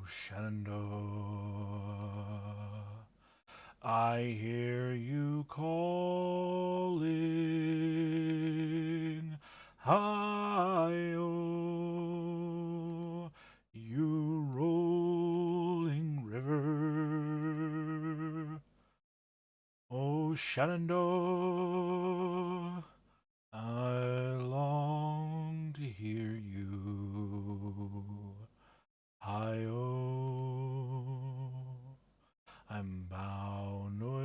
Shenandoah, I hear you calling. Hi-oh, you rolling river. Oh, Shenandoah, I long to hear you. Hi-oh, I'm bound away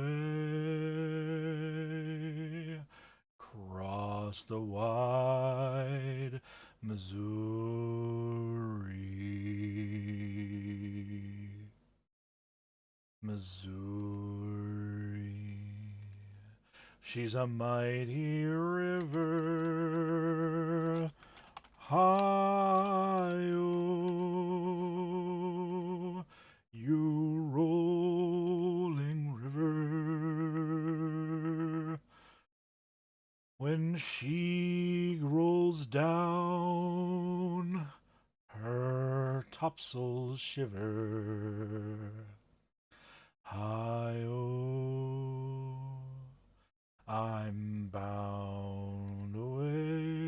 across the wide Missouri. Missouri. She's a mighty river. Hi-oh, you rolling river. When she rolls down, her topsails shiver. Hi-oh, I'm bound away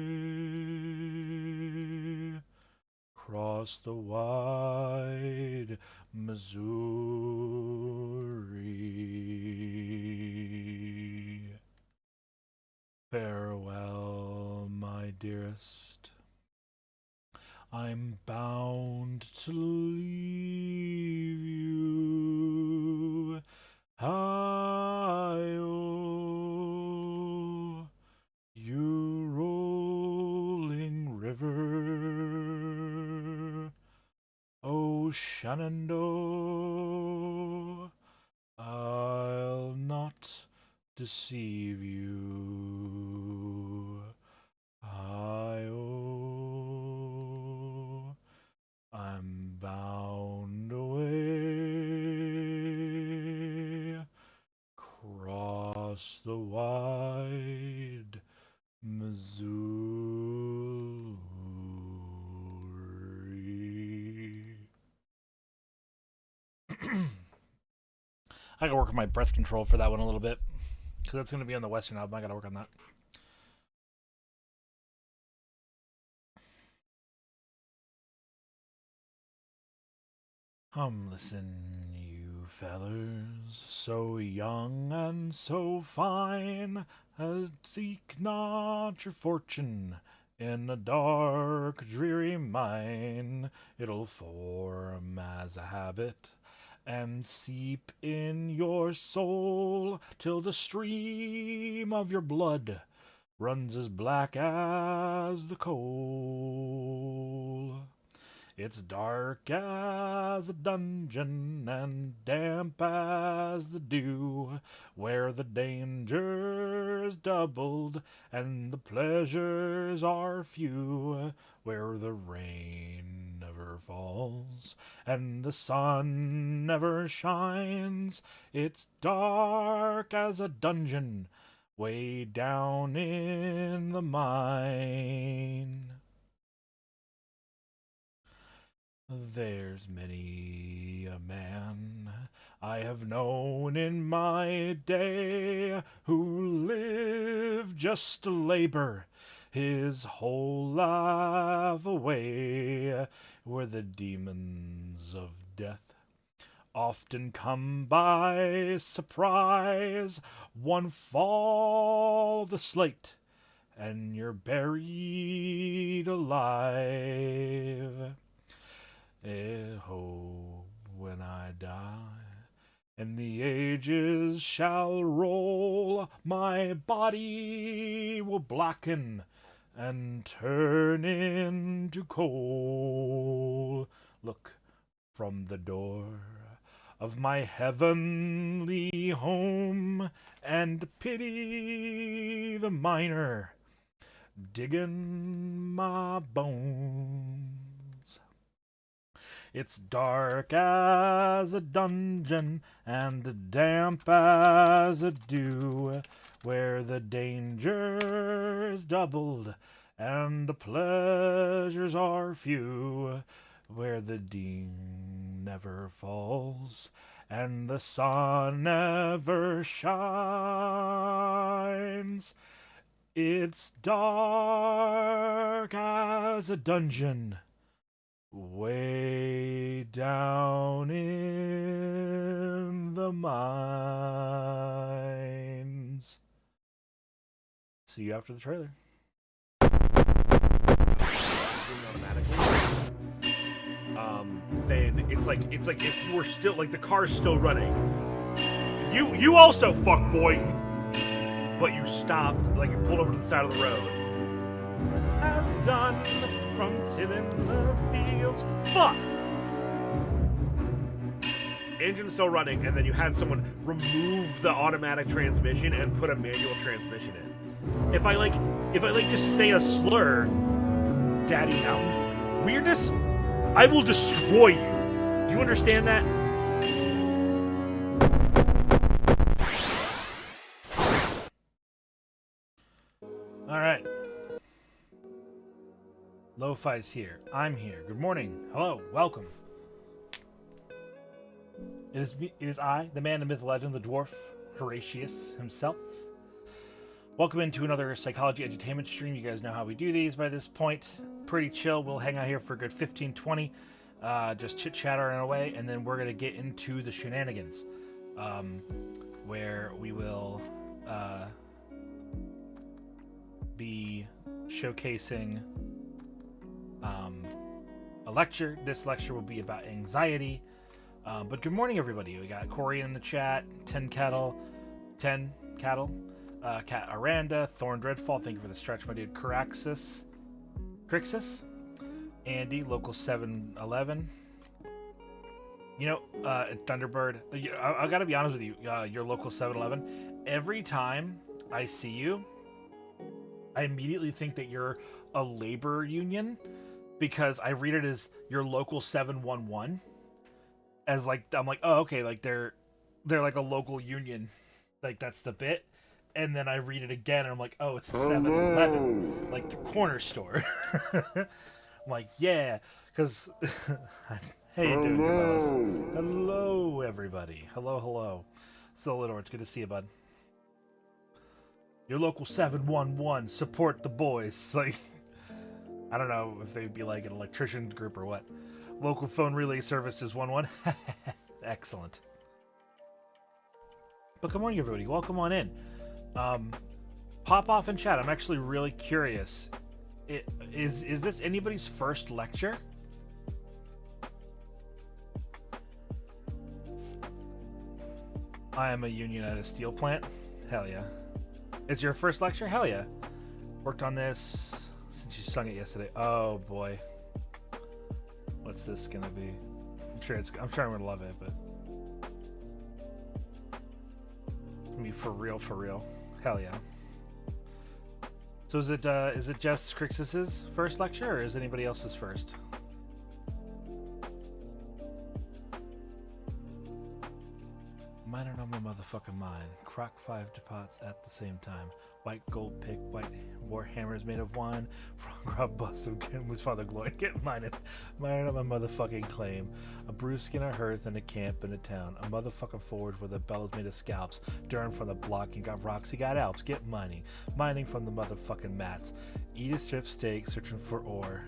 across the wide Missouri. Farewell, my dearest. I'm bound to leave you. Hi-oh, you rolling river. Oh, Shenandoah, I'll not deceive you. Hi-oh, I'm bound away across the wide Missouri. I gotta work on my breath control for that one a little bit, because that's gonna be on the Western album. I gotta work on that. Listen, you fellers, so young and so fine, seek not your fortune in a dark, dreary mine. It'll form as a habit and seep in your soul till the stream of your blood runs as black as the coal. It's dark as a dungeon and damp as the dew, where the danger's doubled and the pleasures are few, where the rain never falls and the sun never shines. It's dark as a dungeon way down in the mine. There's many a man I have known in my day who lived just to labor his whole life away, where the demons of death often come by surprise. One fall of the slate, and you're buried alive. Ho, when I die, and the ages shall roll, my body will blacken and turn into coal. Look from the door of my heavenly home and pity the miner digging my bones. It's dark as a dungeon and damp as a dew, where the danger is doubled and the pleasures are few, where the dew never falls and the sun never shines. It's dark as a dungeon way down in the mines. See you after the trailer. Then it's like if you were still like the car's still running. You also fuck boy, but you stopped, like you pulled over to the side of the road. As done from tilling the fields. Fuck! Engine's still running, and then you had someone remove the automatic transmission and put a manual transmission in. If I just say a slur, Daddy Mountain, weirdness, I will destroy you. Do you understand that? Alright. Lo-Fi's here. I'm here. Good morning. Hello. Welcome. It is I, the man, the myth, the legend, the dwarf, Horatius himself. Welcome into another Psychology Edu-Tainment stream. You guys know how we do these by this point. Pretty chill. We'll hang out here for a good 15-20. Just chit-chattering away, and then we're going to get into the shenanigans. Where we will be showcasing a lecture. This lecture will be about anxiety. But good morning, everybody. We got Corey in the chat, 10 Cattle, Cat Aranda, Thorn Dreadfall, thank you for the stretch, my dude. Crixus, Andy, Local 711. You know, Thunderbird, I gotta be honest with you, your Local 711, every time I see you, I immediately think that you're a labor union, because I read it as your Local 711. As like, I'm like, oh, okay, like they're like a local union, like that's the bit, and then I read it again and I'm like, oh, it's a 7-Eleven, like the corner store. I'm like, yeah, because hey, you doing, Cabela's? Hello, everybody. Hello. Solidor, it's good to see you, bud. Your local 711, support the boys. Like, I don't know if they'd be like an electrician's group or what. Local phone relay services 11. Excellent. But good morning, everybody. Welcome on in. Pop off in chat. I'm actually really curious. Is this anybody's first lecture? I am a union at a steel plant. Hell yeah. It's your first lecture? Hell yeah. Worked on this since you sung it yesterday. Oh boy. What's this gonna be? I'm sure I'm gonna love it, but it's gonna be for real. Hell yeah. So is it just Crixus's first lecture, or is anybody else's first? Mine are on my motherfucking mind. Crock 5 depots at the same time. White gold pick, white war hammers made of wine. Frog rob bust of was Father Glory. Get mine on my motherfucking claim. A brewski, a hearth, and a camp in a town. A motherfucking forge where the bellows made of scalps. Durn from the block and got rocks, he got Alps. Get mining. Mining from the motherfucking mats. Eat a strip steak, searching for ore.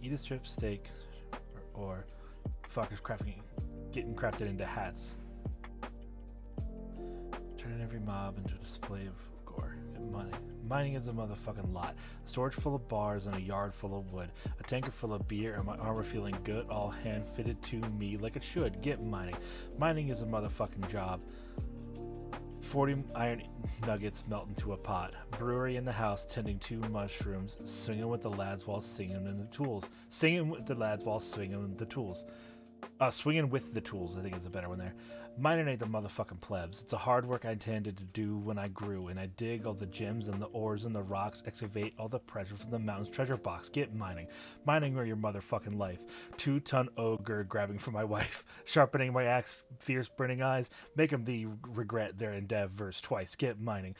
Eat a strip steak or ore. Fuckers getting crafted into hats. Turning every mob into a display of gore and money. Mining is a motherfucking lot. A storage full of bars and a yard full of wood. A tanker full of beer and my armor feeling good, all hand fitted to me like it should. Get mining. Mining is a motherfucking job. 40 iron nuggets melt into a pot. Brewery in the house tending to mushrooms. Swinging with the lads while singing in the tools. Singing with the lads while swinging the tools. Swinging with the tools, I think is a better one there. Mining ain't the motherfucking plebs. It's a hard work I intended to do when I grew, and I dig all the gems and the ores and the rocks, excavate all the treasure from the mountain's treasure box. Get mining. Mining or your motherfucking life. 2-ton ogre grabbing for my wife. Sharpening my axe, fierce burning eyes. Make them the regret their endeavors twice. Get mining.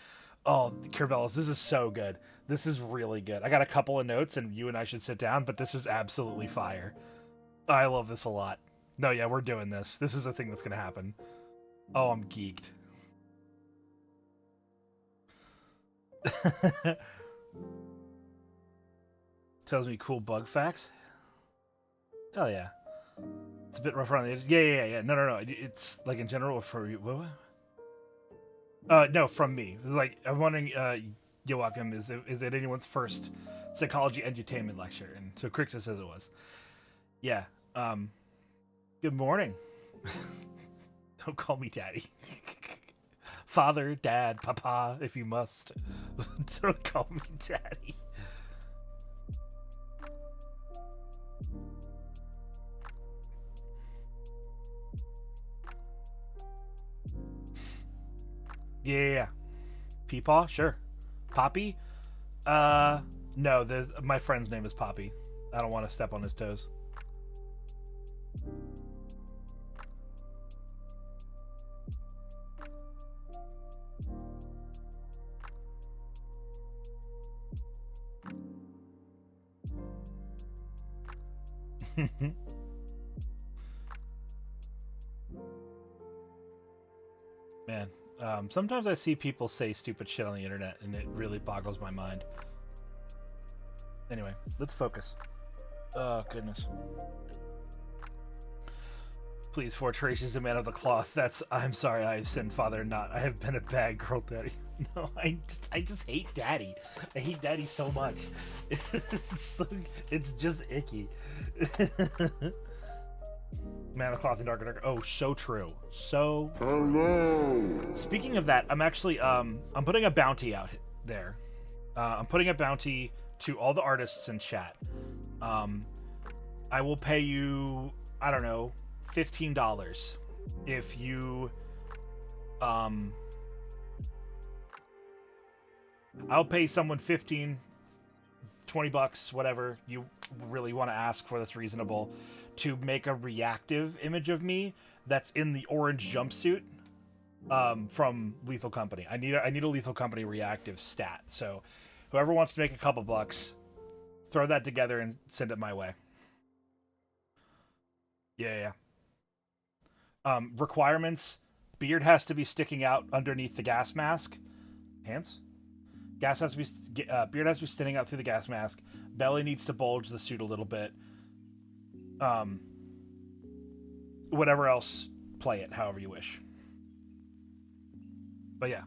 Oh, Kerbelis, this is so good. This is really good. I got a couple of notes, and you and I should sit down, but this is absolutely fire. I love this a lot. No, yeah, we're doing this. This is a thing that's going to happen. Oh, I'm geeked. Tells me cool bug facts. Hell yeah. It's a bit rough around the edges. Yeah. No. It's like in general for you. What? No, from me. Like, I'm wondering, Joachim, is it anyone's first psychology edutainment lecture? And so Crixus says it was. Yeah. Good morning. Don't call me daddy. Father, dad, papa, if you must. Don't call me daddy. Yeah. Peepaw, sure. Poppy? No, my friend's name is Poppy. I don't want to step on his toes. Man, sometimes I see people say stupid shit on the internet, and it really boggles my mind. Anyway, let's focus. Oh, goodness. Please, for Horatius, a man of the cloth. I'm sorry, I have sinned, father, not. I have been a bad girl, daddy. No, I just hate daddy. I hate daddy so much. It's just icky. Man of cloth and darker. Oh, so true. So true. Speaking of that, I'm actually I'm putting a bounty out there. I'm putting a bounty to all the artists in chat. I will pay you, I don't know, $15 if you I'll pay someone 15, 20 bucks, whatever you really want to ask for that's reasonable, to make a reactive image of me that's in the orange jumpsuit from Lethal Company. I need a Lethal Company reactive stat. So whoever wants to make a couple bucks, throw that together and send it my way. Yeah. Requirements: beard has to be sticking out underneath the gas mask. Pants? Beard has to be sticking out through the gas mask. Belly needs to bulge the suit a little bit. Whatever else, play it however you wish. But yeah.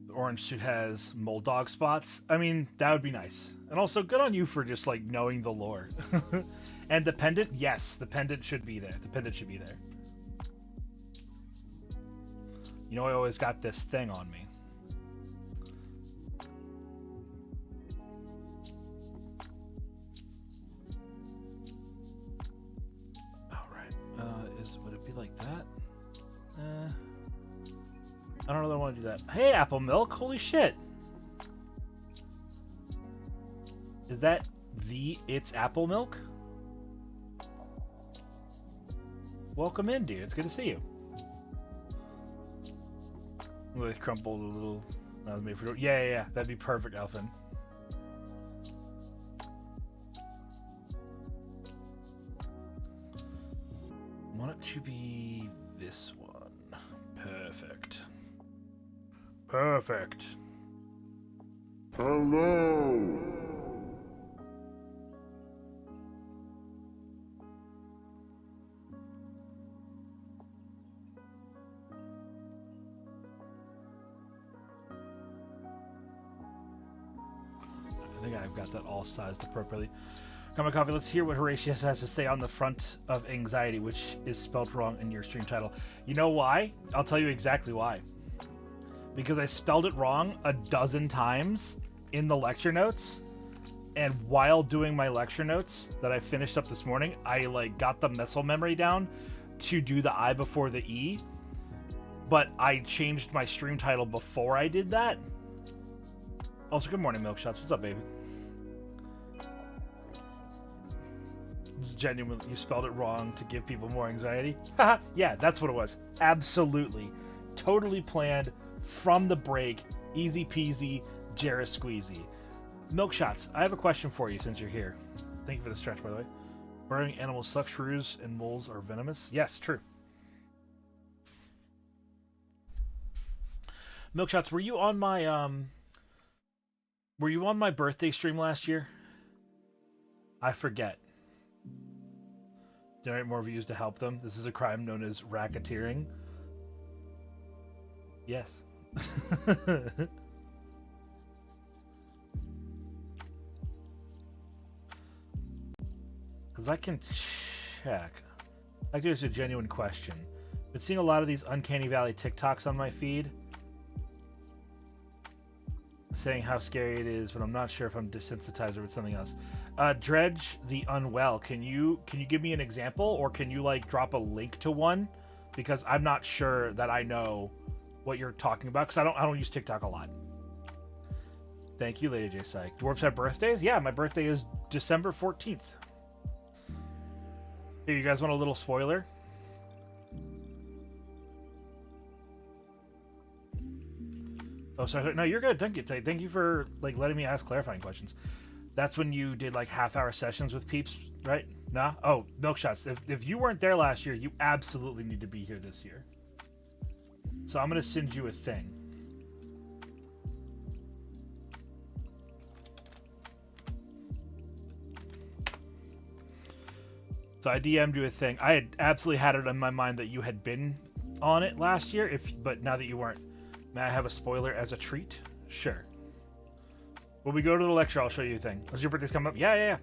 The orange suit has mold dog spots. I mean, that would be nice. And also, good on you for just, like, knowing the lore. And the pendant? Yes, the pendant should be there. The pendant should be there. You know, I always got this thing on me. Would it be like that? I don't know that I want to do that. Hey, Apple Milk! Holy shit! Is that it's Apple Milk? Welcome in, dude. It's good to see you. Really crumpled a little. That was made for. Yeah. That'd be perfect, Elfin. I want it to be this one. Perfect. Hello. I think I've got that all sized appropriately. Come on, Coffee, let's hear what Horatius has to say on the front of Anxeity, which is spelled wrong in your stream title. You know why? I'll tell you exactly why. Because I spelled it wrong a dozen times in the lecture notes, and while doing my lecture notes that I finished up this morning, I got the muscle memory down to do the I before the E, but I changed my stream title before I did that. Also, good morning, Milkshots. What's up, baby? Genuinely, you spelled it wrong to give people more anxiety. Yeah, that's what it was. Absolutely. Totally planned from the break. Easy peasy, Jarrah squeezy. Milk shots. I have a question for you since you're here. Thank you for the stretch, by the way. Burrowing animals suck, shrews and moles are venomous. Yes, true. Milk shots. Were you on my birthday stream last year? I forget. Generate more views to help them. This is a crime known as racketeering. Yes. Because I can check. Like, there's a genuine question. Been seeing a lot of these Uncanny Valley TikToks on my feed, saying how scary it is, but I'm not sure if I'm desensitized or with something else. Dredge the Unwell. Can you give me an example, or can you like drop a link to one? Because I'm not sure that I know what you're talking about, because I don't use TikTok a lot. Thank you, Lady J Psych. Dwarfs have birthdays? Yeah, my birthday is December 14th. Here, you guys want a little spoiler? Oh, sorry. No, you're good. Thank you. Thank you for like letting me ask clarifying questions. That's when you did like half-hour sessions with peeps, right? Nah? Oh, milk shots. If you weren't there last year, you absolutely need to be here this year. So I'm going to send you a thing. So I DM'd you a thing. I had absolutely had it in my mind that you had been on it last year, but now that you weren't. May I have a spoiler as a treat? Sure. When we go to the lecture, I'll show you a thing. As your birthday's coming up? Yeah.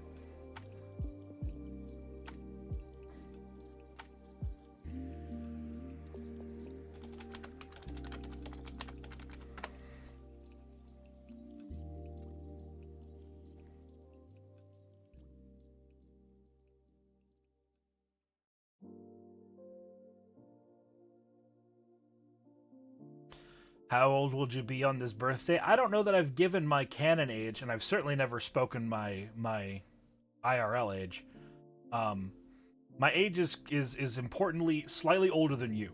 How old would you be on this birthday? I don't know that I've given my canon age, and I've certainly never spoken my IRL age. My age is importantly slightly older than you.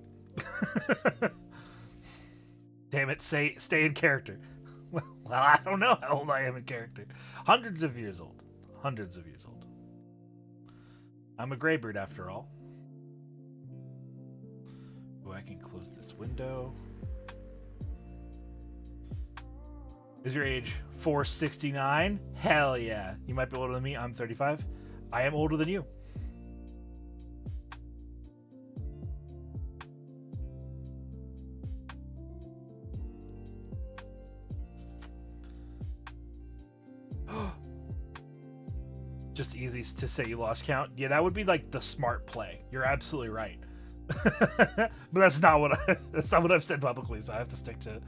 Damn it, stay in character. Well, I don't know how old I am in character. Hundreds of years old. Hundreds of years old. I'm a graybeard after all. Oh, I can close this window. Is your age 469? Hell yeah. You might be older than me. I'm 35. I am older than you. Just easy to say you lost count. Yeah, that would be like the smart play. You're absolutely right. But that's not what I've said publicly, so I have to stick to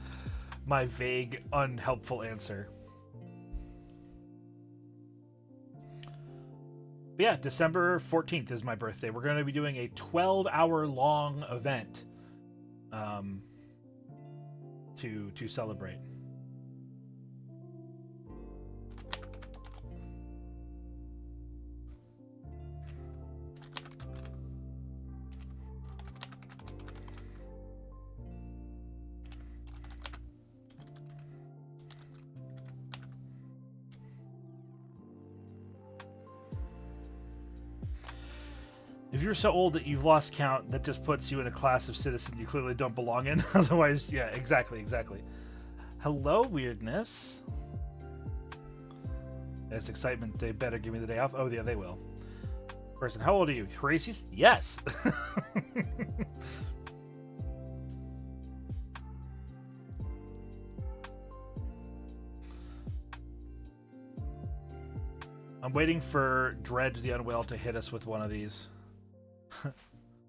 my vague, unhelpful answer. But yeah, December 14th is my birthday. We're going to be doing a 12-hour long event to celebrate. If you're so old that you've lost count, that just puts you in a class of citizen you clearly don't belong in. Otherwise, yeah, exactly. Hello, weirdness. That's excitement. They better give me the day off. Oh, yeah, they will. Person, how old are you? Horatius? Yes. I'm waiting for Dredge the Unwell to hit us with one of these.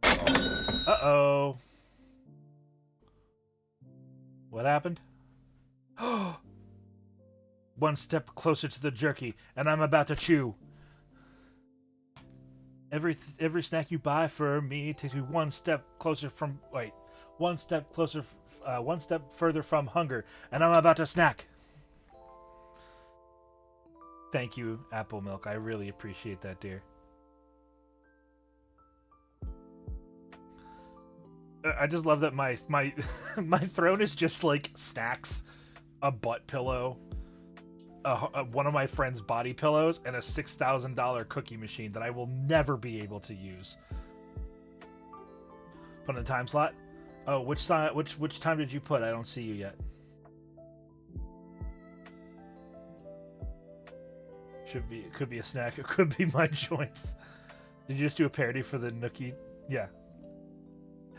Uh-oh. What happened? One step closer to the jerky, and I'm about to chew. Every snack you buy for me takes me one step closer from... Wait. One step further from hunger, and I'm about to snack. Thank you, Apple Milk. I really appreciate that, dear. I just love that my my throne is just like snacks, a butt pillow, one of my friend's body pillows, and a $6,000 cookie machine that I will never be able to use. Put in the time slot. Oh, which time did you put? I don't see you yet. It could be a snack. It could be my joints. Did you just do a parody for the Nookie? Yeah.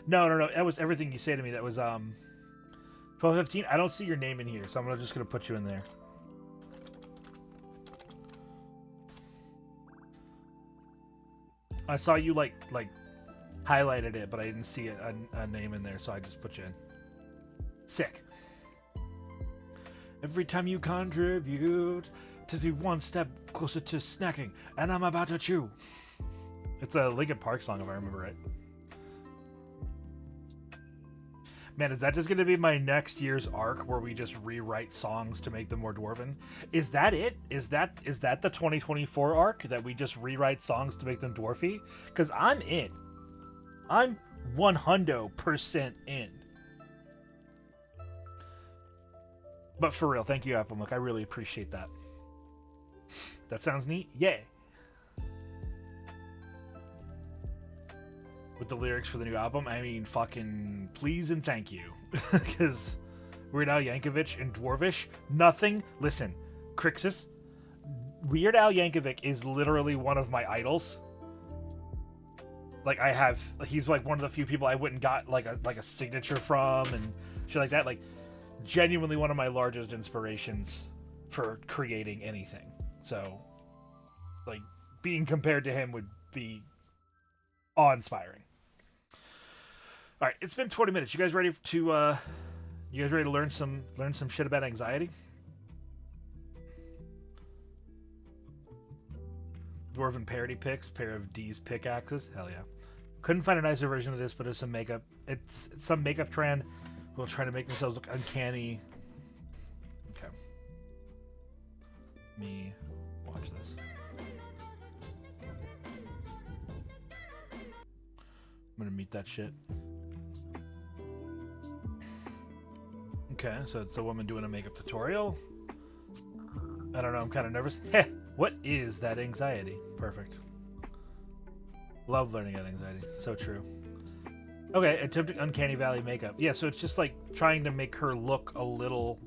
No. That was everything you say to me. That was 12:15. I don't see your name in here, so I'm just gonna put you in there. I saw you like highlighted it, but I didn't see a name in there, so I just put you in. Sick. Every time you contribute to be one step closer to snacking, and I'm about to chew. It's a Linkin Park song, if I remember right. Man, is that just going to be my next year's arc where we just rewrite songs to make them more dwarven? Is that it? Is that the 2024 arc, that we just rewrite songs to make them dwarfy? Because I'm in. I'm 100% in. But for real, thank you, Apple Milk. I really appreciate that. That sounds neat. Yeah. With the lyrics for the new album, I mean, fucking please and thank you. Because Weird Al Yankovic and Dwarvish, nothing. Listen, Crixus, Weird Al Yankovic is literally one of my idols. Like, he's like one of the few people I went and got like a signature from and shit like that. Like, genuinely one of my largest inspirations for creating anything. So, like, being compared to him would be awe-inspiring. All right, it's been 20 minutes. You guys ready to learn some shit about anxiety? Dwarven parody picks, pair of D's pickaxes. Hell yeah. Couldn't find a nicer version of this, but it's some makeup. It's some makeup trend who will try to make themselves look uncanny. Okay. Me watch this. I'm gonna meet that shit. Okay, so it's a woman doing a makeup tutorial. I don't know, I'm kind of nervous. Heh, what is that anxiety? Perfect. Love learning about anxiety. So true. Okay, attempting Uncanny Valley makeup. Yeah, so it's just like trying to make her look a little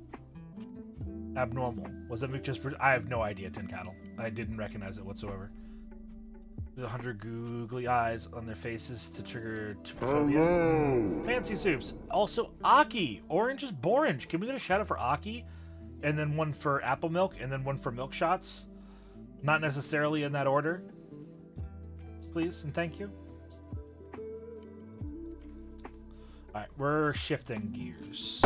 abnormal. Was it just for... I have no idea, Tin Cattle. I didn't recognize it whatsoever. The 100 googly eyes on their faces to trigger trypophobia. Fancy soups. Also, Aki. Orange is Borange. Can we get a shout out for Aki? And then one for Apple Milk, and then one for Milk Shots. Not necessarily in that order. Please, and thank you. Alright, we're shifting gears.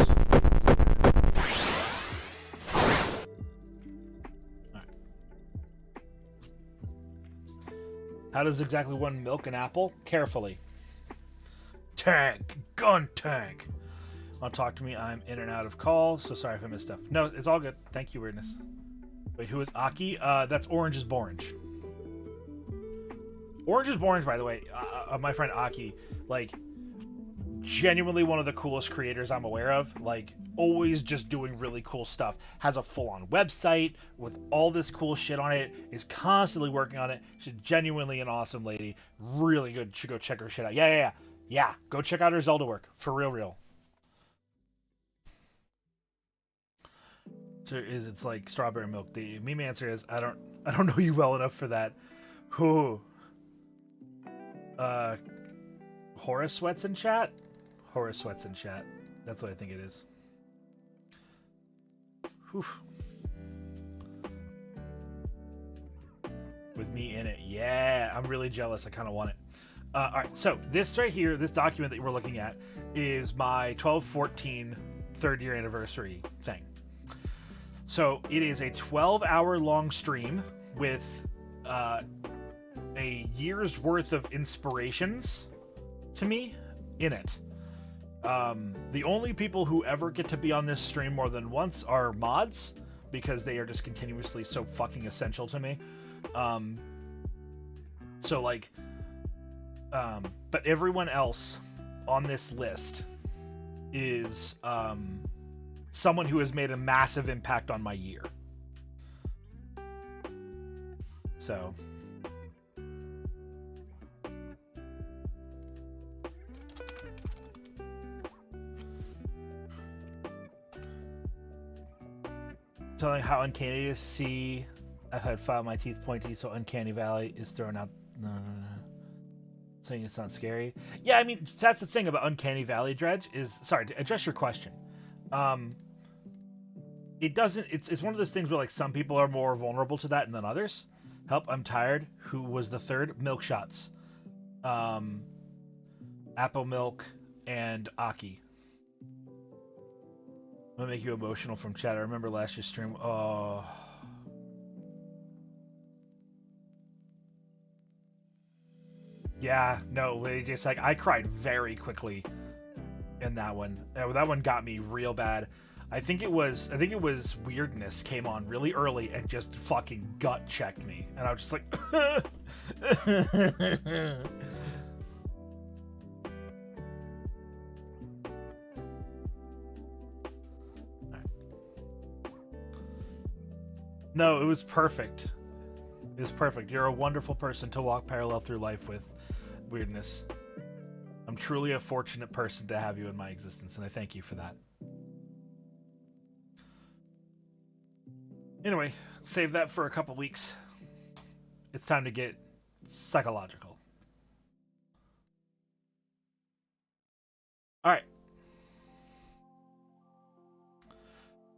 How does exactly one milk an apple? Carefully. Tank. Gun tank. Want to talk to me? I'm in and out of calls, so sorry if I missed stuff. No, it's all good. Thank you, Weirdness. Wait, who is Aki? That's Orange is Borange. Orange is Borange, by the way. My friend Aki, like, genuinely one of the coolest creators I'm aware of. Like, always just doing really cool stuff. Has a full-on website with all this cool shit on it. Is constantly working on it. She's genuinely an awesome lady. Really good. Should go check her shit out. Yeah. Go check out her Zelda work. For real. So it's like strawberry milk. The meme answer is I don't know you well enough for that. Who? Horace Sweats in chat? Horace Sweats in chat. That's what I think it is. Whew. With me in it. Yeah, I'm really jealous. I kind of want it. All right, so this right here, this document that we're looking at is my 12/14 third year anniversary thing. So it is a 12-hour long stream with a year's worth of inspirations to me in it. The only people who ever get to be on this stream more than once are mods, because they are just continuously so fucking essential to me. But everyone else on this list is someone who has made a massive impact on my year. So telling how uncanny to see. I've had filed my teeth pointy, so Uncanny Valley is thrown out. No. Saying it's not scary. Yeah, I mean, that's the thing about Uncanny Valley, Dredge, is, sorry, to address your question. It doesn't, it's one of those things where, like, some people are more vulnerable to that than others. Help, I'm tired. Who was the third? Milk shots. Apple milk and Aki. I'm gonna make you emotional from chat. I remember last year's stream. Oh. Yeah, no, just like I cried very quickly in that one. That one got me real bad. I think it was Weirdness came on really early and just fucking gut checked me, and I was just like, no, it was perfect. It was perfect. You're a wonderful person to walk parallel through life with, Weirdness. I'm truly a fortunate person to have you in my existence, and I thank you for that. Anyway, save that for a couple weeks. It's time to get psychological. All right.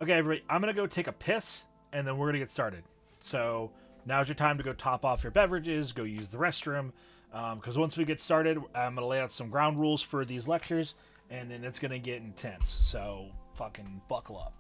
Okay, everybody, I'm going to go take a piss, and then we're going to get started. So now's your time to go top off your beverages, go use the restroom, because once we get started, I'm going to lay out some ground rules for these lectures, and then it's going to get intense. So fucking buckle up.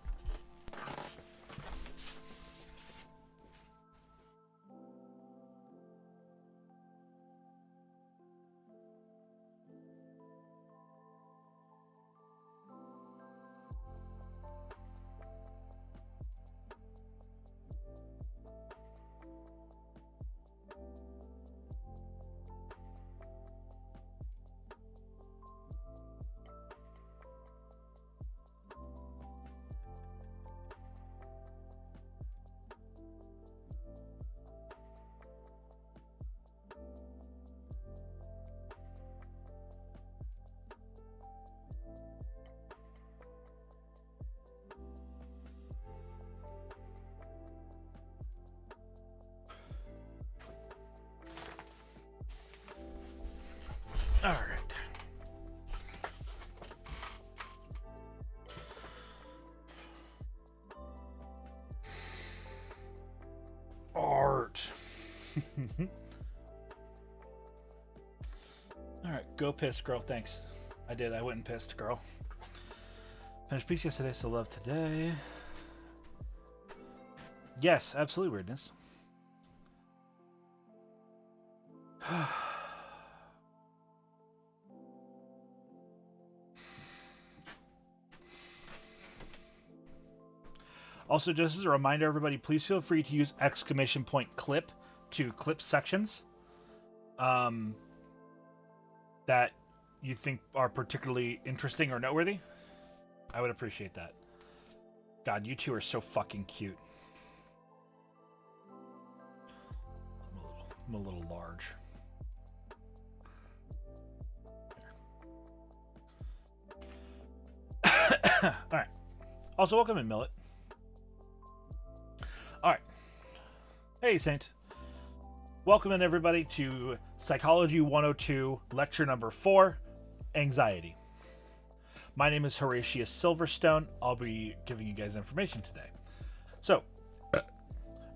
All right. Art. All right, go piss, girl. Thanks. I did. I went and pissed, girl. Finished piece yesterday, so love today. Yes, absolutely, Weirdness. Also, just as a reminder, everybody, please feel free to use exclamation point clip to clip sections that you think are particularly interesting or noteworthy. I would appreciate that. God, you two are so fucking cute. I'm a little large. All right. Also, welcome in, Millet. All right. Hey, Saint. Welcome in, everybody, to Psychology 102, lecture number 4, Anxiety. My name is Horatius Silverstone. I'll be giving you guys information today. So,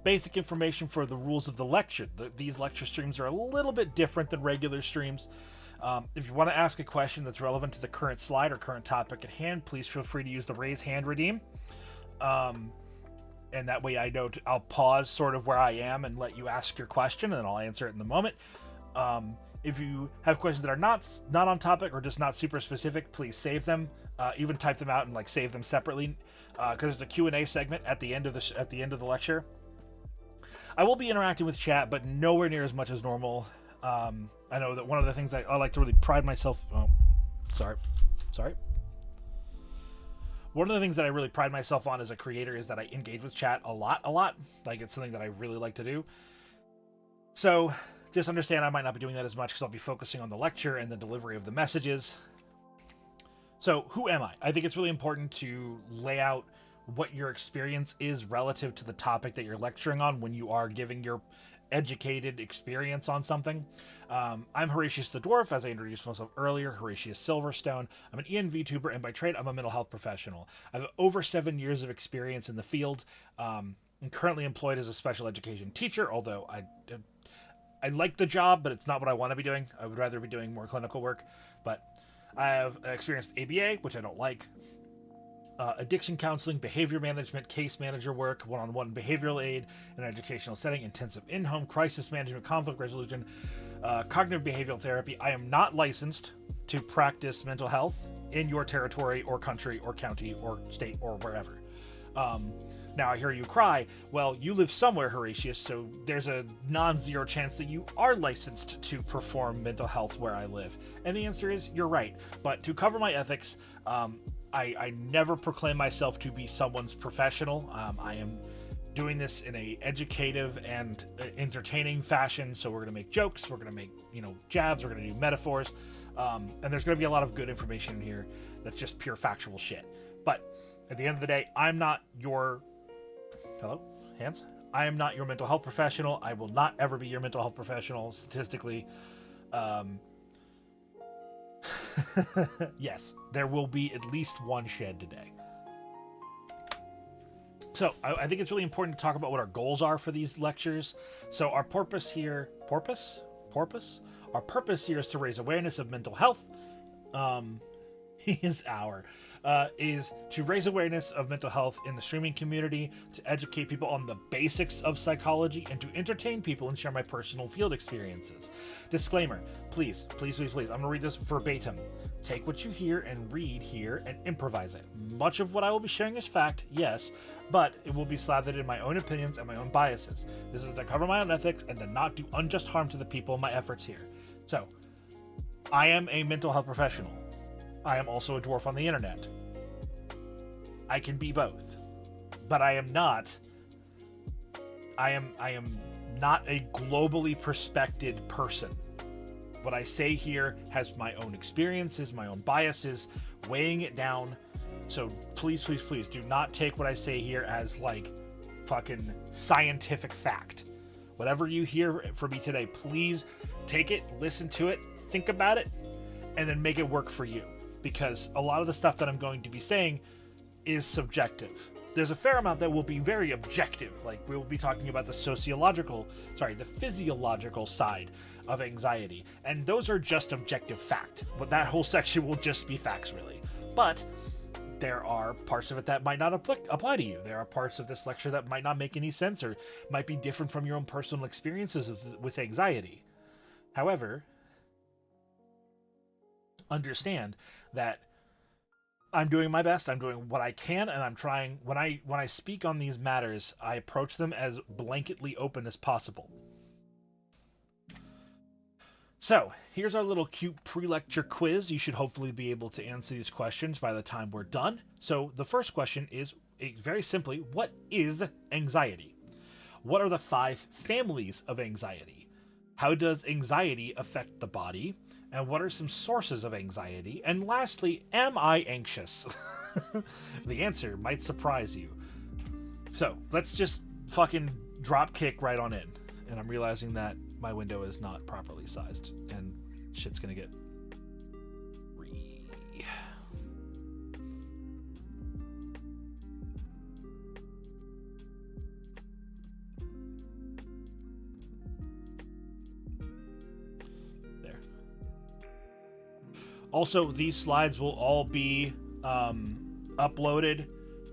basic information for the rules of the lecture. These lecture streams are a little bit different than regular streams. If you want to ask a question that's relevant to the current slide or current topic at hand, please feel free to use the raise hand redeem. And that way I know I'll pause sort of where I am and let you ask your question, and then I'll answer it in the moment. If you have questions that are not on topic or just not super specific, please save them. Even type them out and like save them separately, because there's a Q&A segment at the end of the lecture. I will be interacting with chat, but nowhere near as much as normal. I know that one of the things I like to really pride myself. Oh, Sorry. One of the things that I really pride myself on as a creator is that I engage with chat a lot. Like, it's something that I really like to do. So just understand I might not be doing that as much because I'll be focusing on the lecture and the delivery of the messages. So who am I? I think it's really important to lay out what your experience is relative to the topic that you're lecturing on when you are giving your educated experience on something. I'm Horatius the Dwarf, as I introduced myself earlier, Horatius Silverstone. I'm an vtuber, and by trade, I'm a mental health professional. I have over 7 years of experience in the field. I'm currently employed as a special education teacher, although I like the job, but it's not what I want to be doing. I would rather be doing more clinical work. But I have experienced ABA, which I don't like, addiction counseling, behavior management, case manager work, one-on-one behavioral aid in an educational setting, intensive in-home crisis management, conflict resolution, cognitive behavioral therapy. I am not licensed to practice mental health in your territory or country or county or state or wherever. Now I hear you cry, well, you live somewhere, Horatius, so there's a non-zero chance that you are licensed to perform mental health where I live. And the answer is, you're right. But to cover my ethics, I never proclaim myself to be someone's professional. I am doing this in a educative and entertaining fashion, so we're going to make jokes, we're going to make, jabs, we're going to do metaphors, and there's going to be a lot of good information in here that's just pure factual shit. But at the end of the day, I'm not your... Hello? Hands? I am not your mental health professional. I will not ever be your mental health professional, statistically. Yes, there will be at least one shed today. So, I think it's really important to talk about what our goals are for these lectures. So, our purpose here... Porpoise? Our purpose here is to raise awareness of mental health. Is to raise awareness of mental health in the streaming community, to educate people on the basics of psychology, and to entertain people and share my personal field experiences. Disclaimer, please, I'm going to read this verbatim. Take what you hear and read here and improvise it. Much of what I will be sharing is fact, yes, but it will be slathered in my own opinions and my own biases. This is to cover my own ethics and to not do unjust harm to the people in my efforts here. So, I am a mental health professional. I am also a dwarf on the internet. I can be both, but I am not a globally perspected person. What I say here has my own experiences, my own biases, weighing it down. So please do not take what I say here as like fucking scientific fact. Whatever you hear from me today, please take it, listen to it, think about it, and then make it work for you. Because a lot of the stuff that I'm going to be saying is subjective. There's a fair amount that will be very objective. Like, we will be talking about the physiological side of anxiety. And those are just objective fact. But that whole section will just be facts, really. But there are parts of it that might not apply to you. There are parts of this lecture that might not make any sense or might be different from your own personal experiences with anxiety. However, understand that I'm doing my best, I'm doing what I can, and I'm trying, when I speak on these matters, I approach them as blanketly open as possible. So, here's our little cute pre-lecture quiz. You should hopefully be able to answer these questions by the time we're done. So, the first question is, very simply, what is anxiety? What are the 5 families of anxiety? How does anxiety affect the body? And what are some sources of anxiety? And lastly, am I anxious? The answer might surprise you. So, let's just fucking drop kick right on in. And I'm realizing that my window is not properly sized, and shit's gonna get Also, these slides will all be uploaded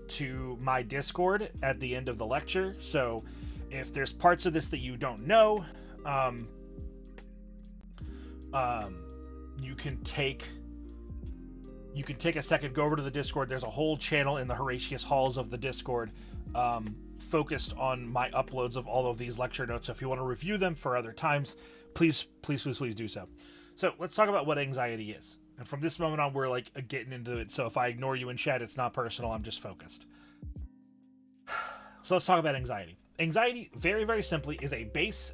to my Discord at the end of the lecture. So if there's parts of this that you don't know, you can take a second, go over to the Discord. There's a whole channel in the Horatius halls of the Discord focused on my uploads of all of these lecture notes. So if you want to review them for other times, please do so. So let's talk about what anxiety is. And from this moment on, we're like getting into it. So if I ignore you in chat, it's not personal. I'm just focused. So let's talk about anxiety. Anxiety, very, very simply, is a base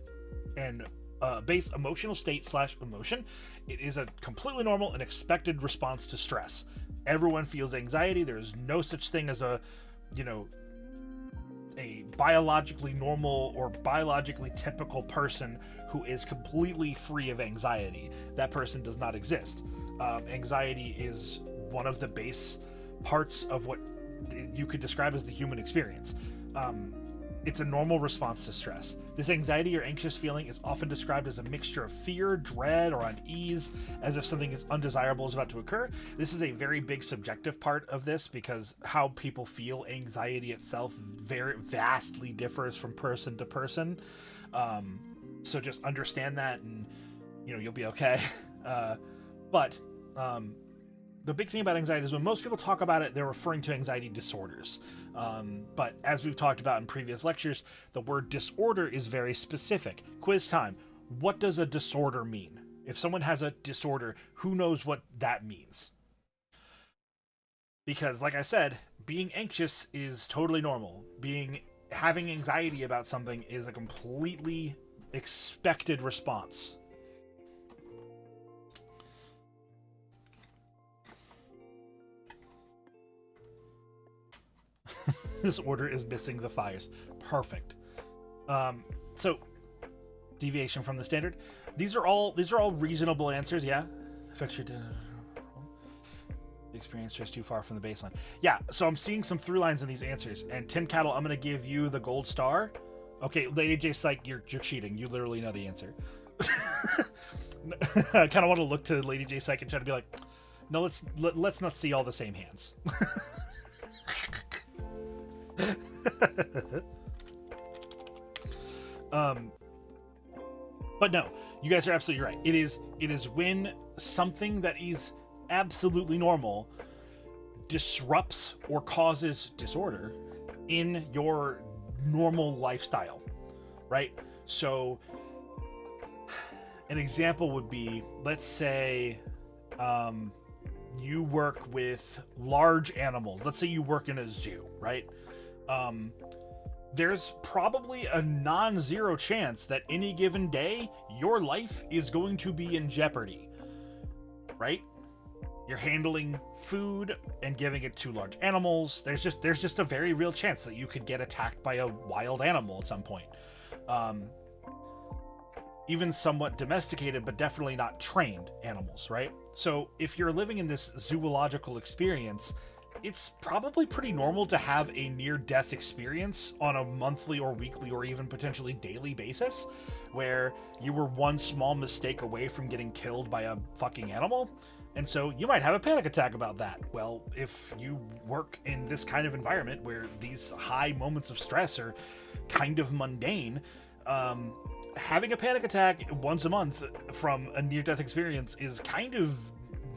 emotional state / emotion. It is a completely normal and expected response to stress. Everyone feels anxiety. There is no such thing as a biologically normal or biologically typical person who is completely free of anxiety. That person does not exist. Anxiety is one of the base parts of what you could describe as the human experience. It's a normal response to stress. This anxiety or anxious feeling is often described as a mixture of fear, dread, or unease, as if something is undesirable is about to occur. This is a very big subjective part of this, because how people feel anxiety itself very vastly differs from person to person. So just understand that, and you'll be okay. But the big thing about anxiety is when most people talk about it, they're referring to anxiety disorders. But as we've talked about in previous lectures, the word disorder is very specific. Quiz time. What does a disorder mean? If someone has a disorder, who knows what that means? Because, like I said, being anxious is totally normal. Having anxiety about something is a completely expected response. This order is missing the fires. Perfect. So deviation from the standard. These are all reasonable answers. Yeah. Affects your experience just too far from the baseline. Yeah. So I'm seeing some through lines in these answers. And Tin Cattle, I'm gonna give you the gold star. Okay, Lady J Psych, you're cheating. You literally know the answer. I kind of want to look to Lady J Psych and try to be like, no, let's not see all the same hands. But no, you guys are absolutely right. It is when something that is absolutely normal disrupts or causes disorder in your normal lifestyle, right? So an example would be, let's say you work with large animals. Let's say you work in a zoo, right? There's probably a non-zero chance that any given day your life is going to be in jeopardy, right? You're handling food and giving it to large animals. There's just a very real chance that you could get attacked by a wild animal at some point. Even somewhat domesticated, but definitely not trained animals, right? So if you're living in this zoological experience, it's probably pretty normal to have a near-death experience on a monthly or weekly or even potentially daily basis, where you were one small mistake away from getting killed by a fucking animal. And so you might have a panic attack about that. Well, if you work in this kind of environment where these high moments of stress are kind of mundane, having a panic attack once a month from a near-death experience is kind of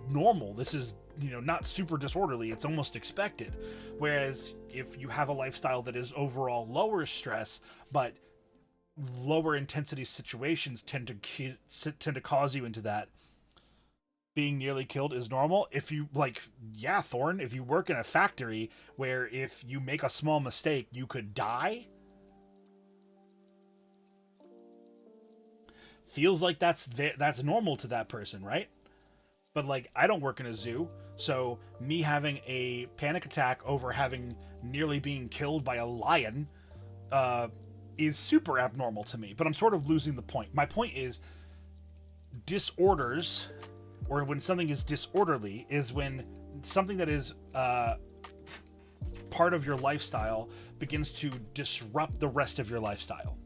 normal. This is, not super disorderly. It's almost expected. Whereas if you have a lifestyle that is overall lower stress, but lower intensity situations tend to cause you into that, being nearly killed is normal. If you Thorn, if you work in a factory where if you make a small mistake, you could die, feels like that's normal to that person, right? But I don't work in a zoo, so me having a panic attack over nearly being killed by a lion is super abnormal to me. But I'm sort of losing the point. My point is, disorders, or when something is disorderly, is when something that is part of your lifestyle begins to disrupt the rest of your lifestyle,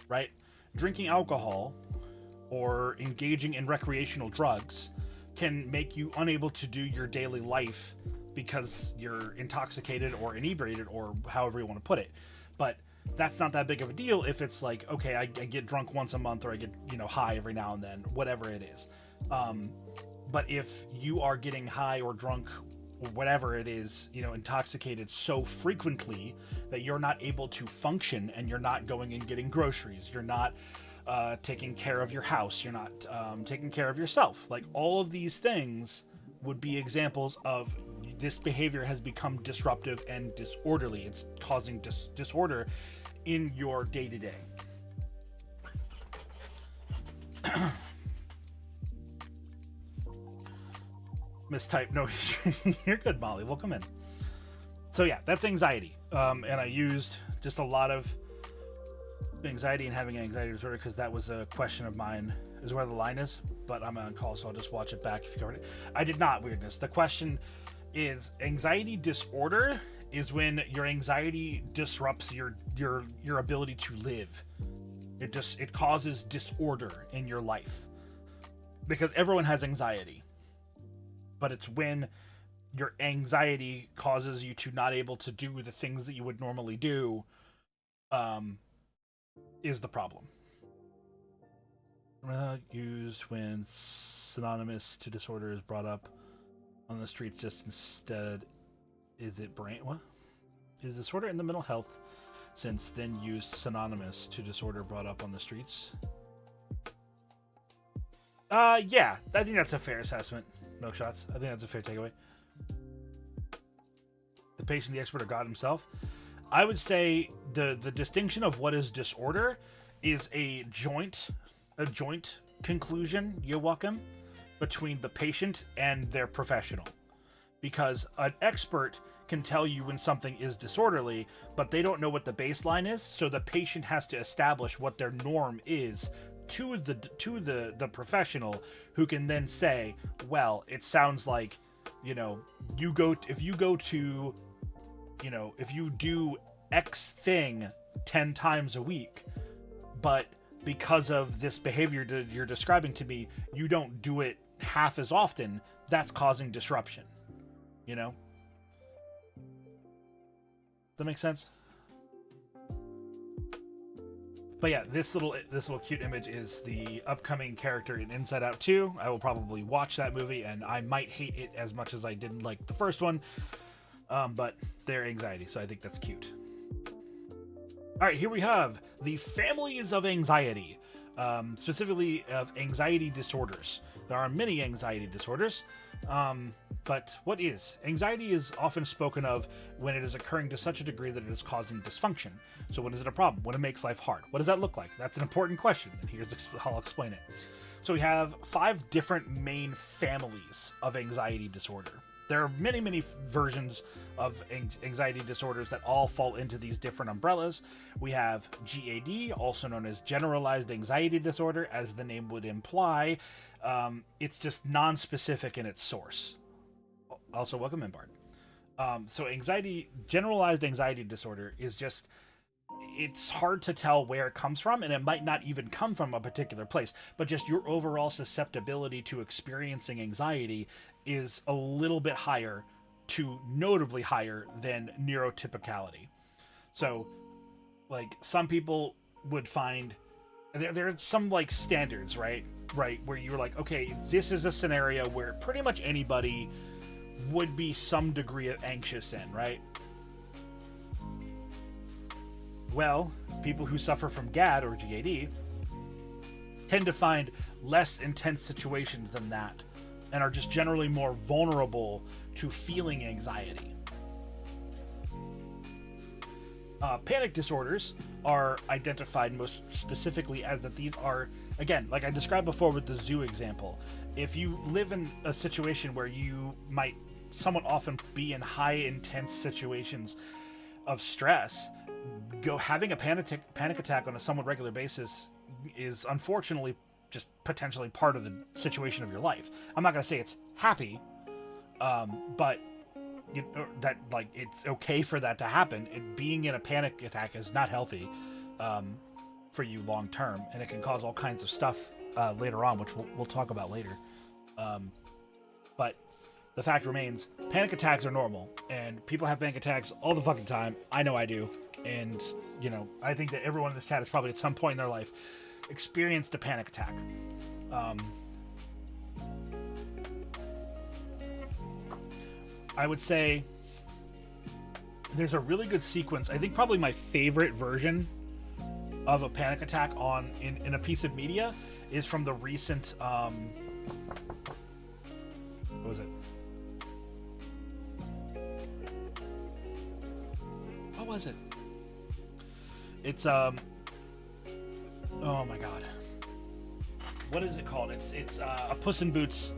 right? Drinking alcohol or engaging in recreational drugs can make you unable to do your daily life because you're intoxicated or inebriated, or however you want to put it. But that's not that big of a deal if it's okay, I get drunk once a month, or I get high every now and then, whatever it is. But if you are getting high or drunk, whatever it is, intoxicated so frequently that you're not able to function, and you're not going and getting groceries, you're not taking care of your house. You're not taking care of yourself. Like, all of these things would be examples of this behavior has become disruptive and disorderly. It's causing disorder in your day-to-day. Mistype. No, you're good, Molly. Welcome in. So yeah, that's anxiety. And I used just a lot of anxiety and having an anxiety disorder because that was a question of mine, is where the line is. But I'm on call, so I'll just watch it back if you covered it. I did not, weirdness. The question is, anxiety disorder is when your anxiety disrupts your ability to live. It causes disorder in your life. Because everyone has anxiety. But it's when your anxiety causes you to not able to do the things that you would normally do, is the problem. Used when synonymous to disorder is brought up on the streets, just instead, is it brain? What? Is disorder in the mental health since then used synonymous to disorder brought up on the streets? Yeah, I think that's a fair assessment. No shots. I think that's a fair takeaway. The patient, the expert, or God himself. I would say the distinction of what is disorder is a joint conclusion, Joachim, between the patient and their professional. Because an expert can tell you when something is disorderly, but they don't know what the baseline is, so the patient has to establish what their norm is to the professional, who can then say, well, it sounds like, if you do X thing 10 times a week, but because of this behavior that you're describing to me, you don't do it half as often, that's causing disruption. Does that make sense? But yeah, this little cute image is the upcoming character in Inside Out 2. I will probably watch that movie, and I might hate it as much as I didn't like the first one. But they're anxiety, so I think that's cute. All right, here we have the families of anxiety, specifically of anxiety disorders. There are many anxiety disorders, but what is? Anxiety is often spoken of when it is occurring to such a degree that it is causing dysfunction. So when is it a problem? When it makes life hard? What does that look like? That's an important question, and here's how I'll explain it. So we have 5 different main families of anxiety disorder. There are many, many versions of anxiety disorders that all fall into these different umbrellas. We have GAD, also known as generalized anxiety disorder, as the name would imply. It's just non-specific in its source. Also, welcome in, Bard. So generalized anxiety disorder is just, it's hard to tell where it comes from, and it might not even come from a particular place, but just your overall susceptibility to experiencing anxiety is a little bit higher, to notably higher than neurotypicality. So, like, some people would find there are some like standards, right, where you're like, okay, this is a scenario where pretty much anybody would be some degree of anxious in, right? Well, people who suffer from GAD or GAD tend to find less intense situations than that, and are just generally more vulnerable to feeling anxiety. Panic disorders are identified most specifically as that these are, again, like I described before with the zoo example, if you live in a situation where you might somewhat often be in high intense situations of stress, having a panic attack on a somewhat regular basis is unfortunately just potentially part of the situation of your life. I'm not going to say it's happy, but that, like, it's okay for that to happen. Being in a panic attack is not healthy for you long term, and it can cause all kinds of stuff later on, which we'll talk about later. But the fact remains, panic attacks are normal, and people have panic attacks all the fucking time. I know I do, and I think that everyone in this chat has probably at some point in their life experienced a panic attack. I would say there's a really good sequence. I think probably my favorite version of a panic attack in a piece of media is from the recent what was it? What was it? It's oh my god. What is it called? It's a Puss in Boots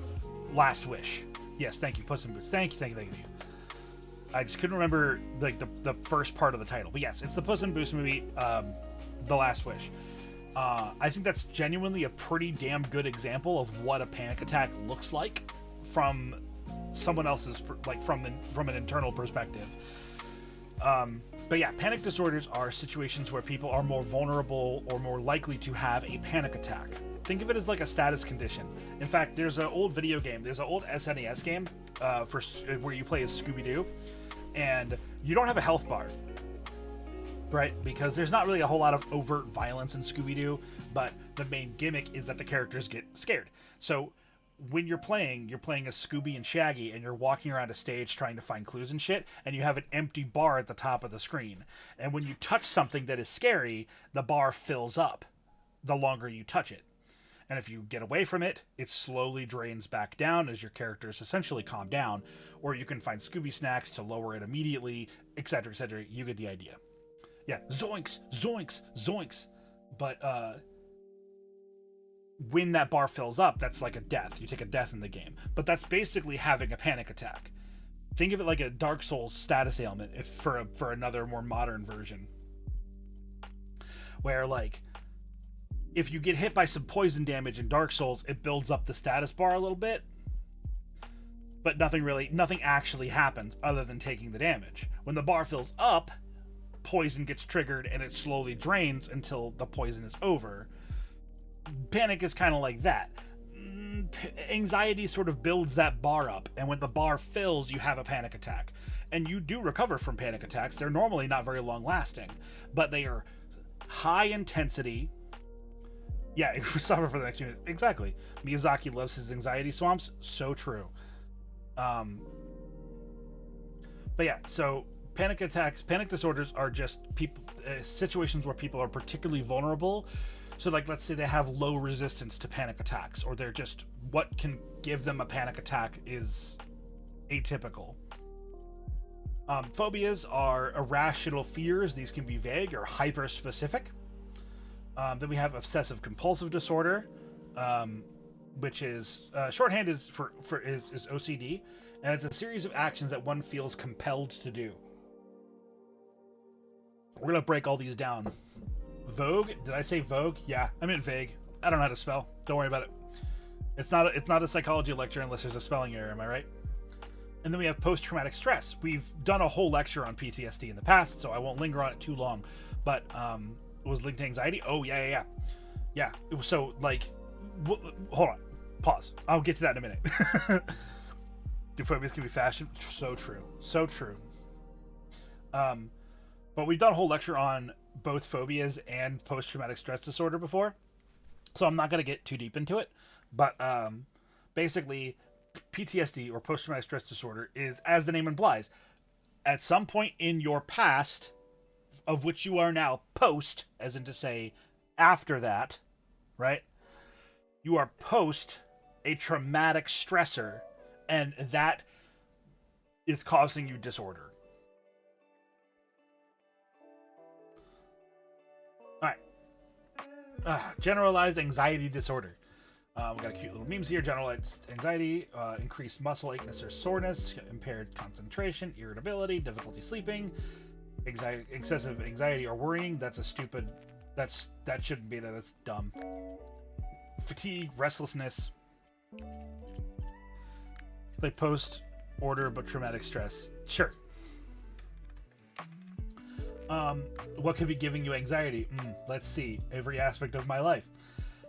Last Wish. Yes, thank you, Puss in Boots. Thank you. I just couldn't remember like the first part of the title. But yes, it's the Puss in Boots movie, The Last Wish. I think that's genuinely a pretty damn good example of what a panic attack looks like from someone else's, like from an internal perspective. But yeah, panic disorders are situations where people are more vulnerable or more likely to have a panic attack. Think of it as like a status condition. In fact, there's an old video game. There's an old SNES game where you play as Scooby-Doo, and you don't have a health bar, right? Because there's not really a whole lot of overt violence in Scooby-Doo, but the main gimmick is that the characters get scared. So when you're playing as Scooby and Shaggy, and you're walking around a stage trying to find clues and shit, and you have an empty bar at the top of the screen. And when you touch something that is scary, the bar fills up the longer you touch it. And if you get away from it, it slowly drains back down as your characters essentially calm down, or you can find Scooby snacks to lower it immediately, etc., etc. You get the idea. Yeah, zoinks, zoinks, zoinks. But when that bar fills up, that's like a death. You take a death in the game. But that's basically having a panic attack. Think of it like a Dark Souls status ailment, if for another more modern version. Where like, if you get hit by some poison damage in Dark Souls, it builds up the status bar a little bit. But nothing actually happens other than taking the damage. When the bar fills up, poison gets triggered and it slowly drains until the poison is over. Panic is kind of like that. Anxiety sort of builds that bar up, and when the bar fills, you have a panic attack. And you do recover from panic attacks. They're normally not very long lasting, but they are high intensity. Yeah, suffer for the next few minutes. Exactly. Miyazaki loves his anxiety swamps. So true. But yeah, so panic attacks, panic disorders are just situations where people are particularly vulnerable. So like, let's say they have low resistance to panic attacks, or they're just, what can give them a panic attack is atypical. Phobias are irrational fears. These can be vague or hyper-specific. Then we have obsessive compulsive disorder, which is shorthand is is OCD, and it's a series of actions that one feels compelled to do. We're gonna break all these down. Vogue? Did I say vogue? Yeah, I meant vague. I don't know how to spell. Don't worry about it. It's not a psychology lecture unless there's a spelling error. Am I right? And then we have post-traumatic stress. We've done a whole lecture on PTSD in the past, so I won't linger on it too long. But it was linked to anxiety. Oh yeah. It was so like. Hold on. Pause. I'll get to that in a minute. Do phobias can be fashion? So true. So true. But we've done a whole lecture on both phobias and post-traumatic stress disorder before, so I'm not going to get too deep into it. But basically, PTSD or post-traumatic stress disorder is, as the name implies, at some point in your past, of which you are now post, as in to say after that, right? You are post a traumatic stressor, and that is causing you disorder. Generalized anxiety disorder. We got a cute little memes here. Generalized anxiety, increased muscle aches or soreness, impaired concentration, irritability, difficulty sleeping, excessive anxiety or worrying. That shouldn't be there. That's dumb. Fatigue, restlessness. They post order but traumatic stress. Sure. What could be giving you anxiety? Let's see. Every aspect of my life.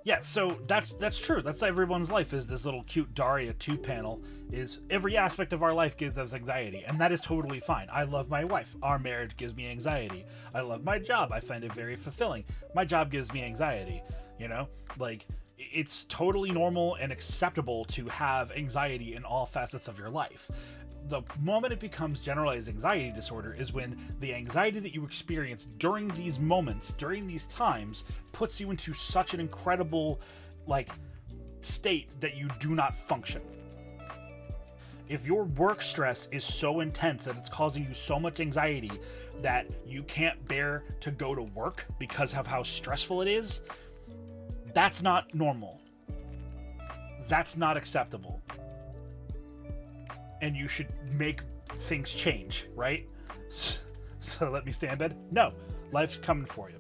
Yeah, so that's true. That's everyone's life, is this little cute Daria 2 panel, is every aspect of our life gives us anxiety, and that is totally fine. I love my wife. Our marriage gives me anxiety. I love my job. I find it very fulfilling. My job gives me anxiety, you know? Like, it's totally normal and acceptable to have anxiety in all facets of your life. the moment it becomes generalized anxiety disorder is when the anxiety that you experience during these moments, during these times, puts you into such an incredible, like, state that you do not function. If your work stress is so intense that it's causing you so much anxiety that you can't bear to go to work because of how stressful it is, that's not normal. That's not acceptable. And you should make things change, right? So let me stay in bed? No. Life's coming for you.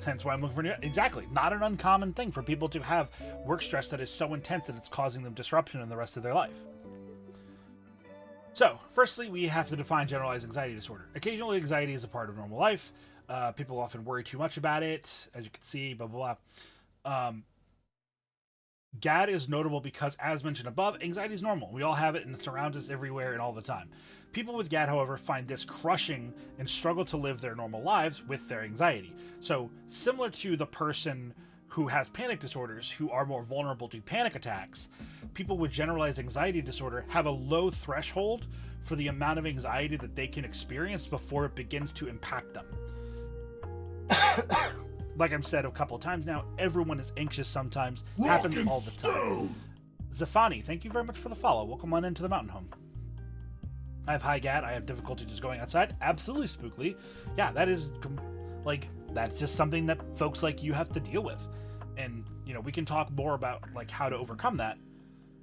Hence why I'm looking for new... Exactly. Not an uncommon thing for people to have work stress that is so intense that it's causing them disruption in the rest of their life. So, firstly, we have to define generalized anxiety disorder. Occasionally, anxiety is a part of normal life. People often worry too much about it, as you can see, blah, blah, blah. GAD is notable because, as mentioned above, anxiety is normal. We all have it, and it surrounds us everywhere and all the time. People with GAD, however, find this crushing and struggle to live their normal lives with their anxiety. So, similar to the person who has panic disorders, who are more vulnerable to panic attacks, people with generalized anxiety disorder have a low threshold for the amount of anxiety that they can experience before it begins to impact them. Like I've said a couple of times now, everyone is anxious sometimes. Happens all the time. Zafani, thank you very much for the follow. Welcome on into the mountain home. I have high GAD. I have difficulty just going outside. Absolutely spookly. Yeah, that is, like, that's just something that folks like you have to deal with. And, you know, we can talk more about, like, how to overcome that.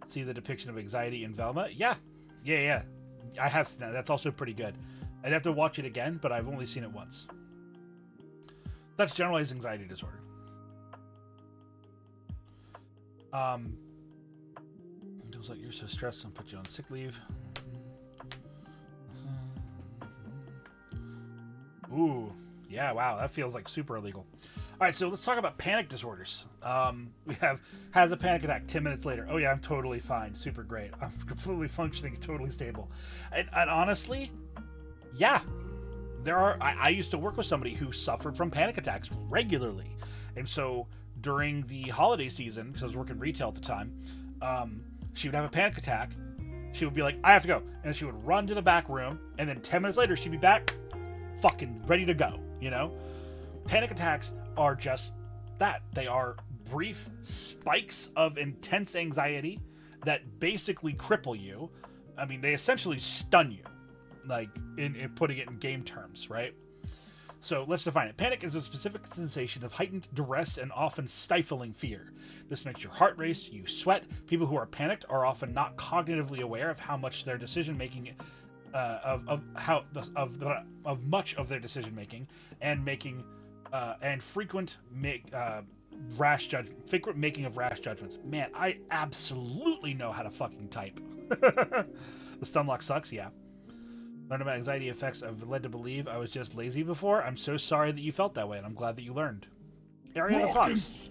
See the depiction of anxiety in Velma? Yeah. I have seen that. That's also pretty good. I'd have to watch it again, but I've only seen it once. That's generalized anxiety disorder. It feels like you're so stressed and put you on sick leave. Ooh, yeah, wow, that feels like super illegal. All right, so let's talk about panic disorders. We have has a panic attack 10 minutes later. Oh yeah, I'm totally fine, super great. I'm completely functioning, totally stable. And honestly, yeah, there are. I used to work with somebody who suffered from panic attacks regularly, and so during the holiday season, because I was working retail at the time, she would have a panic attack. She would be like, "I have to go," and she would run to the back room, and then 10 minutes later, she'd be back, fucking ready to go. You know, panic attacks are just that. They are brief spikes of intense anxiety that basically cripple you. I mean, they essentially stun you, like in putting it in game terms, right? So let's define it. Panic is a specific sensation of heightened duress and often stifling fear. This makes your heart race, you sweat. People who are panicked are often not cognitively aware of how much their decision making of much of their decision making and frequent making of rash judgments. Man, I absolutely know how to fucking type. The stun lock sucks, yeah. Learn about anxiety effects I've led to believe I was just lazy before. I'm so sorry that you felt that way, and I'm glad that you learned. Area of the Fox.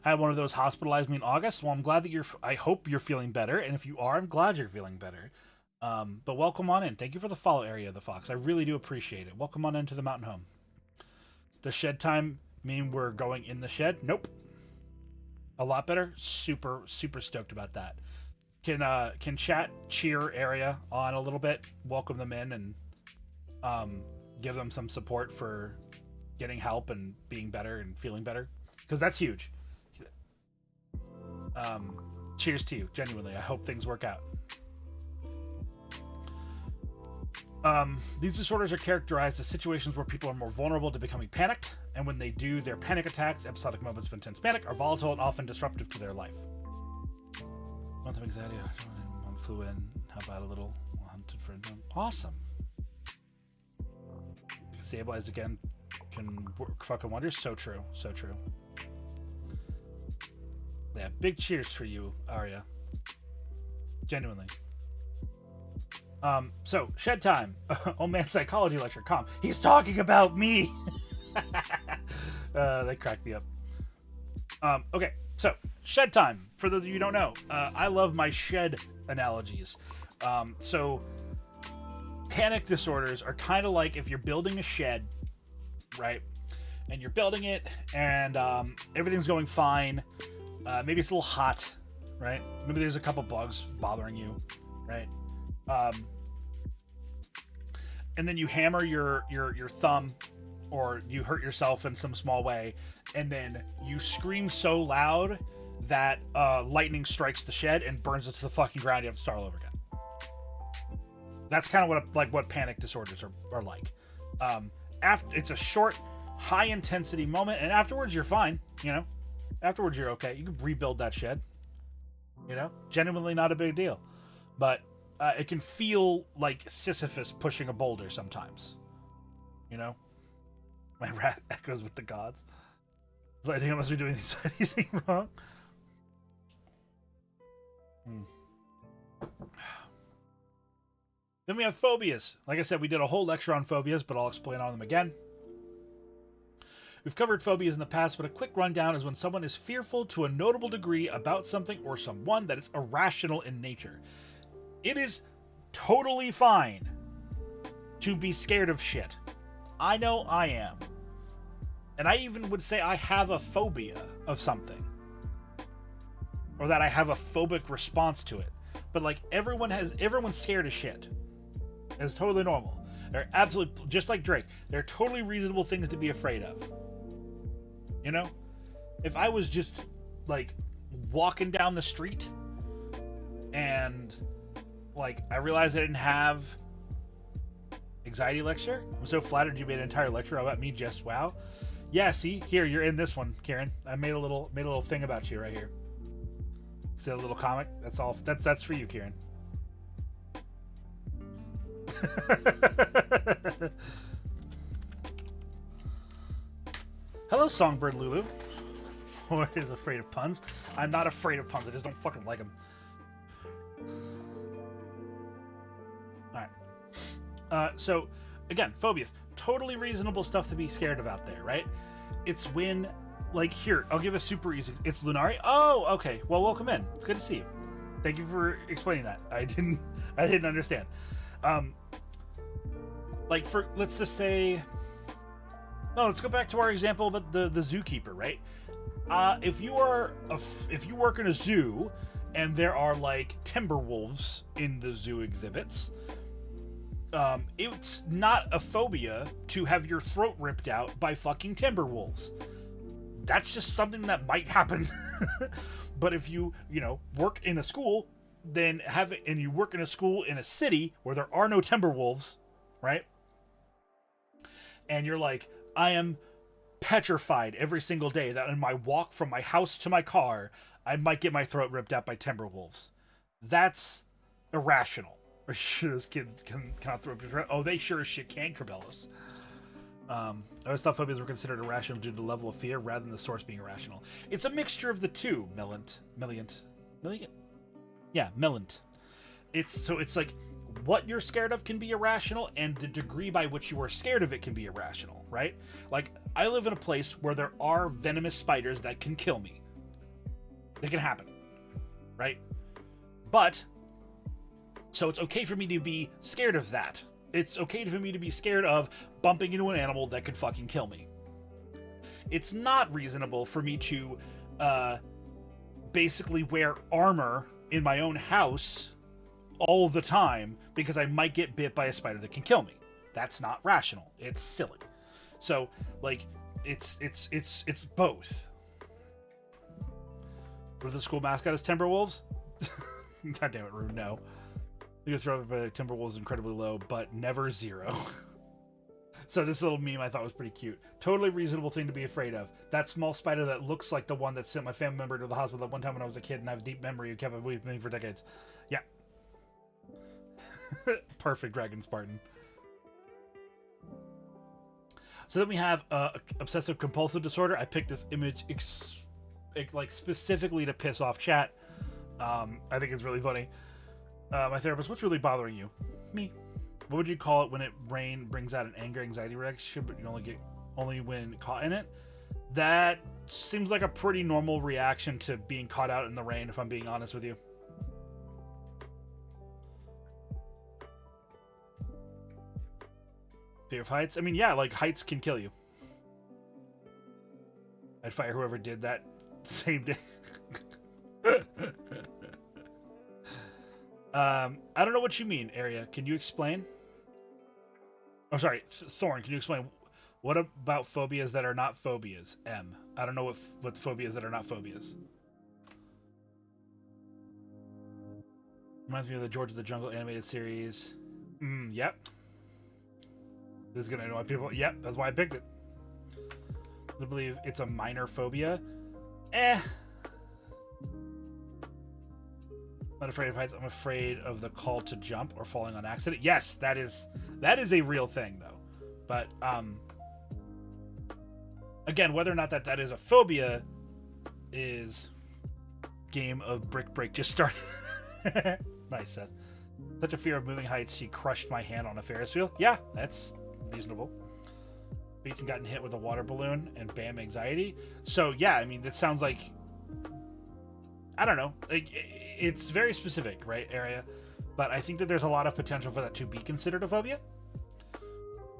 I had one of those hospitalized me in August. Well, I'm glad that I hope you're feeling better, and if you are, I'm glad you're feeling better. But welcome on in. Thank you for the follow, Area of the Fox. I really do appreciate it. Welcome on into the mountain home. Does shed time mean we're going in the shed? Nope. A lot better. Super, super stoked about that. Can chat cheer Area on a little bit, welcome them in, and give them some support for getting help and being better and feeling better, because that's huge. Cheers to you, genuinely. I hope things work out. These disorders are characterized as situations where people are more vulnerable to becoming panicked, and when they do, their panic attacks, episodic moments of intense panic, are volatile and often disruptive to their life. Month of anxiety. Mom flew in. How about a little hunted for him? Awesome. Stabilize again. Can work fucking wonders. So true. So true. Yeah, big cheers for you, Arya. Genuinely. So, shed time. Oh man, psychology lecture. Calm. He's talking about me! That cracked me up. Okay, so, shed time. For those of you who don't know, I love my shed analogies. So, panic disorders are kind of like if you're building a shed, right? And you're building it, and everything's going fine. Maybe it's a little hot, right? Maybe there's a couple bugs bothering you, right? Um, and then you hammer your thumb, or you hurt yourself in some small way, and then you scream so loud that lightning strikes the shed and burns it to the fucking ground. You have to start all over again. That's kind of what panic disorders are like. After it's a short, high intensity moment, and afterwards you're fine. You know, afterwards you're okay. You can rebuild that shed. You know, genuinely not a big deal, but it can feel like Sisyphus pushing a boulder sometimes. You know, my wrath echoes with the gods. I think I must be doing anything wrong. Then we have phobias. Like I said, we did a whole lecture on phobias, but I'll explain on them again. We've covered phobias in the past, but a quick rundown is when someone is fearful to a notable degree about something or someone that is irrational in nature. It is totally fine to be scared of shit. I know I am. And I even would say I have a phobia of something. Or that I have a phobic response to it. But like everyone's scared of shit. It's totally normal. They're absolutely, just like Drake, they're totally reasonable things to be afraid of. You know? If I was just like walking down the street and like I realized I didn't have anxiety lecture. I'm so flattered you made an entire lecture about me just wow. Yeah, see, here, you're in this one, Karen. I made a little thing about you right here. See a little comic? That's all. That's for you, Kieran. Hello, Songbird Lulu. Or is afraid of puns. I'm not afraid of puns. I just don't fucking like them. Alright. So, again, phobias. Totally reasonable stuff to be scared of out there, right? It's when, like, here, I'll give a super easy. It's Lunari. Oh, okay. Well, welcome in. It's good to see you. Thank you for explaining that. I didn't understand. Like, for, let's just say, no, let's go back to our example about the zookeeper, right? If you work in a zoo and there are like timber wolves in the zoo exhibits, it's not a phobia to have your throat ripped out by fucking timber wolves. That's just something that might happen. But if you work in a school, then and you work in a school in a city where there are no timber wolves, right? And you're like, I am petrified every single day that in my walk from my house to my car, I might get my throat ripped out by timber wolves. That's irrational. Or sure, those kids cannot throw up your throat. Oh, they sure as shit can, Cabellos. I always thought phobias were considered irrational due to the level of fear rather than the source being irrational. It's a mixture of the two, Millant. Yeah, Millant. It's like what you're scared of can be irrational, and the degree by which you are scared of it can be irrational, right? Like, I live in a place where there are venomous spiders that can kill me. They can happen, right? But, so it's okay for me to be scared of that. It's okay for me to be scared of bumping into an animal that could fucking kill me. It's not reasonable for me to basically wear armor in my own house all the time because I might get bit by a spider that can kill me. That's not rational. It's silly. So, like, it's both. What, the school mascot is Timberwolves? God damn it, Rune, no. You can throw the Timberwolves incredibly low, but never zero. So this little meme I thought was pretty cute. Totally reasonable thing to be afraid of. That small spider that looks like the one that sent my family member to the hospital that one time when I was a kid, and I have a deep memory of kept it with me for decades. Yeah. Perfect, Dragon Spartan. So then we have obsessive compulsive disorder. I picked this image like specifically to piss off chat. I think it's really funny. My therapist, what's really bothering you? Me. What would you call it when rain brings out an anger anxiety reaction, but you only when caught in it? That seems like a pretty normal reaction to being caught out in the rain, if I'm being honest with you. Fear of heights? I mean, yeah, like, heights can kill you. I'd fire whoever did that same day. I don't know what you mean, Area. Can you explain? Oh, sorry, Thorn. Can you explain what about phobias that are not phobias? I don't know what phobias that are not phobias. Reminds me of the George of the Jungle animated series. Yep. This is gonna annoy people. Yep, that's why I picked it. I believe it's a minor phobia. I'm not afraid of heights. I'm afraid of the call to jump or falling on accident. Yes, that is a real thing though. But again, whether or not that is a phobia is game of Brick Break just started. Nice, Seth. Such a fear of moving heights, she crushed my hand on a Ferris wheel. Yeah, that's reasonable. Beaten gotten hit with a water balloon and bam, anxiety. So yeah, I mean, that sounds like, I don't know, like it's very specific, right, Area? But I think that there's a lot of potential for that to be considered a phobia.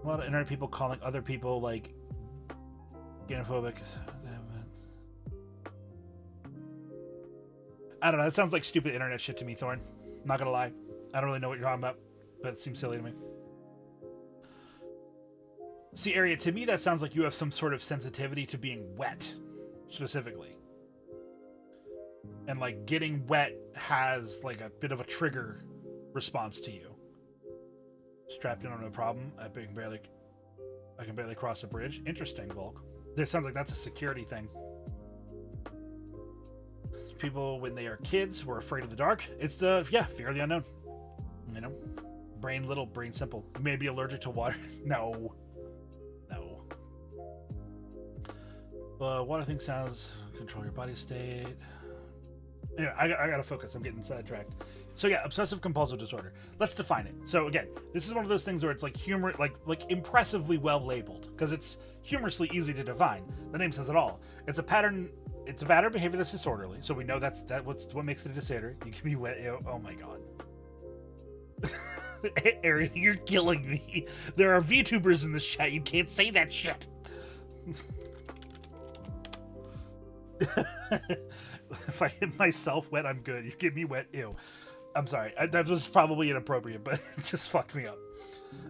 A lot of internet people calling other people like xenophobic. I don't know. That sounds like stupid internet shit to me, Thorn. I'm not gonna lie. I don't really know what you're talking about, but it seems silly to me. See, Area, to me that sounds like you have some sort of sensitivity to being wet, specifically. And like getting wet has like a bit of a trigger response to you. Strapped in on no problem. I can barely cross a bridge. Interesting, Volk. It sounds like that's a security thing. People when they are kids were afraid of the dark. It's the fear of the unknown. You know, brain little, brain simple. You may be allergic to water. No. Water thing sounds control your body state. Anyway, I gotta focus. I'm getting sidetracked. So yeah, obsessive compulsive disorder. Let's define it. So again, this is one of those things where it's like humor, like impressively well labeled because it's humorously easy to define. The name says it all. It's a pattern. It's a pattern behavior that's disorderly. So we know what's what makes it a disorder. You can be wet. Oh my god. Aaron, you're killing me. There are VTubers in this chat. You can't say that shit. If I hit myself wet, I'm good. You get me wet, ew. I'm sorry. That was probably inappropriate, but it just fucked me up.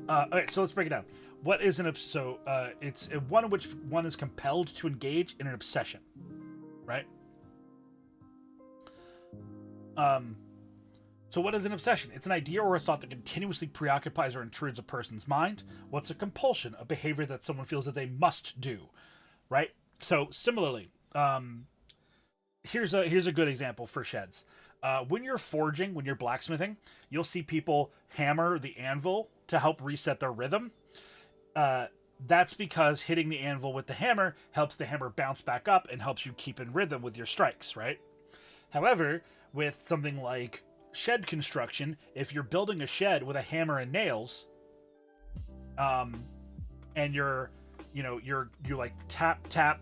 Okay, so let's break it down. What is it's one in which one is compelled to engage in an obsession, right? So what is an obsession? It's an idea or a thought that continuously preoccupies or intrudes a person's mind. What's a compulsion? A behavior that someone feels that they must do, right? So similarly, here's a good example for sheds. When you're forging, when you're blacksmithing, you'll see people hammer the anvil to help reset their rhythm. That's because hitting the anvil with the hammer helps the hammer bounce back up and helps you keep in rhythm with your strikes, right? However, with something like shed construction, if you're building a shed with a hammer and nails, and you like tap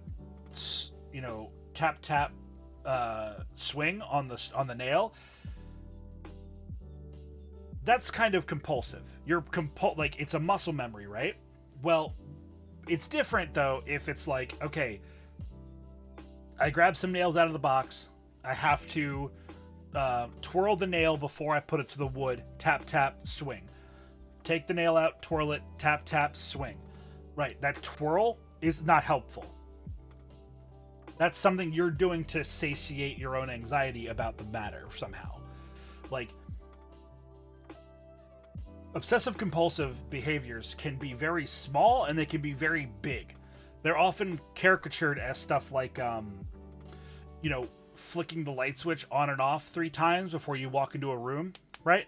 swing on the nail, that's kind of compulsive. You're like it's a muscle memory, right? Well, it's different though if it's like, okay, I grab some nails out of the box, I have to twirl the nail before I put it to the wood, tap tap swing, take the nail out, twirl it, tap tap swing. Right, that twirl is not helpful. That's something you're doing to satiate your own anxiety about the matter somehow. Like, obsessive compulsive behaviors can be very small and they can be very big. They're often caricatured as stuff like, flicking the light switch on and off 3 times before you walk into a room, right?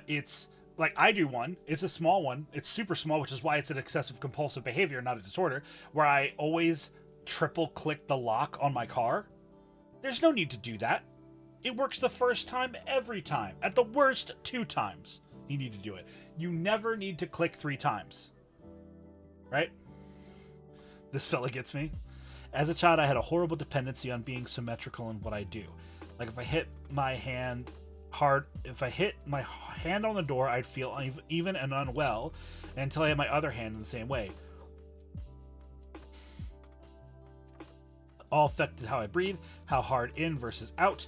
It's like I do one. It's a small one. It's super small, which is why it's an excessive compulsive behavior, not a disorder, where I always triple click the lock on my car. There's no need to do that. It works the first time every time. At the worst, 2 times you need to do it. You never need to click 3 times. Right? This fella gets me. As a child, I had a horrible dependency on being symmetrical in what I do. Like if I hit my hand on the door, I'd feel even and unwell until I had my other hand in the same way. All affected how I breathe, how hard in versus out.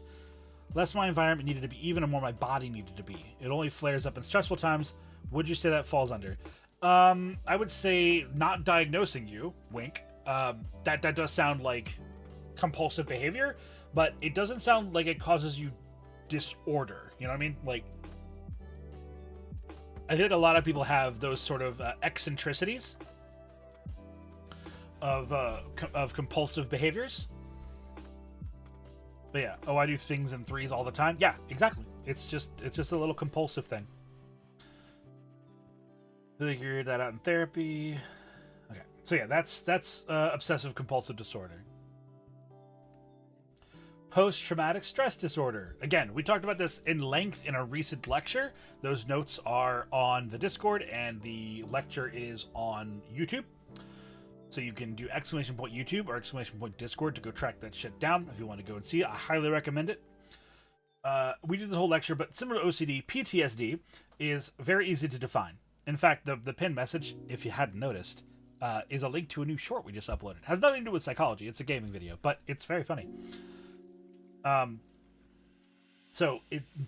Less my environment needed to be even, and more my body needed to be. It only flares up in stressful times. Would you say that falls under? I would say not diagnosing you, wink. That does sound like compulsive behavior, but it doesn't sound like it causes you disorder. You know what I mean? Like, I think a lot of people have those sort of eccentricities of compulsive behaviors. But yeah, I do things in threes all the time. Yeah, exactly. It's just a little compulsive thing. Figured that out in therapy. Okay, so yeah, that's obsessive compulsive disorder. Post-traumatic stress disorder. Again, we talked about this in length in a recent lecture. Those notes are on the Discord, and the lecture is on YouTube. So you can do !YouTube or !Discord to go track that shit down if you want to go and see it. I highly recommend it. We did the whole lecture, but similar to OCD, PTSD is very easy to define. In fact, the pinned message, if you hadn't noticed, is a link to a new short we just uploaded. It has nothing to do with psychology. It's a gaming video, but it's very funny.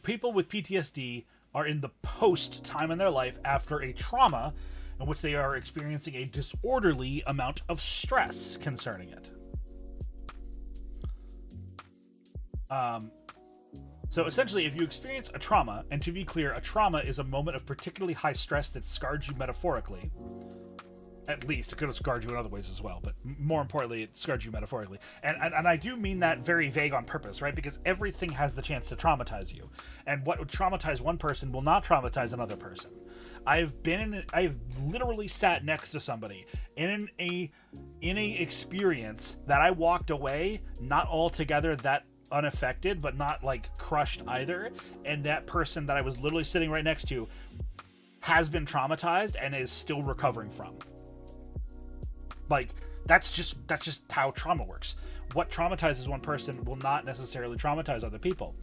People with PTSD are in the post time in their life after a trauma in which they are experiencing a disorderly amount of stress concerning it. So essentially, if you experience a trauma, and to be clear, a trauma is a moment of particularly high stress that scarred you metaphorically. At least, it could have scarred you in other ways as well, but more importantly, it scarred you metaphorically. And I do mean that very vague on purpose, right? Because everything has the chance to traumatize you. And what would traumatize one person will not traumatize another person. I've literally sat next to somebody in a experience that I walked away not altogether that unaffected, but not like crushed either. And that person that I was literally sitting right next to has been traumatized and is still recovering from. Like, that's just how trauma works. What traumatizes one person will not necessarily traumatize other people.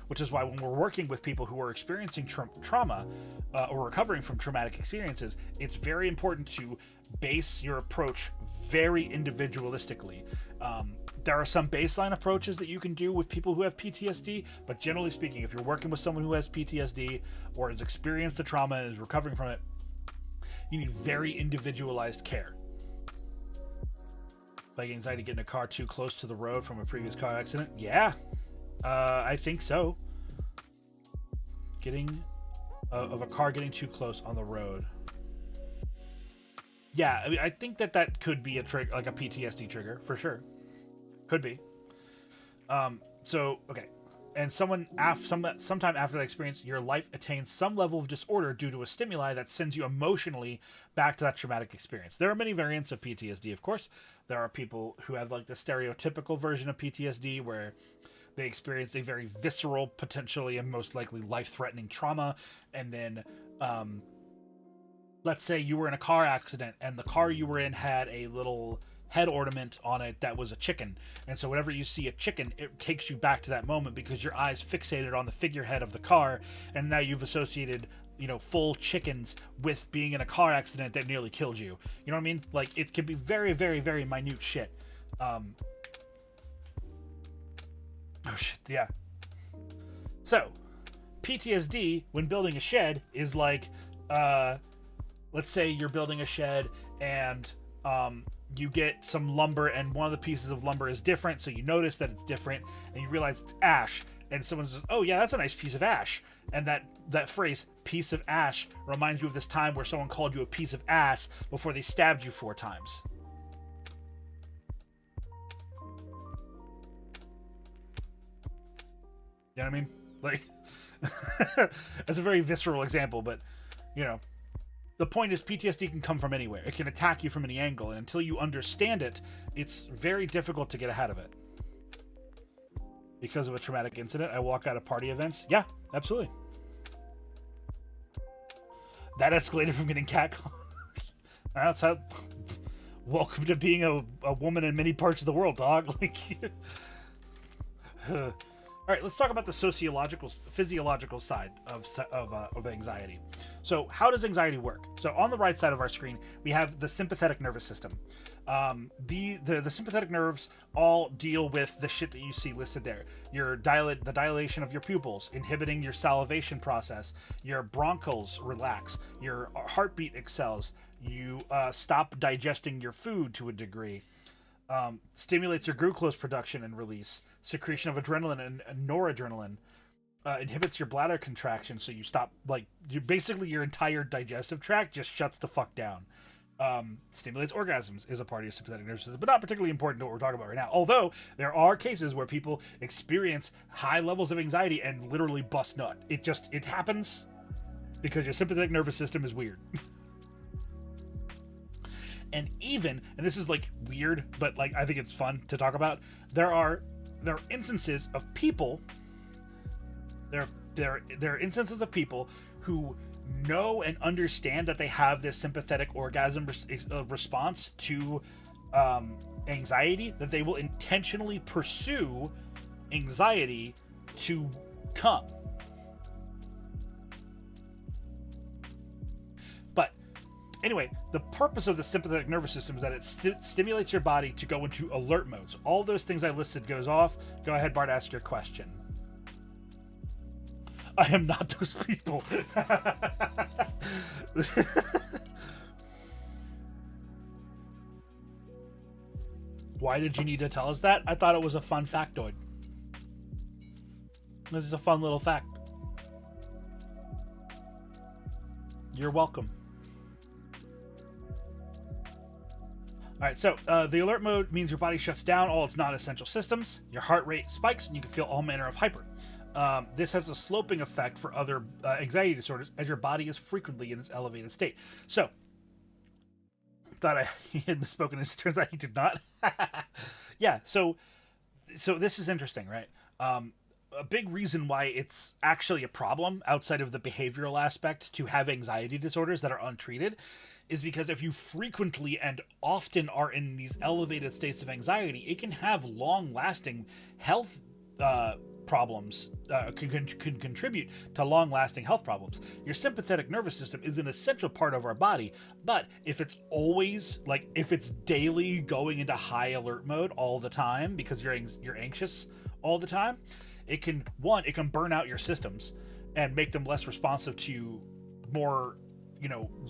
Which is why when we're working with people who are experiencing trauma or recovering from traumatic experiences, it's very important to base your approach very individualistically. There are some baseline approaches that you can do with people who have PTSD, but generally speaking, if you're working with someone who has PTSD or has experienced the trauma and is recovering from it, you need very individualized care. Like anxiety getting a car too close to the road from a previous car accident? Yeah, I think so. Of a car getting too close on the road. Yeah, I mean, I think that could be a trigger, like a PTSD trigger, for sure. Could be. Okay. And sometime after that experience, your life attains some level of disorder due to a stimuli that sends you emotionally back to that traumatic experience. There are many variants of PTSD, of course. There are people who have like the stereotypical version of PTSD where they experienced a very visceral, potentially and most likely life-threatening trauma, and then let's say you were in a car accident and the car you were in had a little head ornament on it that was a chicken, and so whenever you see a chicken, it takes you back to that moment because your eyes fixated on the figurehead of the car, and now you've associated, full chickens with being in a car accident that nearly killed you. You know what I mean? Like, it can be very, very, very minute shit. Oh shit, yeah. So, PTSD, when building a shed, is like, let's say you're building a shed and you get some lumber and one of the pieces of lumber is different, so you notice that it's different and you realize it's ash, and someone says, oh yeah, that's a nice piece of ash, and that phrase, piece of ash, reminds you of this time where someone called you a piece of ass before they stabbed you 4 times. You know what I mean? Like, that's a very visceral example, but, the point is PTSD can come from anywhere. It can attack you from any angle, and until you understand it, it's very difficult to get ahead of it. Because of a traumatic incident, I walk out of party events. Yeah, absolutely. That escalated from getting catcalled. That's how... Welcome to being a woman in many parts of the world, dog. Like... All right, let's talk about the physiological side of anxiety. So how does anxiety work? So on the right side of our screen, we have the sympathetic nervous system. The sympathetic nerves all deal with the shit that you see listed there. The dilation of your pupils, inhibiting your salivation process. Your bronchals relax. Your heartbeat excels. You stop digesting your food to a degree. Stimulates your glucose production and release. Secretion of adrenaline and noradrenaline. Inhibits your bladder contraction, so you stop, like, basically your entire digestive tract just shuts the fuck down. Stimulates orgasms, is a part of your sympathetic nervous system, but not particularly important to what we're talking about right now. Although there are cases where people experience high levels of anxiety and literally bust nut. It happens because your sympathetic nervous system is weird. And this is like weird, but like I think it's fun to talk about. There are instances of people. There are instances of people who know and understand that they have this sympathetic orgasm response to anxiety, that they will intentionally pursue anxiety to come. But anyway, the purpose of the sympathetic nervous system is that it stimulates your body to go into alert mode. So all those things I listed goes off. Go ahead, Bart, ask your question. I am not those people. Why did you need to tell us that? I thought it was a fun factoid. This is a fun little fact. You're welcome. Alright, so the alert mode means your body shuts down all its non-essential systems, your heart rate spikes, and you can feel all manner of hyper. This has a sloping effect for other anxiety disorders, as your body is frequently in this elevated state. So, thought he had misspoken. It turns out he did not. Yeah. So this is interesting, right? A big reason why it's actually a problem outside of the behavioral aspect to have anxiety disorders that are untreated is because if you frequently and often are in these elevated states of anxiety, it can have long-lasting health problems, can contribute to long-lasting health problems. Your sympathetic nervous system is an essential part of our body, but if it's always, like, if it's daily going into high alert mode all the time because you're anxious all the time, it can burn out your systems and make them less responsive to more,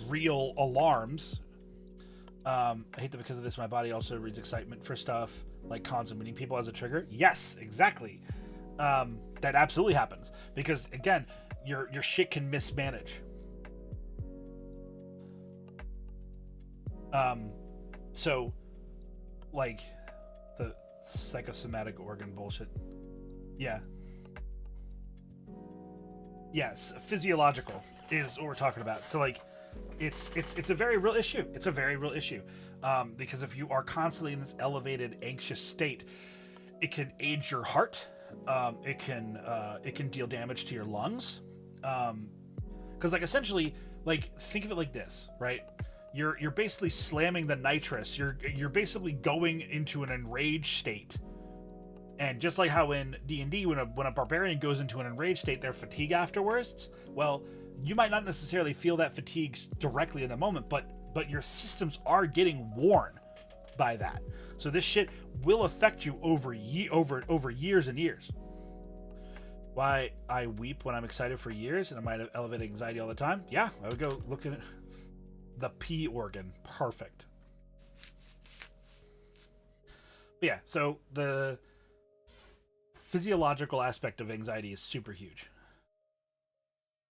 real alarms. I hate that because of this, my body also reads excitement for stuff like cons of meeting people as a trigger. Yes, exactly. That absolutely happens because, again, your shit can mismanage. So, like, the psychosomatic organ bullshit. Yeah. Yes, physiological is what we're talking about. So, like, it's a very real issue. It's a very real issue. Because if you are constantly in this elevated, anxious state, it can age your heart. It can deal damage to your lungs. Because, like, essentially, like, think of it like this, right? You're basically slamming the nitrous. You're basically going into an enraged state. And just like how in D&D, when a barbarian goes into an enraged state, they're fatigued afterwards. Well, you might not necessarily feel that fatigue directly in the moment, but your systems are getting worn by that. So this shit will affect you over years and years. Why I weep when I'm excited for years and I might have elevated anxiety all the time? Yeah, I would go look at the P organ. Perfect. But yeah, so the physiological aspect of anxiety is super huge.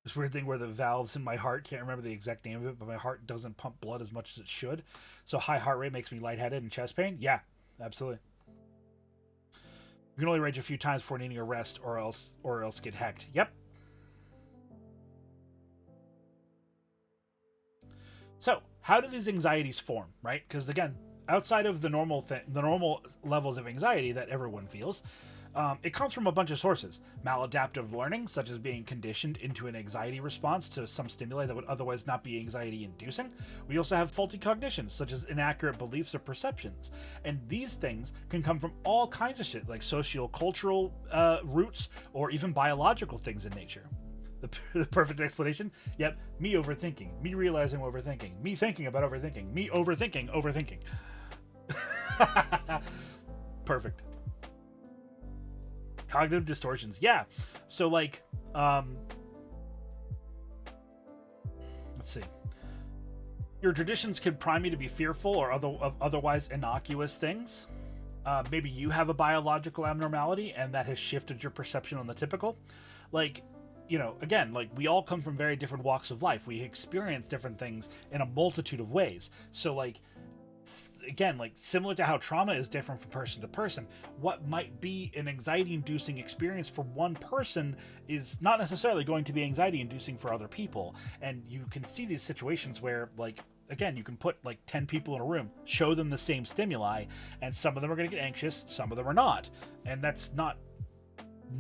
This weird thing where the valves in my heart, can't remember the exact name of it, but my heart doesn't pump blood as much as it should. So high heart rate makes me lightheaded and chest pain. Yeah, absolutely. You can only rage a few times before needing a rest or else get hecked. Yep. So how do these anxieties form, right? Because again, outside of the normal levels of anxiety that everyone feels, it comes from a bunch of sources. Maladaptive learning, such as being conditioned into an anxiety response to some stimuli that would otherwise not be anxiety-inducing. We also have faulty cognition, such as inaccurate beliefs or perceptions. And these things can come from all kinds of shit, like socio-cultural roots or even biological things in nature. The perfect explanation. Yep, me overthinking, me realizing overthinking, me thinking about overthinking, me overthinking. Perfect. Cognitive distortions. Yeah. So like, let's see. Your traditions could prime you to be fearful or otherwise innocuous things. Maybe you have a biological abnormality and that has shifted your perception on the typical. Like, again, like we all come from very different walks of life. We experience different things in a multitude of ways. So like, again, like similar to how trauma is different from person to person, what might be an anxiety-inducing experience for one person is not necessarily going to be anxiety-inducing for other people. And you can see these situations where, like, again, you can put like 10 people in a room, show them the same stimuli, and some of them are going to get anxious, some of them are not. And that's not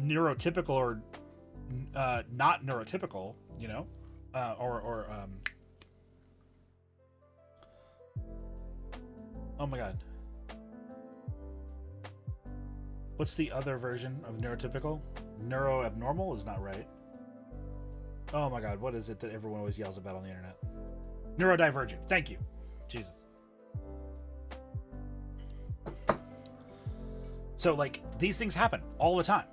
neurotypical or not neurotypical, oh my god. What's the other version of neurotypical? Neuroabnormal is not right. Oh my god, what is it that everyone always yells about on the internet? Neurodivergent. Thank you. Jesus. So, like, these things happen all the time.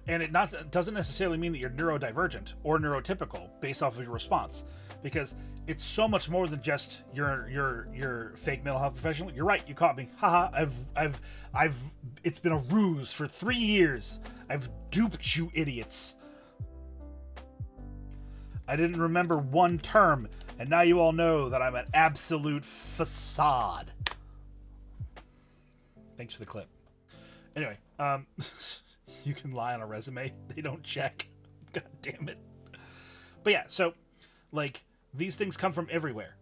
And it doesn't necessarily mean that you're neurodivergent or neurotypical based off of your response, because it's so much more than just your fake mental health professional. You're right, you caught me. Haha, I've it's been a ruse for 3 years. I've duped you idiots. I didn't remember one term, and now you all know that I'm an absolute facade. Thanks for the clip. Anyway, you can lie on a resume. They don't check. God damn it. But yeah, so, like, these things come from everywhere.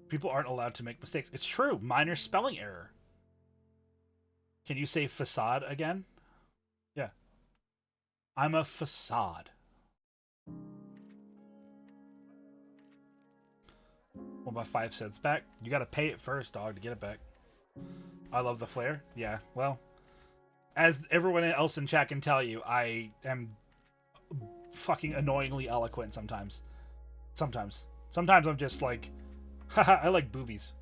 People aren't allowed to make mistakes. It's true. Minor spelling error. Can you say facade again? Yeah. I'm a facade. Want my 5 cents back? You gotta pay it first, dog, to get it back. I love the flair. Yeah, well, as everyone else in chat can tell you, I am fucking annoyingly eloquent sometimes. Sometimes I'm just like, haha, I like boobies.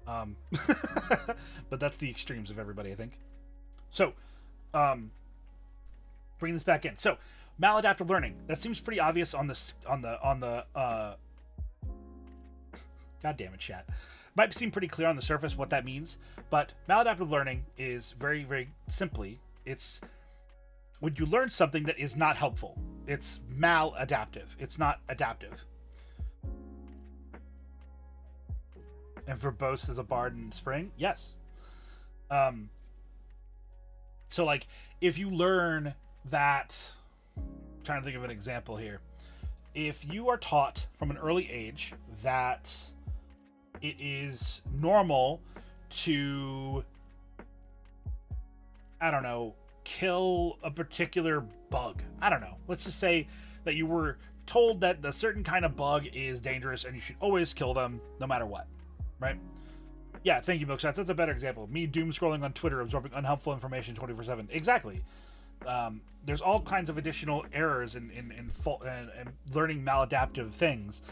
But that's the extremes of everybody, I think. So, bring this back in. So, maladaptive learning. That seems pretty obvious on the God damn it, chat. Might seem pretty clear on the surface what that means, but maladaptive learning is very, very simply, it's when you learn something that is not helpful. It's maladaptive. It's not adaptive. And verbose as a bard in spring? Yes. So, like, if you learn that... I'm trying to think of an example here. If you are taught from an early age that it is normal to, I don't know, kill a particular bug. I don't know. Let's just say that you were told that a certain kind of bug is dangerous and you should always kill them no matter what, right? Yeah, thank you, Milkshots. That's a better example. Me doom scrolling on Twitter, absorbing unhelpful information 24/7. Exactly. There's all kinds of additional errors in learning maladaptive things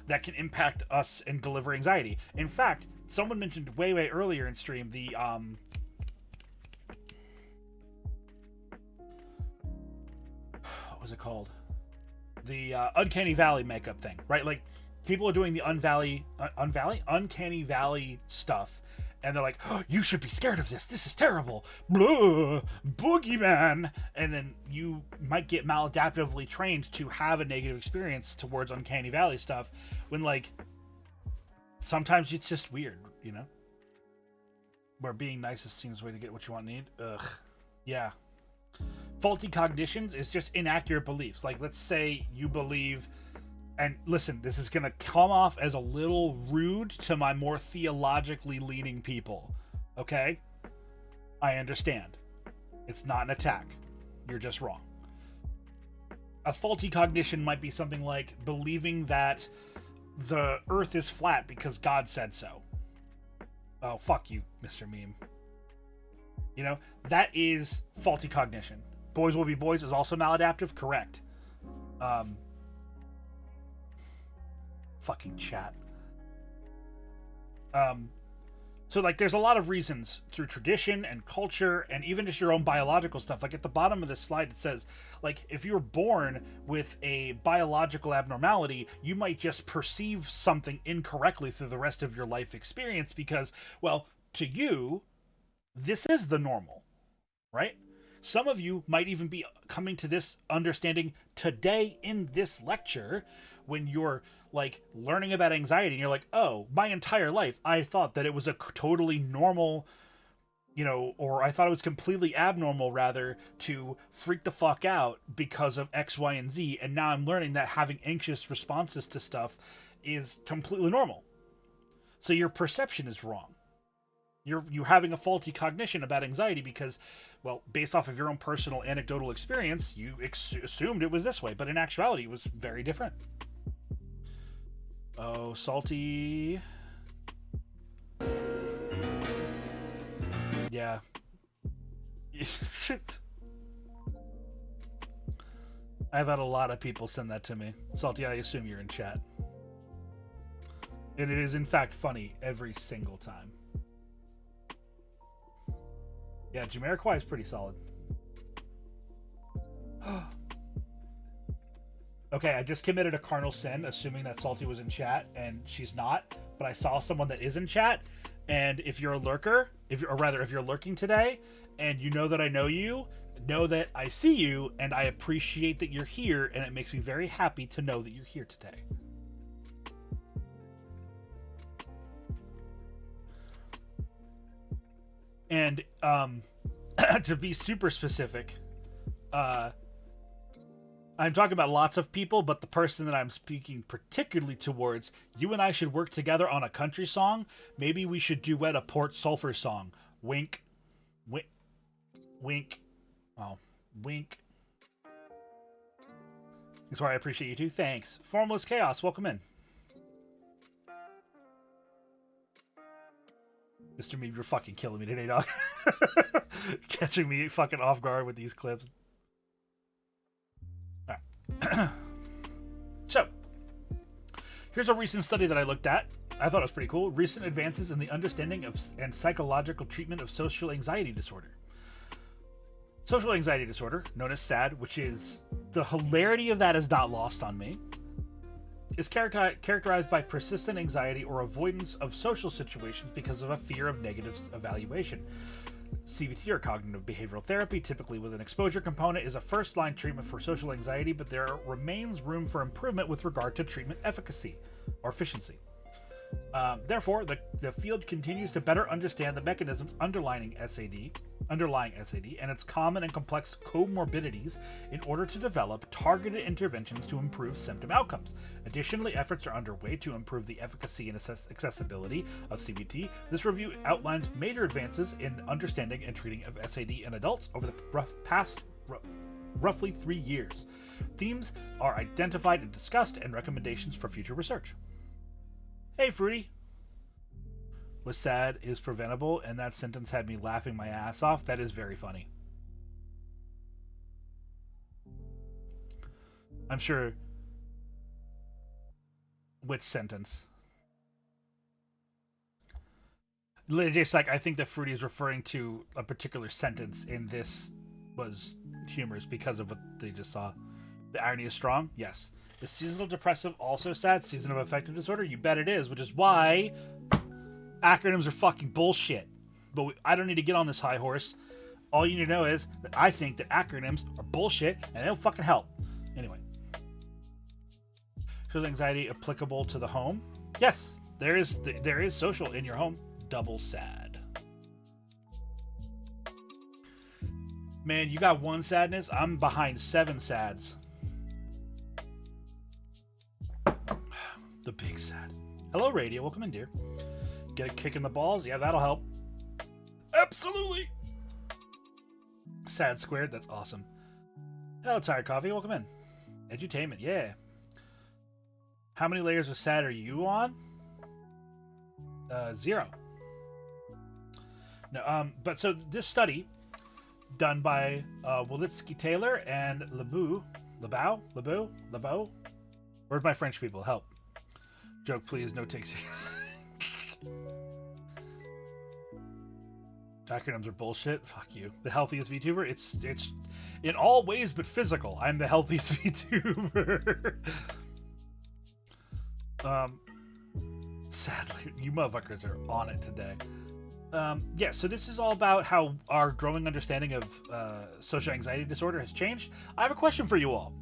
that can impact us and deliver anxiety. In fact, someone mentioned way earlier in stream the what was it called? The Uncanny Valley makeup thing, right? Like, people are doing the Uncanny Valley stuff, and they're like, oh, you should be scared of this. This is terrible. Blah, boogeyman. And then you might get maladaptively trained to have a negative experience towards Uncanny Valley stuff when, like, sometimes it's just weird, you know? Where being nice is seems way to get what you want and need. Ugh. Yeah. Faulty cognitions is just inaccurate beliefs. Like, let's say you believe... And listen, this is going to come off as a little rude to my more theologically leaning people. Okay? I understand. It's not an attack. You're just wrong. A faulty cognition might be something like believing that the earth is flat because God said so. Oh, fuck you, Mr. Meme. You know, that is faulty cognition. Boys Will Be Boys is also maladaptive. Correct. Fucking chat. So, like, there's a lot of reasons through tradition and culture and even just your own biological stuff. Like, at the bottom of this slide, it says, like, if you were born with a biological abnormality, you might just perceive something incorrectly through the rest of your life experience because, well, to you, this is the normal, right? Some of you might even be coming to this understanding today in this lecture when you're like learning about anxiety and you're like, oh, my entire life I thought that it was a totally normal, or I thought it was completely abnormal rather to freak the fuck out because of X, Y, and Z, and now I'm learning that having anxious responses to stuff is completely normal. So your perception is wrong. You're having a faulty cognition about anxiety because, well, based off of your own personal anecdotal experience, you assumed it was this way, but in actuality, it was very different. Oh, salty. Yeah. I've had a lot of people send that to me. Salty, I assume you're in chat. And it is, in fact, funny every single time. Yeah, Jamiroquai is pretty solid. Okay, I just committed a carnal sin, assuming that Salty was in chat, and she's not. But I saw someone that is in chat, and if you're a lurker, if you're lurking today, and you know that I know that I see you, and I appreciate that you're here, and it makes me very happy to know that you're here today. And to be super specific, I'm talking about lots of people, but the person that I'm speaking particularly towards, you and I should work together on a country song. Maybe we should duet a Port Sulphur song. Wink. Wink. Wink. Oh, wink. Sorry, I appreciate you too. Thanks. Formless Chaos, welcome in. Mr. Mead, you're fucking killing me today, dog. Catching me fucking off guard with these clips. Alright. So, here's a recent study that I looked at. I thought it was pretty cool. Recent advances in the understanding of and psychological treatment of social anxiety disorder. Social anxiety disorder, known as SAD, which is the hilarity of that is not lost on me, is characterized by persistent anxiety or avoidance of social situations because of a fear of negative evaluation. CBT, or cognitive behavioral therapy, typically with an exposure component, is a first-line treatment for social anxiety, but there remains room for improvement with regard to treatment efficacy or efficiency. Therefore, the field continues to better understand the mechanisms underlying SAD and its common and complex comorbidities in order to develop targeted interventions to improve symptom outcomes. Additionally, efforts are underway to improve the efficacy and accessibility of CBT. This review outlines major advances in understanding and treating of SAD in adults over the past roughly 3 years. Themes are identified and discussed, and recommendations for future research. Hey, Fruity. Was SAD is preventable, and that sentence had me laughing my ass off. That is very funny. I'm sure. Which sentence? Lady J Psych, I think that Fruity is referring to a particular sentence in this was humorous because of what they just saw. The irony is strong? Yes. Is seasonal depressive also SAD? Season of affective disorder? You bet it is, which is why acronyms are fucking bullshit. But I don't need to get on this high horse. All you need to know is that I think that acronyms are bullshit and they don't fucking help. Anyway. Social anxiety applicable to the home? Yes, there is social in your home. Double sad. Man, you got one sadness. I'm behind 7 sads. The big sad. Hello, Radio. Welcome in, dear. Get a kick in the balls? Yeah, that'll help. Absolutely. Sad squared. That's awesome. Hello, Tired Coffee. Welcome in. Edu-Tainment. Yeah. How many layers of sad are you on? 0. No. But so this study done by Wolitsky Taylor and Lebow. Where's my French people? Help. Joke, please. No take serious. Acronyms are bullshit. Fuck you. The healthiest VTuber. It's in all ways but physical. I'm the healthiest VTuber. Sadly, you motherfuckers are on it today. Yeah, so this is all about how our growing understanding of social anxiety disorder has changed. I have a question for you all.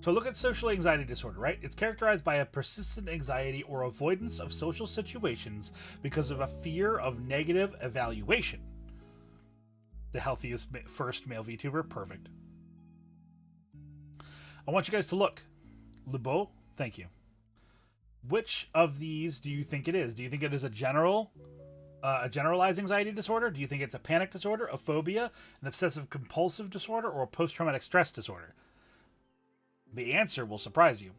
So look at social anxiety disorder, right? It's characterized by a persistent anxiety or avoidance of social situations because of a fear of negative evaluation. The healthiest first male VTuber, perfect. I want you guys to look. Lebeau, thank you. Which of these do you think it is? Do you think it is a generalized anxiety disorder? Do you think it's a panic disorder, a phobia, an obsessive compulsive disorder, or a post-traumatic stress disorder? The answer will surprise you.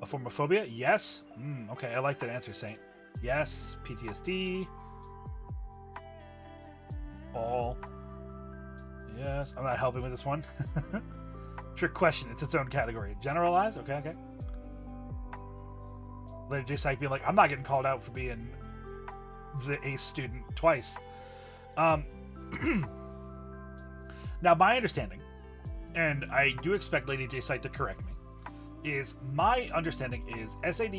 A form of phobia? Yes. Okay, I like that answer, Saint. Yes. PTSD. All. Yes. I'm not helping with this one. Trick question. It's its own category. Generalized? Okay. Lady J Psych being like, I'm not getting called out for being the ace student twice. Now, my understanding, and I do expect Lady J Site to correct me, is my understanding is SAD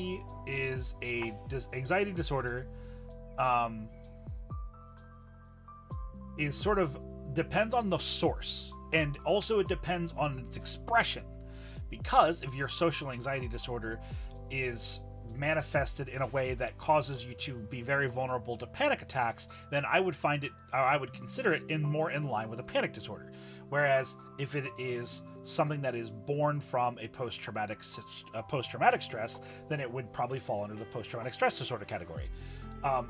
is a anxiety disorder. Is sort of depends on the source, and also it depends on its expression, because if your social anxiety disorder is manifested in a way that causes you to be very vulnerable to panic attacks, then I would find it, or I would consider it more in line with a panic disorder. Whereas if it is something that is born from a post-traumatic stress, then it would probably fall under the post-traumatic stress disorder category.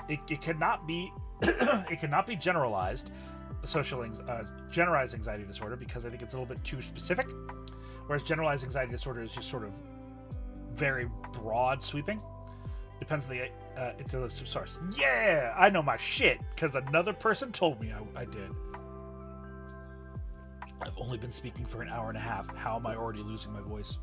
It cannot be it cannot be generalized generalized anxiety disorder, because I think it's a little bit too specific. Whereas generalized anxiety disorder is just sort of very broad sweeping. Depends on the source. Yeah, I know my shit because another person told me I did. I've only been speaking for an hour and a half. How am I already losing my voice?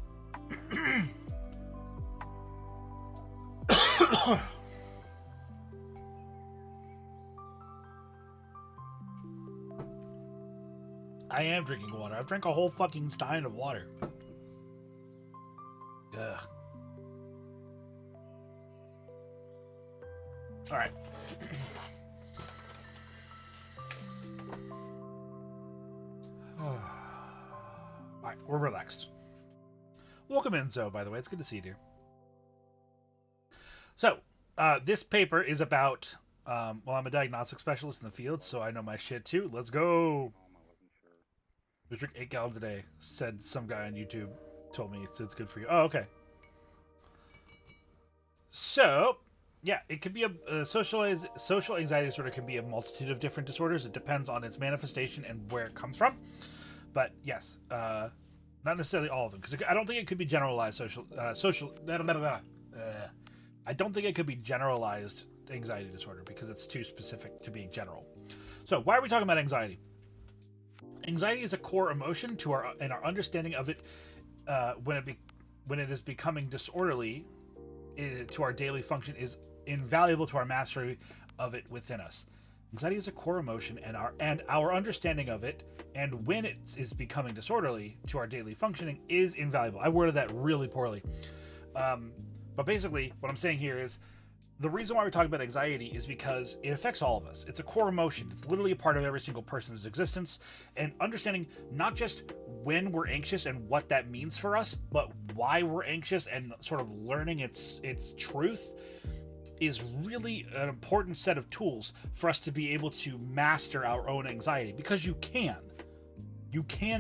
I am drinking water. I've drank a whole fucking stein of water. Ugh. All right. All right, we're relaxed. Welcome in, Zoe, by the way. It's good to see you, dear. So, this paper is about, well, I'm a diagnostic specialist in the field, so I know my shit too. Let's go. We drink 8 gallons a day, said some guy on YouTube. Told me it's good for you. Oh, okay. So, yeah, it could be a social anxiety disorder can be a multitude of different disorders. It depends on its manifestation and where it comes from. But yes, not necessarily all of them, because I don't think it could be generalized I don't think it could be generalized anxiety disorder because it's too specific to being general. So why are we talking about anxiety? Anxiety is a core emotion to our understanding of it when it is becoming disorderly to our daily function is invaluable to our mastery of it within us. Anxiety is a core emotion, and our understanding of it, and when it is becoming disorderly to our daily functioning, is invaluable. I worded that really poorly, but basically, what I'm saying here is the reason why we're talking about anxiety is because it affects all of us. It's a core emotion. It's literally a part of every single person's existence, and understanding not just when we're anxious and what that means for us, but why we're anxious and sort of learning its truth is really an important set of tools for us to be able to master our own anxiety, because you can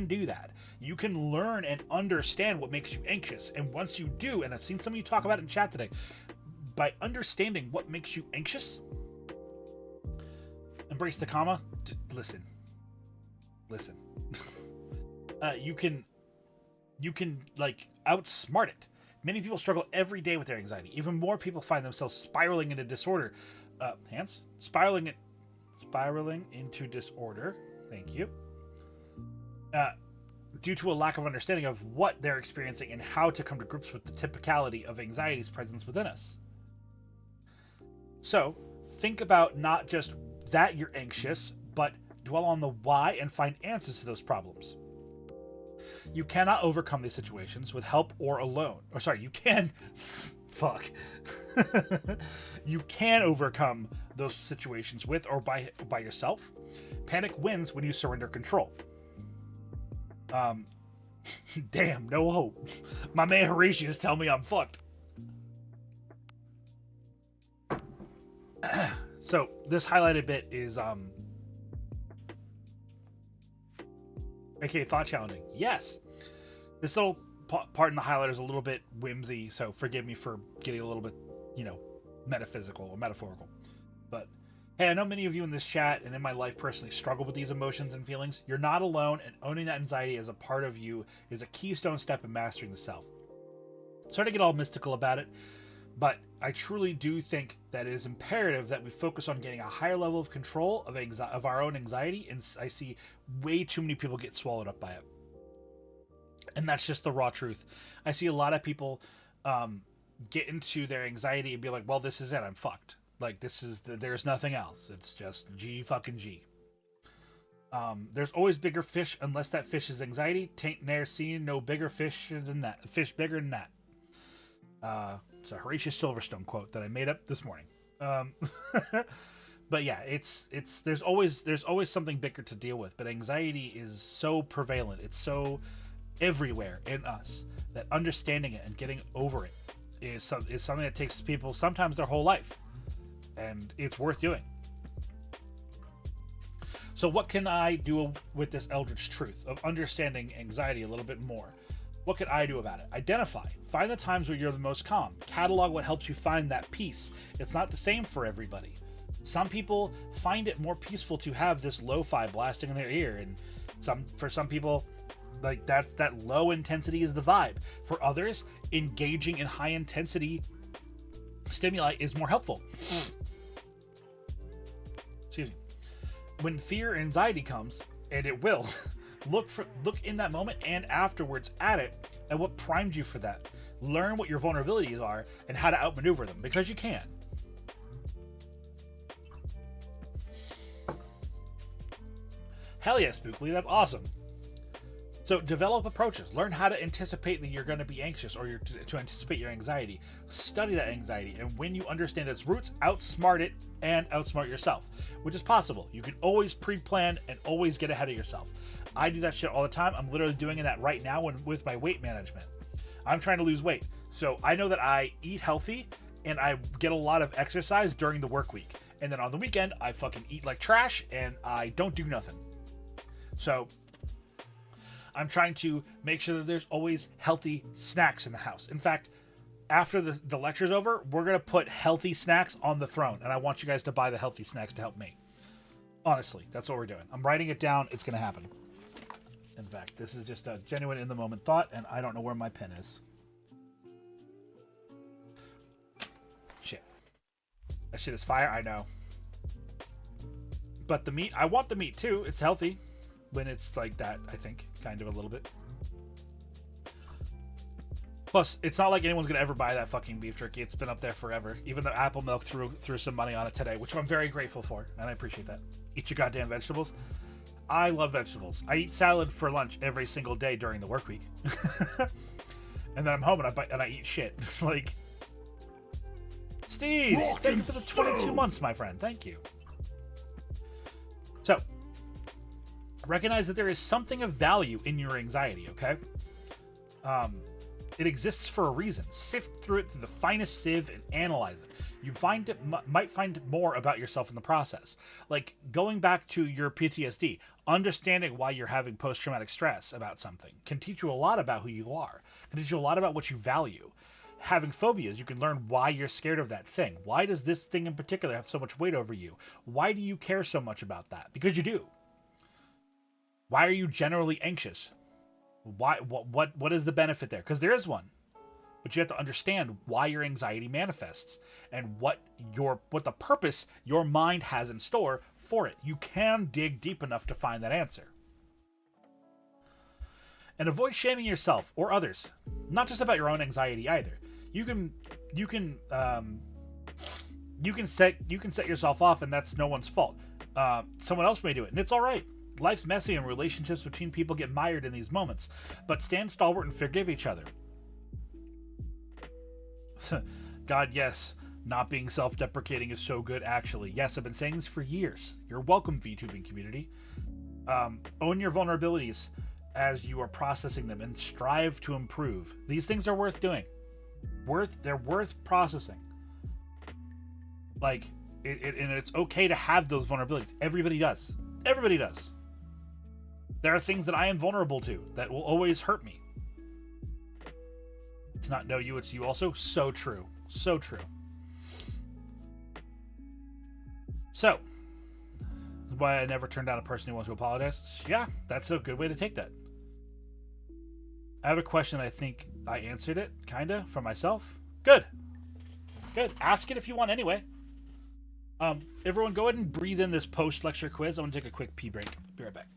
do that. You can learn and understand what makes you anxious, and once you do, and I've seen some of you talk about it in chat today, by understanding what makes you anxious, embrace the comma, listen, you can like outsmart it. Many people struggle every day with their anxiety. Even more people find themselves spiraling into disorder. Hands? Spiraling into disorder. Thank you. Due to a lack of understanding of what they're experiencing and how to come to grips with the typicality of anxiety's presence within us. So, think about not just that you're anxious, but dwell on the why and find answers to those problems. You cannot overcome these situations with help or alone. Or sorry, you can. Fuck. You can overcome those situations with or by yourself. Panic wins when you surrender control. Damn, no hope. My man Horatius tell me I'm fucked. So this highlighted bit is aka thought challenging. Yes, this little part in the highlighter is a little bit whimsy, so forgive me for getting a little bit, metaphysical or metaphorical. But hey, I know many of you in this chat and in my life personally struggle with these emotions and feelings. You're not alone, and owning that anxiety as a part of you is a keystone step in mastering the self. Sorry to get all mystical about it, but I truly do think that it is imperative that we focus on getting a higher level of control of our own anxiety, and I see way too many people get swallowed up by it. And that's just the raw truth. I see a lot of people get into their anxiety and be like, well, this is it, I'm fucked. Like, there's nothing else. It's just G fucking G. There's always bigger fish unless that fish is anxiety. Tain't ne'er seen no bigger fish than that. Fish bigger than that. It's a Horatius Silverstone quote that I made up this morning. But yeah, there's always something bigger to deal with. But anxiety is so prevalent. It's so everywhere in us that understanding it and getting over it is something that takes people sometimes their whole life, and it's worth doing. So what can I do with this eldritch truth of understanding anxiety a little bit more? What can I do about it? Identify. Find the times where you're the most calm. Catalog what helps you find that peace. It's not the same for everybody. Some people find it more peaceful to have this lo-fi blasting in their ear, and for some people, like that low intensity is the vibe. For others, engaging in high intensity stimuli is more helpful. Excuse me. When fear and anxiety comes, and it will, look in that moment and afterwards at it and what primed you for that. Learn what your vulnerabilities are and how to outmaneuver them, because you can. Hell yeah, Spookly, that's awesome. So develop approaches. Learn how to anticipate that you're going to be anxious, or to anticipate your anxiety. Study that anxiety, and when you understand its roots, outsmart it and outsmart yourself, which is possible. You can always pre-plan and always get ahead of yourself. I do that shit all the time. I'm literally doing that right now with my weight management. I'm trying to lose weight, so I know that I eat healthy and I get a lot of exercise during the work week, and then on the weekend I fucking eat like trash and I don't do nothing. So I'm trying to make sure that there's always healthy snacks in the house. In fact, after the lecture's over, we're going to put healthy snacks on the throne, and I want you guys to buy the healthy snacks to help me. Honestly, that's what we're doing. I'm writing it down. It's going to happen. In fact, this is just a genuine in-the-moment thought, and I don't know where my pen is. Shit. That shit is fire, I know. But the meat, I want the meat too. It's healthy when it's like that, I think, kind of a little bit. Plus, it's not like anyone's gonna ever buy that fucking beef jerky. It's been up there forever. Even though Apple Milk threw some money on it today, which I'm very grateful for, and I appreciate that. Eat your goddamn vegetables. I love vegetables. I eat salad for lunch every single day during the work week. And then I'm home and I eat shit. Like, Steve, thank you for the 22 months, my friend. Thank you. So, recognize that there is something of value in your anxiety, okay? It exists for a reason. Sift through it through the finest sieve and analyze it. You might find more about yourself in the process. Like going back to your PTSD, understanding why you're having post-traumatic stress about something can teach you a lot about who you are. Can teach you a lot about what you value. Having phobias, you can learn why you're scared of that thing. Why does this thing in particular have so much weight over you? Why do you care so much about that? Because you do. Why are you generally anxious? Why? What is the benefit there? Because there is one. but you have to understand why your anxiety manifests and what the purpose your mind has in store for it. You can dig deep enough to find that answer. And avoid shaming yourself or others. Not just about your own anxiety either. You can set yourself off, and that's no one's fault. Someone else may do it, and it's all right. Life's messy, and relationships between people get mired in these moments. But stand stalwart and forgive each other. God, yes, not being self-deprecating is so good, actually. Yes, I've been saying this for years. You're welcome, VTubing community. Own your vulnerabilities as you are processing them and strive to improve. These things are worth doing. They're worth processing. Like, and it's okay to have those vulnerabilities. Everybody does. Everybody does. There are things that I am vulnerable to that will always hurt me. It's not no you, it's you also. So true. So true. So, why I never turn down a person who wants to apologize? Yeah, that's a good way to take that. I have a question. I think I answered it, kinda, for myself. Good. Good. Ask it if you want anyway. Everyone go ahead and breathe in this post-lecture quiz. I'm going to take a quick pee break. Be right back.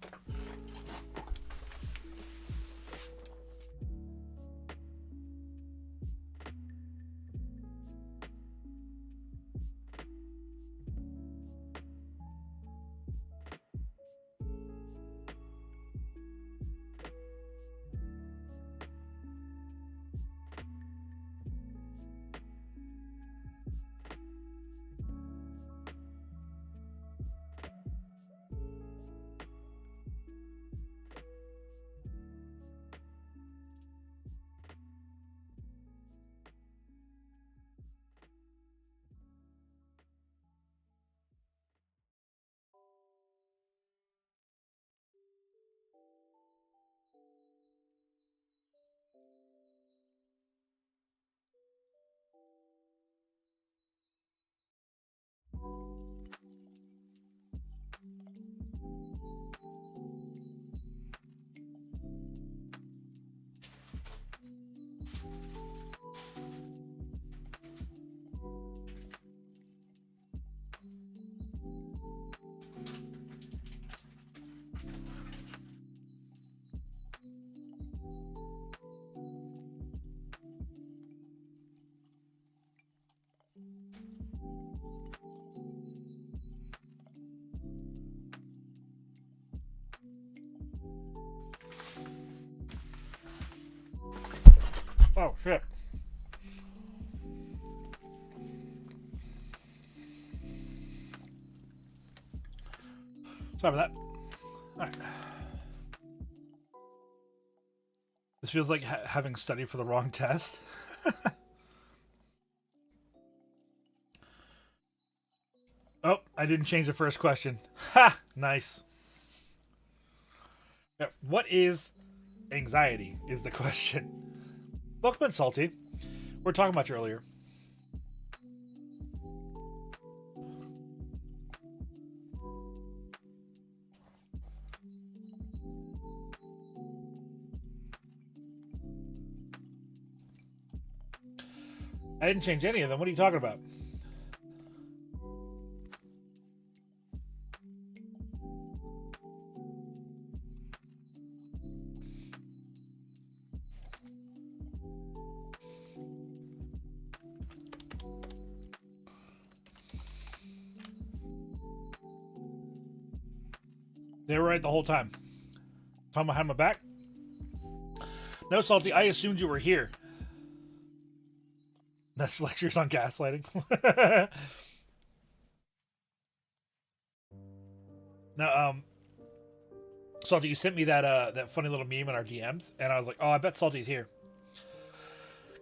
Oh, shit. Sorry about that. Alright. This feels like having studied for the wrong test. Oh, I didn't change the first question. Ha! Nice. Yeah, what is anxiety is the question. Welcome in, Salty. We were talking about you earlier. I didn't change any of them. What are you talking about? They were right the whole time. Talking behind my back? No, Salty, I assumed you were here. That's lectures on gaslighting. Now, Salty, you sent me that funny little meme in our DMs, and I was like, oh, I bet Salty's here.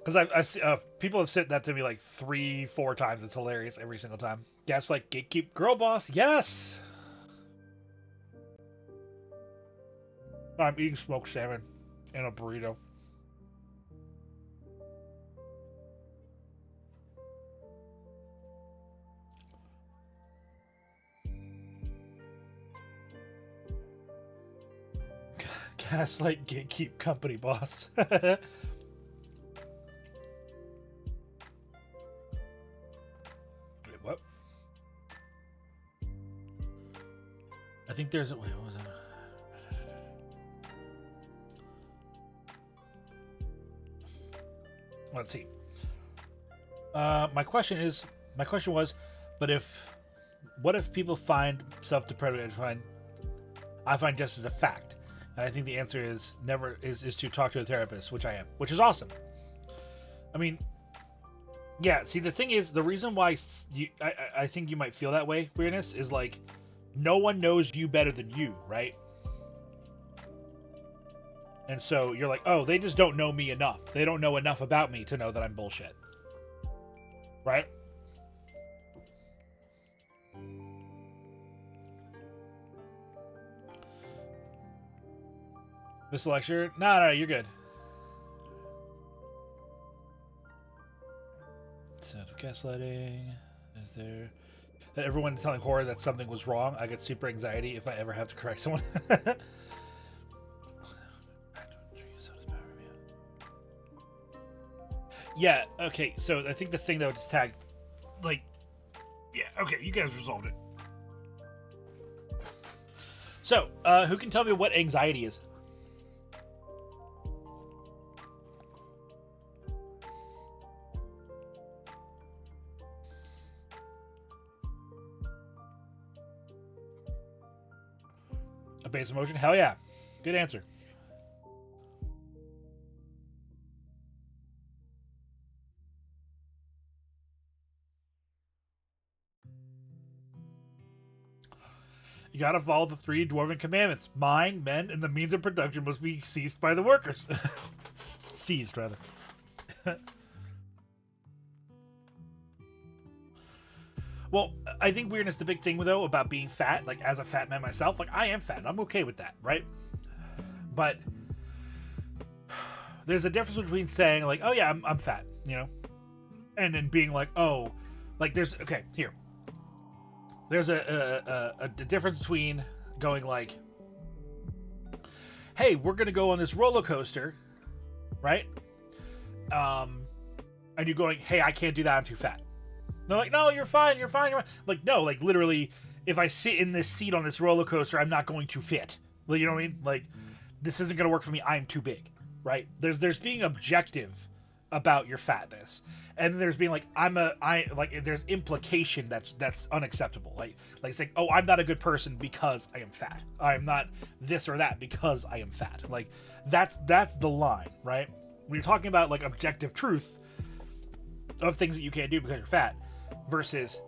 Because people have sent that to me like 3-4 times. It's hilarious every single time. Gaslight, gatekeep, girl boss, yes! I'm eating smoked salmon and a burrito. Gaslight, gatekeep, company boss. think there's a... Wait, what was it? Let's see. My question was, what if people find self-deprecating? I find just as a fact, and I think the answer is never is to talk to a therapist, which I am, which is awesome. I mean, yeah. See, the thing is, the reason why I think you might feel that way, weirdness, is like no one knows you better than you, right? And so you're like, oh, they just don't know me enough. They don't know enough about me to know that I'm bullshit. Right? This lecture? No, you're good. Sound of gaslighting. Is there... That everyone telling horror that something was wrong. I get super anxiety if I ever have to correct someone. Yeah, okay, so I think the thing that was tagged, like, yeah, okay, you guys resolved it. So, who can tell me what anxiety is? A base emotion? Hell yeah. Good answer. You gotta follow the 3 dwarven commandments. Mine, men, and the means of production must be seized by the workers. Seized, rather. Well, I think weirdness, the big thing, though, about being fat, like, as a fat man myself, like, I am fat, and I'm okay with that, right? But there's a difference between saying, like, oh, yeah, I'm fat, you know? And then being like, oh, like, there's, okay, here. There's a difference between going like, hey, we're going to go on this roller coaster, right? And you're going, hey, I can't do that, I'm too fat. They're like, no, you're fine, you're fine, you're fine. Like, no, like, literally, if I sit in this seat on this roller coaster, I'm not going to fit. Like, you know what I mean? Like, this isn't going to work for me, I'm too big, right? There's being objective about your fatness, and there's being like there's implication that's unacceptable, like saying, oh, I'm not a good person because I am fat, I'm not this or that because I am fat. Like, that's the line, right? When you're talking about like objective truth of things that you can't do because you're fat versus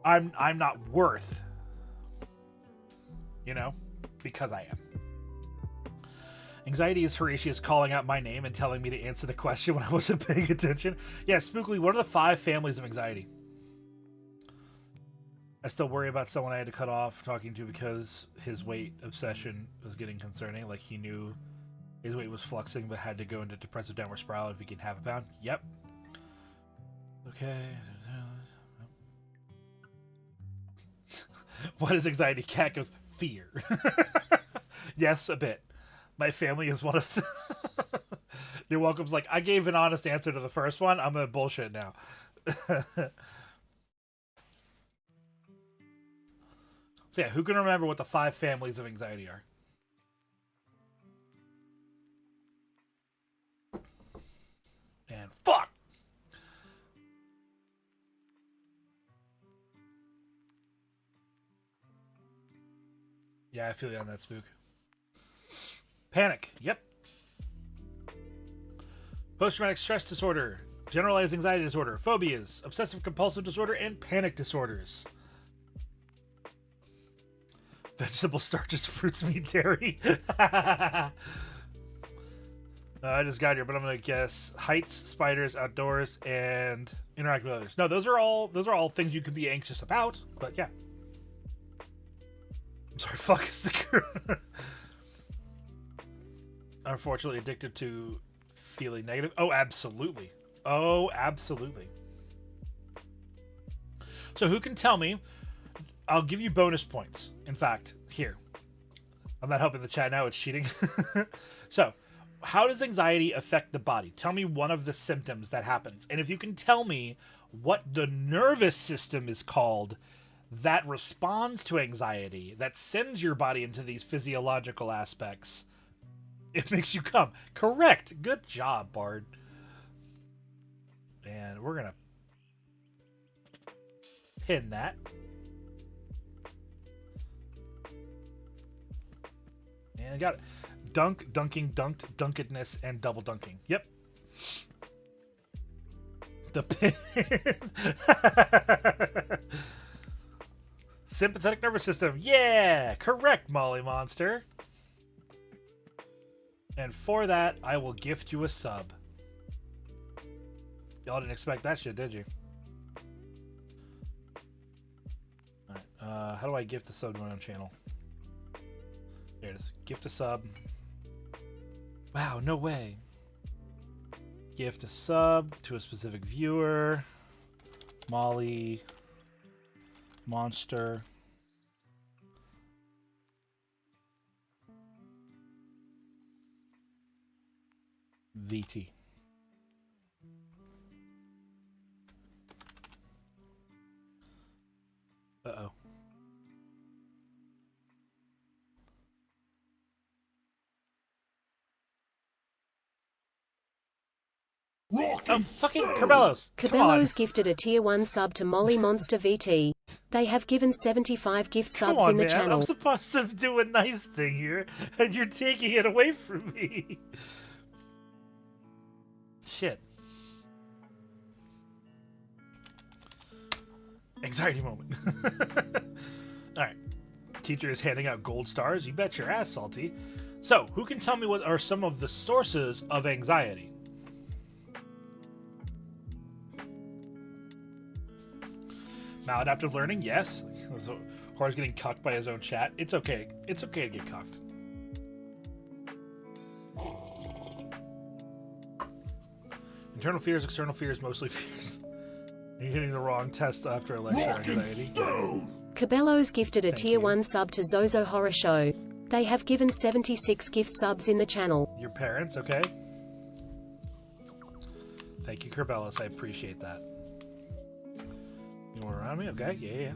I'm not worth, you know, because I am. Anxiety is Horatius calling out my name and telling me to answer the question when I wasn't paying attention. Yeah, spookily, what are the 5 families of anxiety? I still worry about someone I had to cut off talking to because his weight obsession was getting concerning. Like, he knew his weight was fluxing but had to go into depressive downward spiral if he can have a pound. Yep. Okay. What is anxiety? Cat goes, fear. Yes, a bit. My family is one of them. You're welcome's like, I gave an honest answer to the first one. I'm gonna bullshit now. So yeah, who can remember what the 5 families of anxiety are? And fuck! Yeah, I feel you on that, Spook. Panic. Yep. Post-traumatic stress disorder, generalized anxiety disorder, phobias, obsessive compulsive disorder, and panic disorders. Vegetable starches, fruits, meat, dairy. I just got here, but I'm gonna guess heights, spiders, outdoors, and interact with others. No, those are all things you could be anxious about. But yeah. I'm sorry. Fuck is the. Unfortunately addicted to feeling negative. Oh, absolutely. Oh, absolutely. So who can tell me? I'll give you bonus points. In fact, here. I'm not helping the chat now. It's cheating. So, how does anxiety affect the body? Tell me one of the symptoms that happens. And if you can tell me what the nervous system is called that responds to anxiety, that sends your body into these physiological aspects. It makes you come. Correct. Good job, Bard. And we're going to pin that. And I got it. Dunk, dunking, dunked, dunkedness, and double dunking. Yep. The pin. Sympathetic nervous system. Yeah, correct, Molly Monster. And for that, I will gift you a sub. Y'all didn't expect that shit, did you? Alright, how do I gift a sub to my own channel? There it is. Gift a sub. Wow, no way. Gift a sub to a specific viewer. Molly Monster. VT. Uh-oh. Oh, fucking Cabellos. Cabellos gifted a tier 1 sub to Molly Monster VT. They have given 75 gift subs in the channel. I'm supposed to do a nice thing here, and you're taking it away from me. Shit. Anxiety moment. Alright. Teacher is handing out gold stars. You bet your ass, Salty. So, who can tell me what are some of the sources of anxiety? Maladaptive learning, yes. So, Horace getting cucked by his own chat. It's okay. It's okay to get cucked. Internal fears, external fears, mostly fears. You're getting the wrong test after a lecture anxiety. Cabellos gifted a Thank tier you. 1 sub to Zozo Horror Show. They have given 76 gift subs in the channel. Your parents, okay? Thank you, Cabellos. I appreciate that. You want around me? Okay, yeah.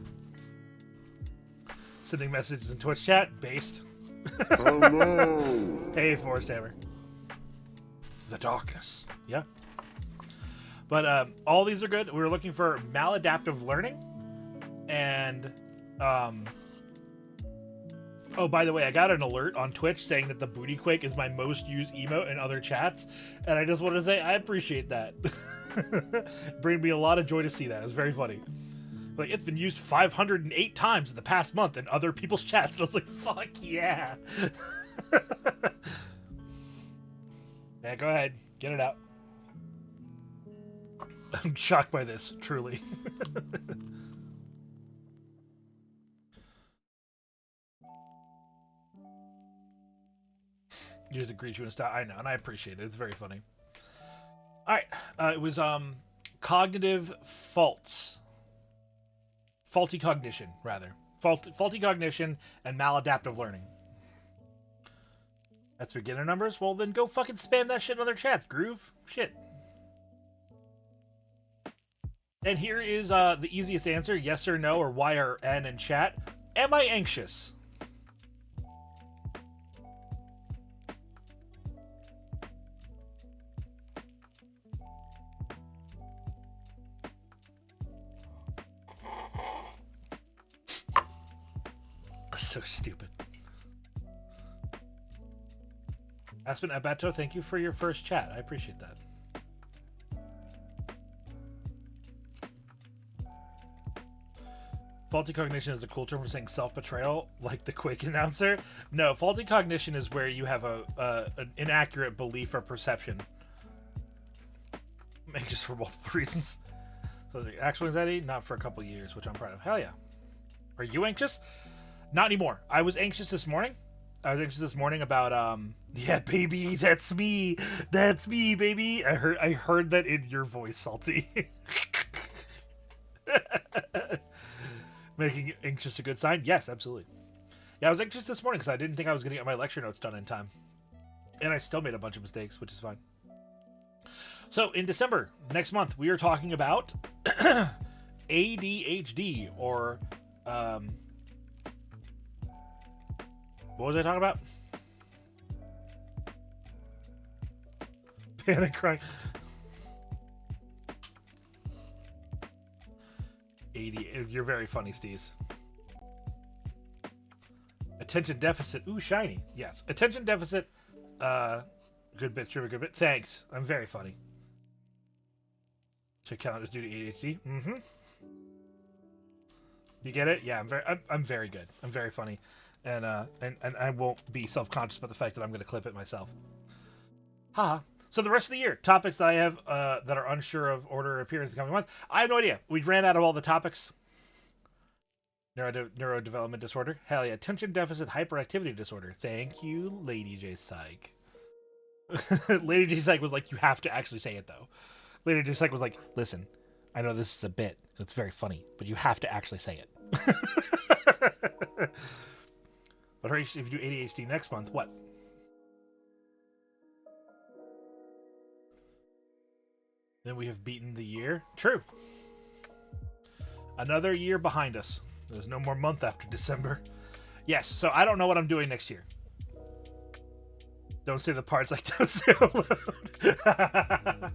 Sending messages in Twitch chat. Based. Oh no! Hey, Forest Hammer. The darkness. Yeah. But all these are good. We were looking for maladaptive learning. And, oh, by the way, I got an alert on Twitch saying that the Booty Quake is my most used emote in other chats. And I just want to say I appreciate that. Bring me a lot of joy to see that. It was very funny. Like, it's been used 508 times in the past month in other people's chats. And I was like, fuck yeah. Yeah, go ahead. Get it out. I'm shocked by this, truly. Use the greet you and stuff. I know, and I appreciate it. It's very funny. All right. It was cognitive faults. Faulty cognition, rather. Faulty cognition and maladaptive learning. That's beginner numbers? Well, then go fucking spam that shit in other chats, Groove. Shit. And here is the easiest answer, yes or no, or Y or N in chat. Am I anxious? So stupid. Aspen Abato, thank you for your first chat. I appreciate that. Faulty cognition is a cool term for saying self-betrayal, like the Quake announcer. No, faulty cognition is where you have an inaccurate belief or perception. I'm anxious for multiple reasons. So the actual anxiety, not for a couple years, which I'm proud of. Hell yeah. Are you anxious? Not anymore. I was anxious this morning. About yeah, baby, that's me. That's me, baby. I heard that in your voice, Salty. Making anxious a good sign? Yes, absolutely. Yeah, I was anxious this morning because I didn't think I was going to get my lecture notes done in time. And I still made a bunch of mistakes, which is fine. So, in December, next month, we are talking about ADHD, or What was I talking about? Panic crying. 80. You're very funny, Steez. Attention deficit. Ooh, shiny. Yes. Attention deficit. Good bit, streamer, good bit. Thanks. I'm very funny. Should count as due to ADHD. Mm-hmm. You get it? Yeah, I'm very good. I'm very funny. And I won't be self-conscious about the fact that I'm going to clip it myself. Haha. So the rest of the year, topics that I have that are unsure of order or appearance in the coming month. I have no idea. We ran out of all the topics. Neurodevelopment disorder. Hell yeah. Attention deficit hyperactivity disorder. Thank you, Lady J Psych. Lady J Psych was like, you have to actually say it, though. Lady J Psych was like, listen, I know this is a bit. It's very funny, but you have to actually say it. But if you do ADHD next month, what? Then we have beaten the year. True. Another year behind us. There's no more month after December. Yes, so I don't know what I'm doing next year. Don't say the parts like that so loud.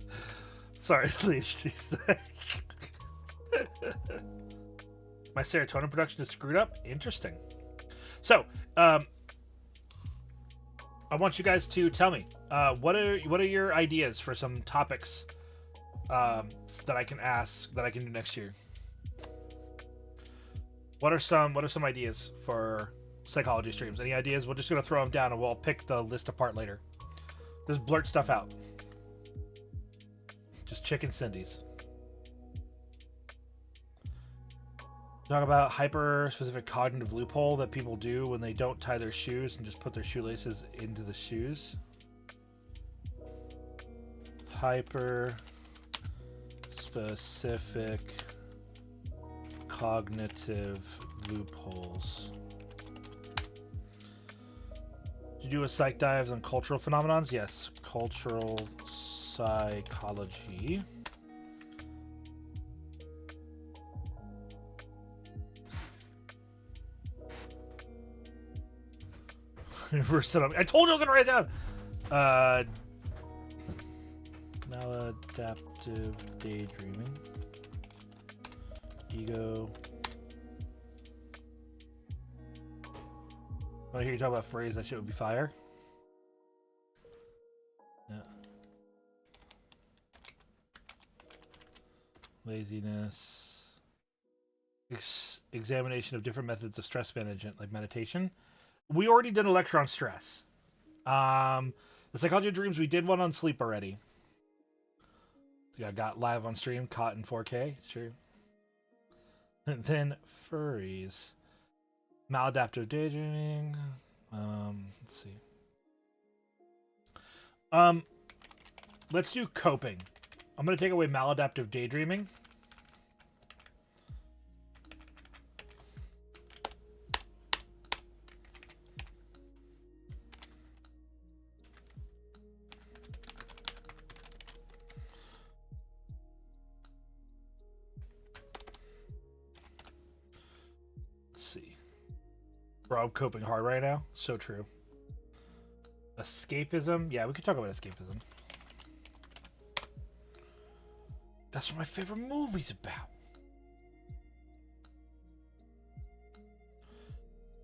Sorry, please. My serotonin production is screwed up. Interesting. So, I want you guys to tell me what are your ideas for some topics that I can ask that I can do next year. What are some ideas for psychology streams? Any ideas? We're just gonna throw them down and we'll pick the list apart later. Just blurt stuff out. Just chicken Cindy's. Talk about hyper-specific cognitive loophole that people do when they don't tie their shoes and just put their shoelaces into the shoes. Hyper-specific cognitive loopholes. Did you do a psych dives on cultural phenomenons? Yes, cultural psychology. I told you I was gonna write it down. Maladaptive daydreaming. Ego. When I hear you talk about phrase, that shit would be fire. Yeah. Laziness. Examination of different methods of stress management, like meditation. We already did a lecture on stress. The psychology of dreams, we did one on sleep already. Yeah, got live on stream, caught in 4K. Sure. And then furries. Maladaptive daydreaming. Let's see. Let's do coping. I'm gonna take away maladaptive daydreaming. Bro, I'm coping hard right now. So true. Escapism? Yeah, we could talk about escapism. That's what my favorite movie's about.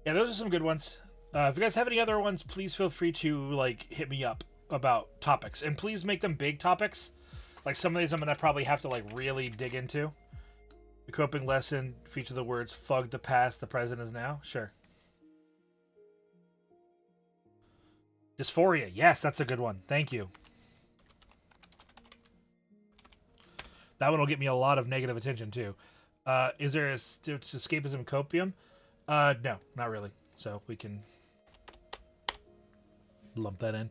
Yeah, those are some good ones. If you guys have any other ones, please feel free to like hit me up about topics. And please make them big topics. Like some of these I'm going to probably have to like really dig into. The coping lesson, feature the words, fug the past, the present is now. Sure. Dysphoria. Yes, that's a good one. Thank you. That one will get me a lot of negative attention, too. Is there escapism copium? No, not really. So we can lump that in.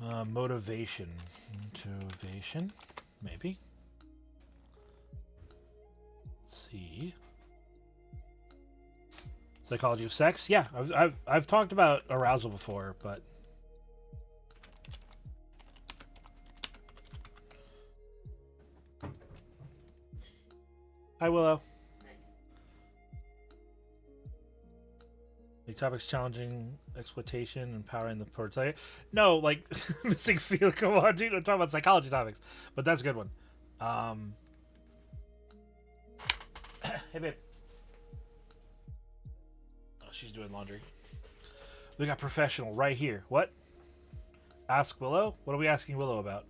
Motivation. Motivation. Maybe. Let's see. Psychology of sex? Yeah, I've talked about arousal before, but hi Willow. Like topics challenging exploitation, empowering the proletariat. No, like missing field. Come on, dude. I'm talking about psychology topics, but that's a good one. Hey, babe. Oh, she's doing laundry. We got professional right here. What? Ask Willow? What are we asking Willow about?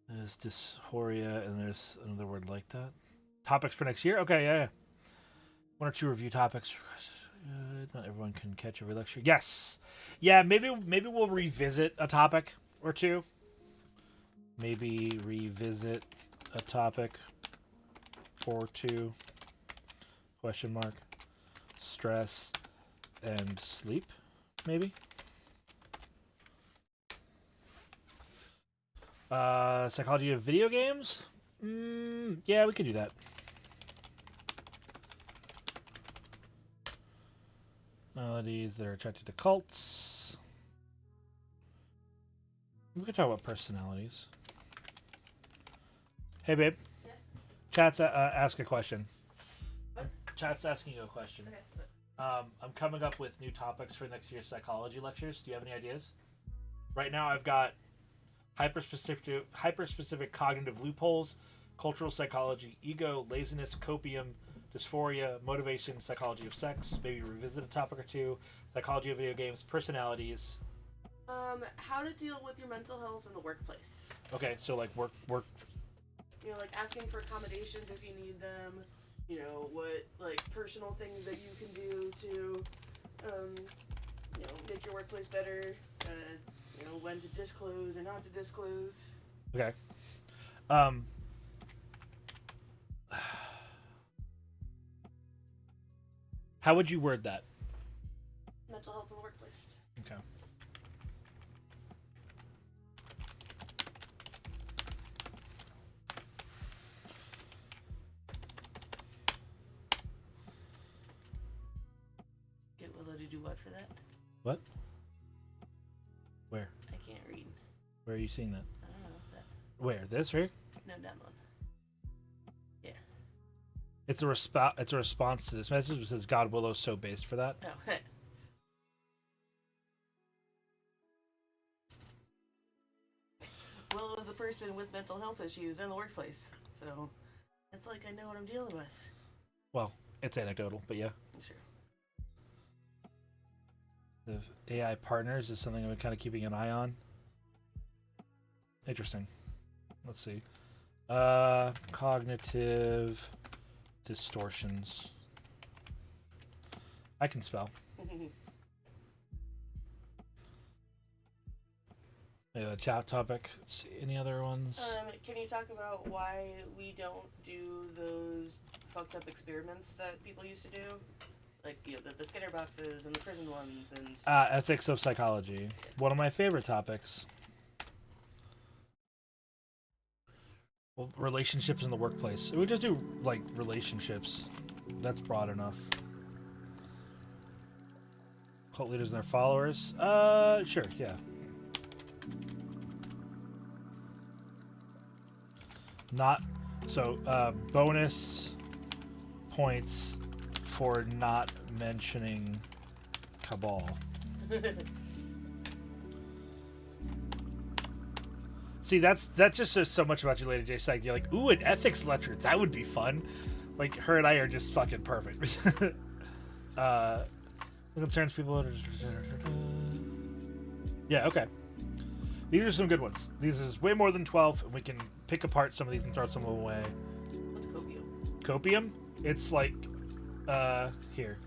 There's dysphoria, and there's another word like that. Topics for next year? Okay, yeah. 1 or 2 review topics. Not everyone can catch every lecture. Yes. Yeah, maybe we'll revisit a topic or two. Maybe revisit a topic or two. Question mark. Stress and sleep, maybe. Psychology of video games? Yeah, we could do that. Melodies that are attracted to cults. We could talk about personalities. Hey, babe. Yeah. Chat's ask a question. What? Chat's asking you a question. Okay. I'm coming up with new topics for next year's psychology lectures. Do you have any ideas? Right now, I've got hyper-specific cognitive loopholes, cultural psychology, ego, laziness, copium, dysphoria, motivation, psychology of sex, maybe revisit a topic or two, psychology of video games, personalities. How to deal with your mental health in the workplace. Okay, so like work. You know, like asking for accommodations if you need them. You know, what, like, personal things that you can do to, you know, make your workplace better. You know, when to disclose or not to disclose. Okay. How would you word that? Mental health in the workplace. Okay. Get Willow to do what for that? What? Where? I can't read. Where are you seeing that? I don't know. That. Where? This right? No, down one. Yeah. It's a response to this message that says God Willow's so based for that. Oh, Willow is a person with mental health issues in the workplace, so it's like I know what I'm dealing with. Well, it's anecdotal, but yeah. Sure. The AI partners is something I'm kind of keeping an eye on. Interesting. Let's see. Cognitive distortions. I can spell. Yeah, the chat topic. Let's see. Any other ones? Can you talk about why we don't do those fucked up experiments that people used to do? Like, you know, the Skinner boxes and the prison ones and... Ethics of psychology. One of my favorite topics. Well, relationships in the workplace. We just do, like, relationships. That's broad enough. Cult leaders and their followers. Sure, yeah. Not... So, bonus points for not mentioning Cabal. See, that just says so much about you, Lady J Psych. You're like, ooh, an ethics lecture. That would be fun. Like, her and I are just fucking perfect. Concerns people. Yeah, okay. These are some good ones. These is way more than 12, and we can pick apart some of these and throw some of them away. What's copium? Copium? It's like, here.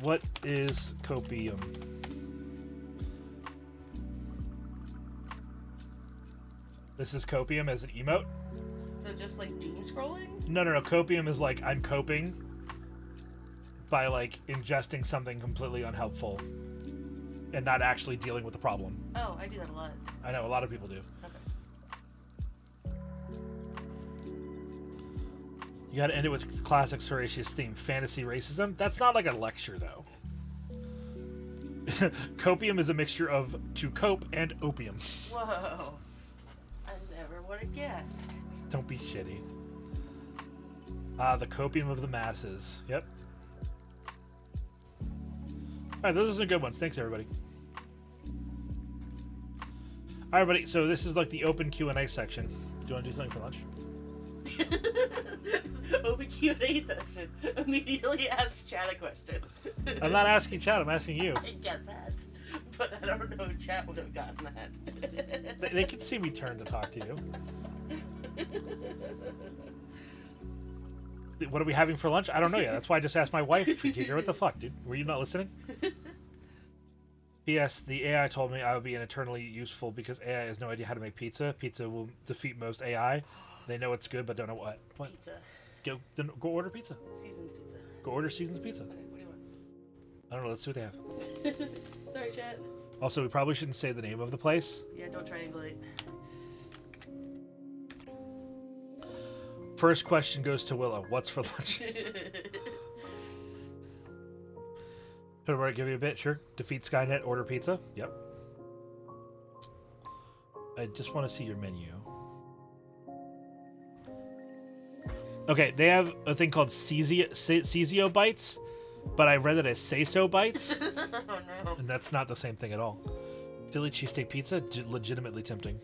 What is copium? This is copium as an emote? So just like doom scrolling? No. Copium is like, I'm coping by, like, ingesting something completely unhelpful and not actually dealing with the problem. Oh, I do that a lot. I know, a lot of people do. Okay. You gotta end it with classic Horatius theme, fantasy racism. That's not like a lecture, though. Copium is a mixture of to cope and opium. Whoa. I've never would have guessed. Don't be shitty. The copium of the masses. Yep. All right, those are some good ones. Thanks, everybody. All right, everybody. So this is like the open Q&A section. Do you want to do something for lunch? Open Q&A session. Immediately ask Chad a question. I'm not asking Chad. I'm asking you. I get that, but I don't know if Chad would have gotten that. They can see me turn to talk to you. What are we having for lunch? I don't know yet. That's why I just asked my wife. What the fuck, dude? Were you not listening? P.S. The AI told me I would be an eternally useful because AI has no idea how to make pizza. Pizza will defeat most AI. They know it's good, but don't know what. What? Pizza. Go order pizza. Seasoned pizza. Go order Seasons pizza. Okay, what do you want? I don't know. Let's see what they have. Sorry, Chad. Also, we probably shouldn't say the name of the place. Yeah, don't triangulate. First question goes to Willow. What's for lunch? Should I give you a bit? Sure. Defeat Skynet, order pizza. Yep. I just want to see your menu. Okay, they have a thing called Cesio Bites, but I read it as Say-So Bites, Oh no. and that's not the same thing at all. Philly cheesesteak pizza, legitimately tempting.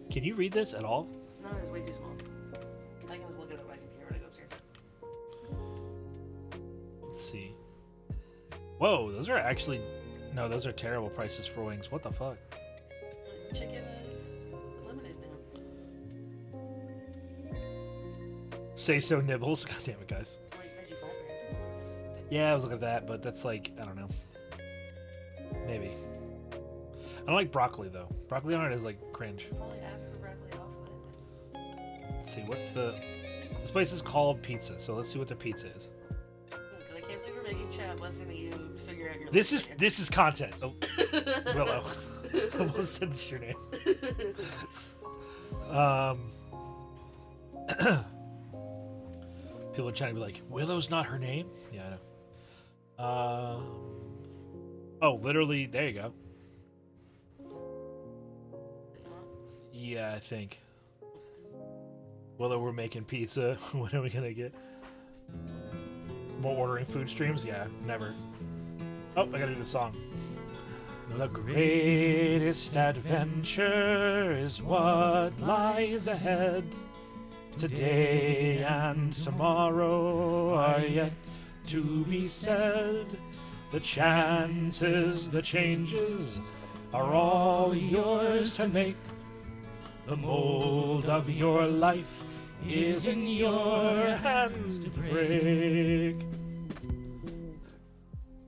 Can you read this at all? No, it's way too small. I can just look it up on my computer when I go upstairs. Let's see. Whoa, those are actually... No, those are terrible prices for wings. What the fuck? Chicken is limited now. Say so nibbles. God damn it, guys. Like veggie flatbread. Yeah, I was looking at that, but that's like, I don't know. Maybe. I don't like broccoli, though. Broccoli on it is like cringe. Probably ask for broccoli off of it. Let's see, what's the... This place is called Pizza, so let's see what their pizza is. But I can't believe we're making Chad listen to you figure out your This life is content. Oh, Willow. Almost said your name. People are trying to be like, Willow's not her name? Yeah, I know. Oh, literally, there you go. Yeah, I think. Willow, we're making pizza. When are we gonna get more ordering food streams? Yeah, never. Oh, I gotta do the song. The greatest adventure is what lies ahead. Today and tomorrow are yet to be said. The chances, the changes are all yours to make. The mold of your life is in your hands to break.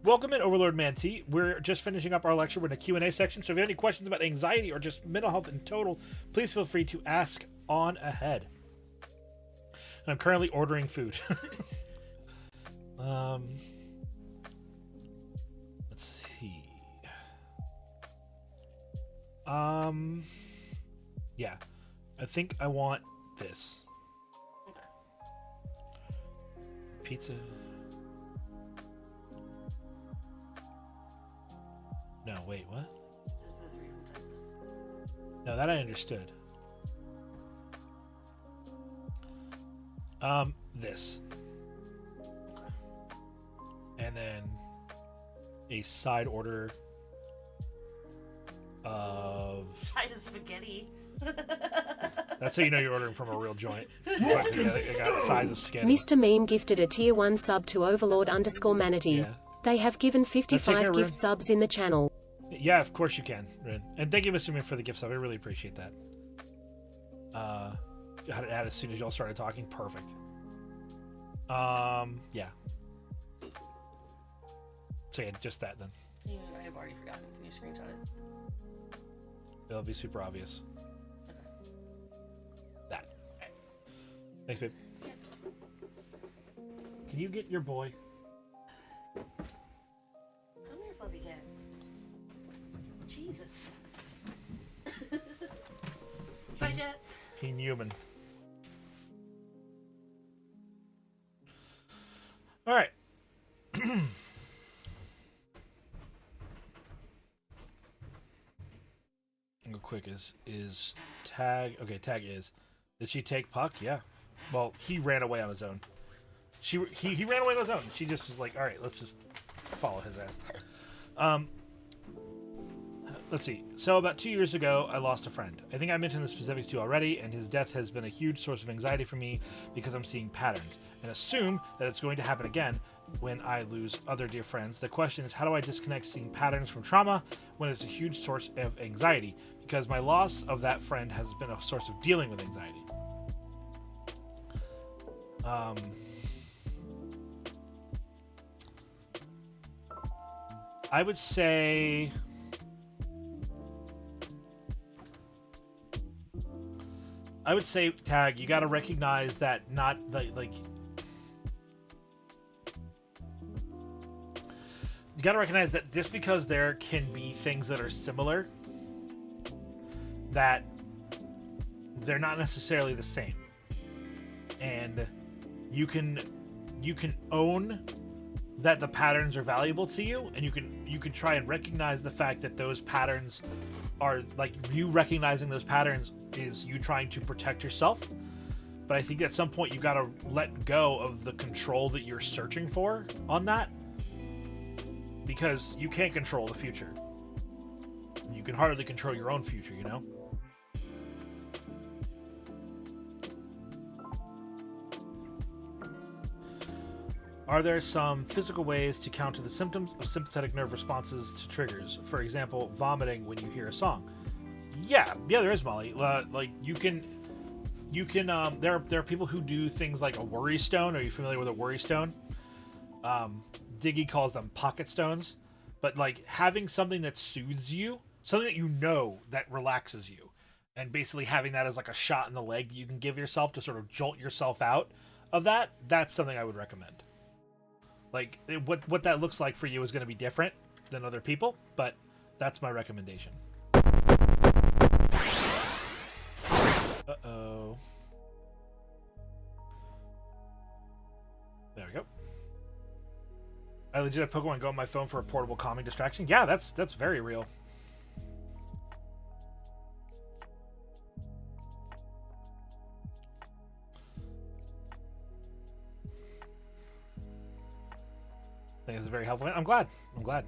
Welcome in, Overlord Manti. We're just finishing up our lecture. We're in a Q&A section, so if you have any questions about anxiety or just mental health in total, please feel free to ask on ahead. And I'm currently ordering food. Let's see. Yeah. I think I want this. Okay. Pizza. No, wait, what? There's the 3 different types. No, that I understood. This. Okay. And then a side order of... Side of spaghetti. That's how you know you're ordering from a real joint. I got size of skin. Mr. Meme gifted a tier 1 sub to Overlord_Manatee. Yeah. They have given take 55 care, gift Rin. subs in the channel. Yeah, of course you can, Rin. And thank you, Mr. Meme, for the gift sub. I really appreciate that. Had it out as soon as y'all started talking. Perfect. Yeah. So yeah, just that then. Yeah, I have already forgotten. Can you screenshot it? It'll be super obvious. That. Thanks, babe. Can you get your boy? Come here, fluffy cat. Jesus. Bye, Jet. Inhuman. All right. quick. Is Tag okay? Tag is. Did she take Puck? Yeah. Well, he ran away on his own. He ran away on his own. She just was like, all right, let's just follow his ass. Let's see. So about 2 years ago, I lost a friend. I think I mentioned the specifics to you already, and his death has been a huge source of anxiety for me because I'm seeing patterns and assume that it's going to happen again when I lose other dear friends. The question is, how do I disconnect seeing patterns from trauma when it's a huge source of anxiety? Because my loss of that friend has been a source of dealing with anxiety. I would say... Tag, you got to recognize that not like you got to recognize that just because there can be things that are similar, that they're not necessarily the same, and you can own that the patterns are valuable to you, and you can try and recognize the fact that those patterns are like you recognizing those patterns is you trying to protect yourself. But I think at some point you got to let go of the control that you're searching for on that, because you can't control the future. You can hardly control your own future, you know? Are there some physical ways to counter the symptoms of sympathetic nerve responses to triggers? For example, vomiting when you hear a song. Yeah, there is, Molly. Like you can. There are people who do things like a worry stone. Are you familiar with a worry stone? Diggy calls them pocket stones. But like having something that soothes you, something that you know that relaxes you, and basically having that as like a shot in the leg that you can give yourself to sort of jolt yourself out of that. That's something I would recommend. Like what that looks like for you is going to be different than other people, but that's my recommendation. Uh-oh. There we go. I legit have Pokemon Go on my phone for a portable calming distraction. Yeah, that's very real. I think it's very helpful. I'm glad. All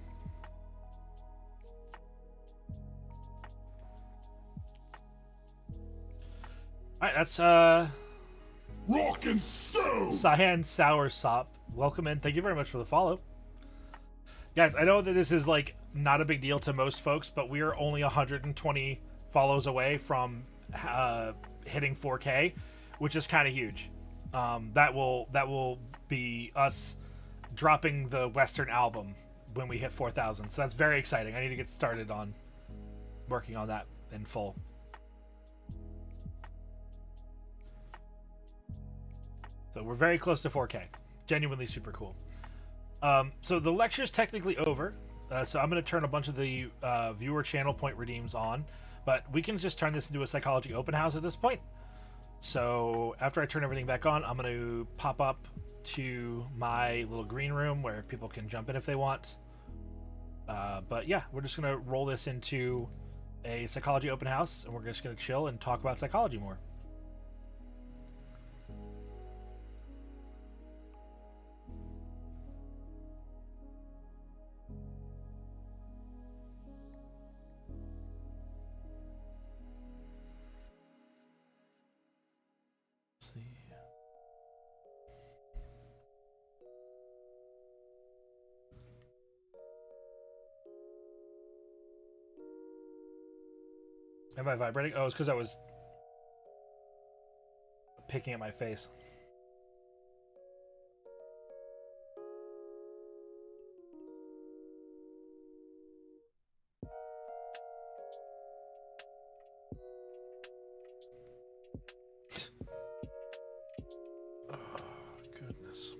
right, that's Rock and Stone! Cyan Soursop. Welcome in. Thank you very much for the follow. Guys, I know that this is like not a big deal to most folks, but we are only 120 follows away from hitting 4K, which is kind of huge. That will be us dropping the Western album when we hit 4,000. So that's very exciting. I need to get started on working on that in full. So we're very close to 4K. Genuinely super cool. So the lecture's technically over. So I'm going to turn a bunch of the viewer channel point redeems on. But we can just turn this into a psychology open house at this point. So after I turn everything back on, I'm going to pop up to my little green room where people can jump in if they want. But yeah, we're just going to roll this into a psychology open house. And we're just going to chill and talk about psychology more. Am I vibrating? Oh, it's because I was picking at my face. Oh, goodness.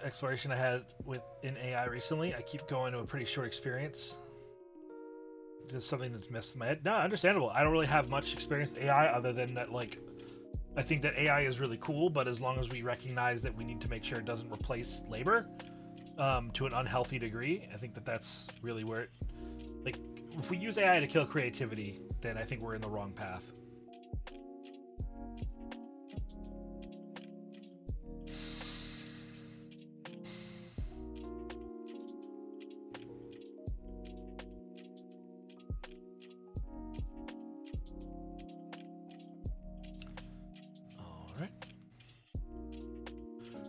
Exploration I had in AI recently. I keep going to a pretty short experience. Just something that's messed in my head. No, understandable. I don't really have much experience with AI other than that, like, I think that AI is really cool, but as long as we recognize that we need to make sure it doesn't replace labor, to an unhealthy degree. I think that that's really where it, like, if we use AI to kill creativity, then I think we're in the wrong path.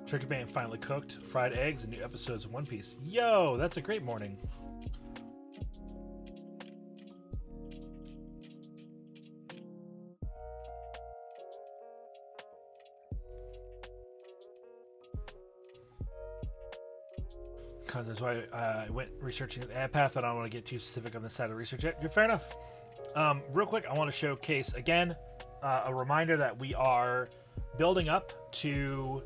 Turkey bacon finally cooked, fried eggs, and new episodes of One Piece. Yo, that's a great morning. Because that's why I went researching the ad path, but I don't want to get too specific on this side of research yet. You're fair enough. Real quick, I want to showcase again a reminder that we are building up to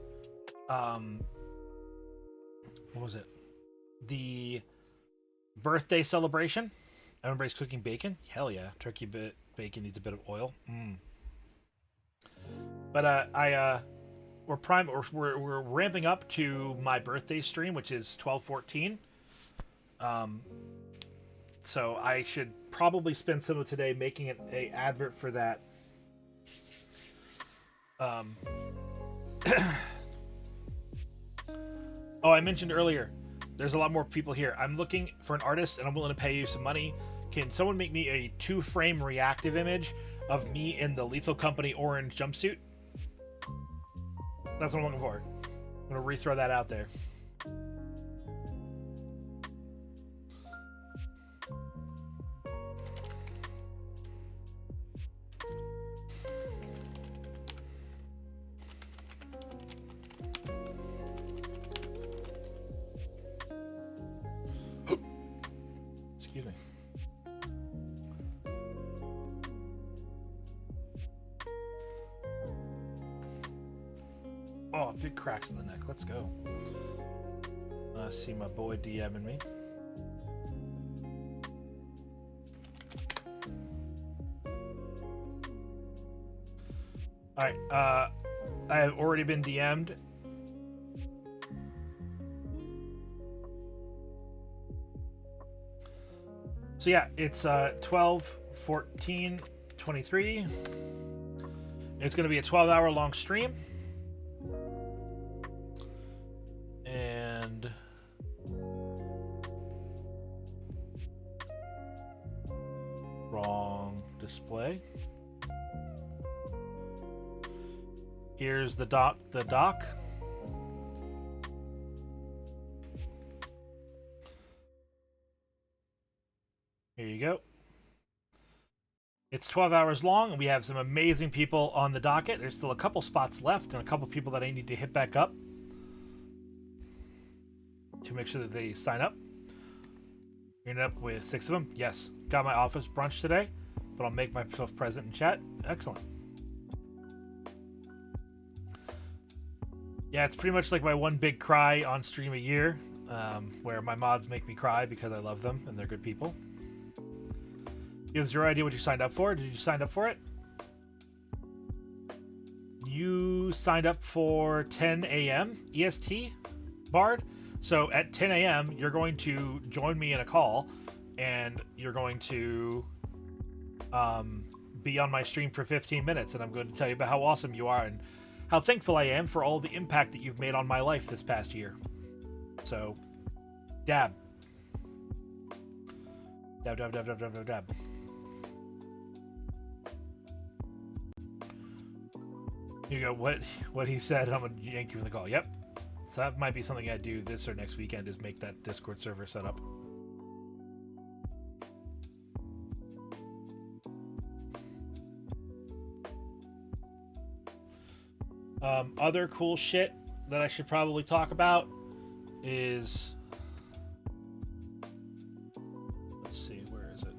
what was it? The birthday celebration. Everybody's cooking bacon. Hell yeah, turkey bacon needs a bit of oil. But we're ramping up to my birthday stream, which is 12/14. So I should probably spend some of today making it a advert for that. Oh, I mentioned earlier, there's a lot more people here. I'm looking for an artist, and I'm willing to pay you some money. Can someone make me a 2-frame reactive image of me in the Lethal Company orange jumpsuit? That's what I'm looking for. I'm going to re-throw that out there. Excuse me. Oh, big cracks in the neck. Let's go. I see my boy DMing me. Alright, I have already been DM'd. So yeah, it's 12/14/23. It's going to be a 12-hour long stream. And wrong display. Here's the doc. Here you go. It's 12 hours long, and we have some amazing people on the docket. There's still a couple spots left and a couple people that I need to hit back up to make sure that they sign up. You're ended up with 6 of them. Yes. Got my office brunch today, but I'll make myself present in chat. Excellent. Yeah, it's pretty much like my one big cry on stream a year, where my mods make me cry because I love them and they're good people. You have zero idea what you signed up for? Did you sign up for it? You signed up for 10 a.m. EST, Bard. So at 10 a.m., you're going to join me in a call, and you're going to be on my stream for 15 minutes, and I'm going to tell you about how awesome you are and how thankful I am for all the impact that you've made on my life this past year. So, dab. Dab, dab, dab, dab, dab, dab, dab. You go, what he said, I'm going to yank you from the call. Yep. So that might be something I do this or next weekend, is make that Discord server set up. Other cool shit that I should probably talk about is... Let's see, where is it?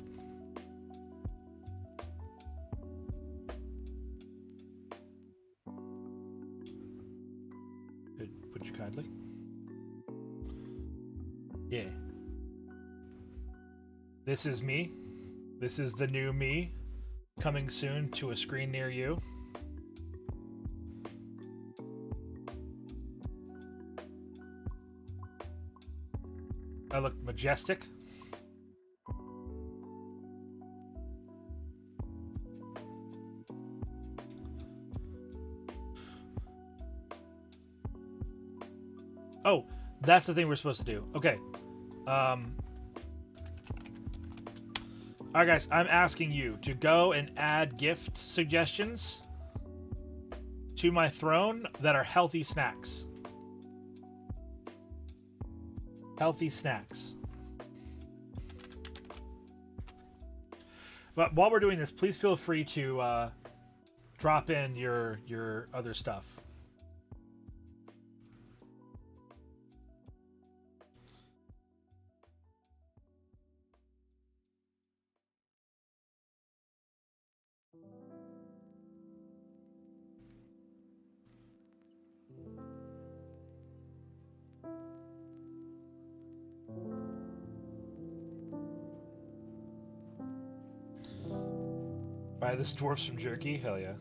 Would you kindly? Yeah. This is me. This is the new me, coming soon to a screen near you. Majestic. Oh, that's the thing we're supposed to do. Okay. Alright, guys, I'm asking you to go and add gift suggestions to my throne that are healthy snacks. Healthy snacks. But while we're doing this, please feel free to drop in your other stuff. Buy this dwarfs from jerky? Hell yeah.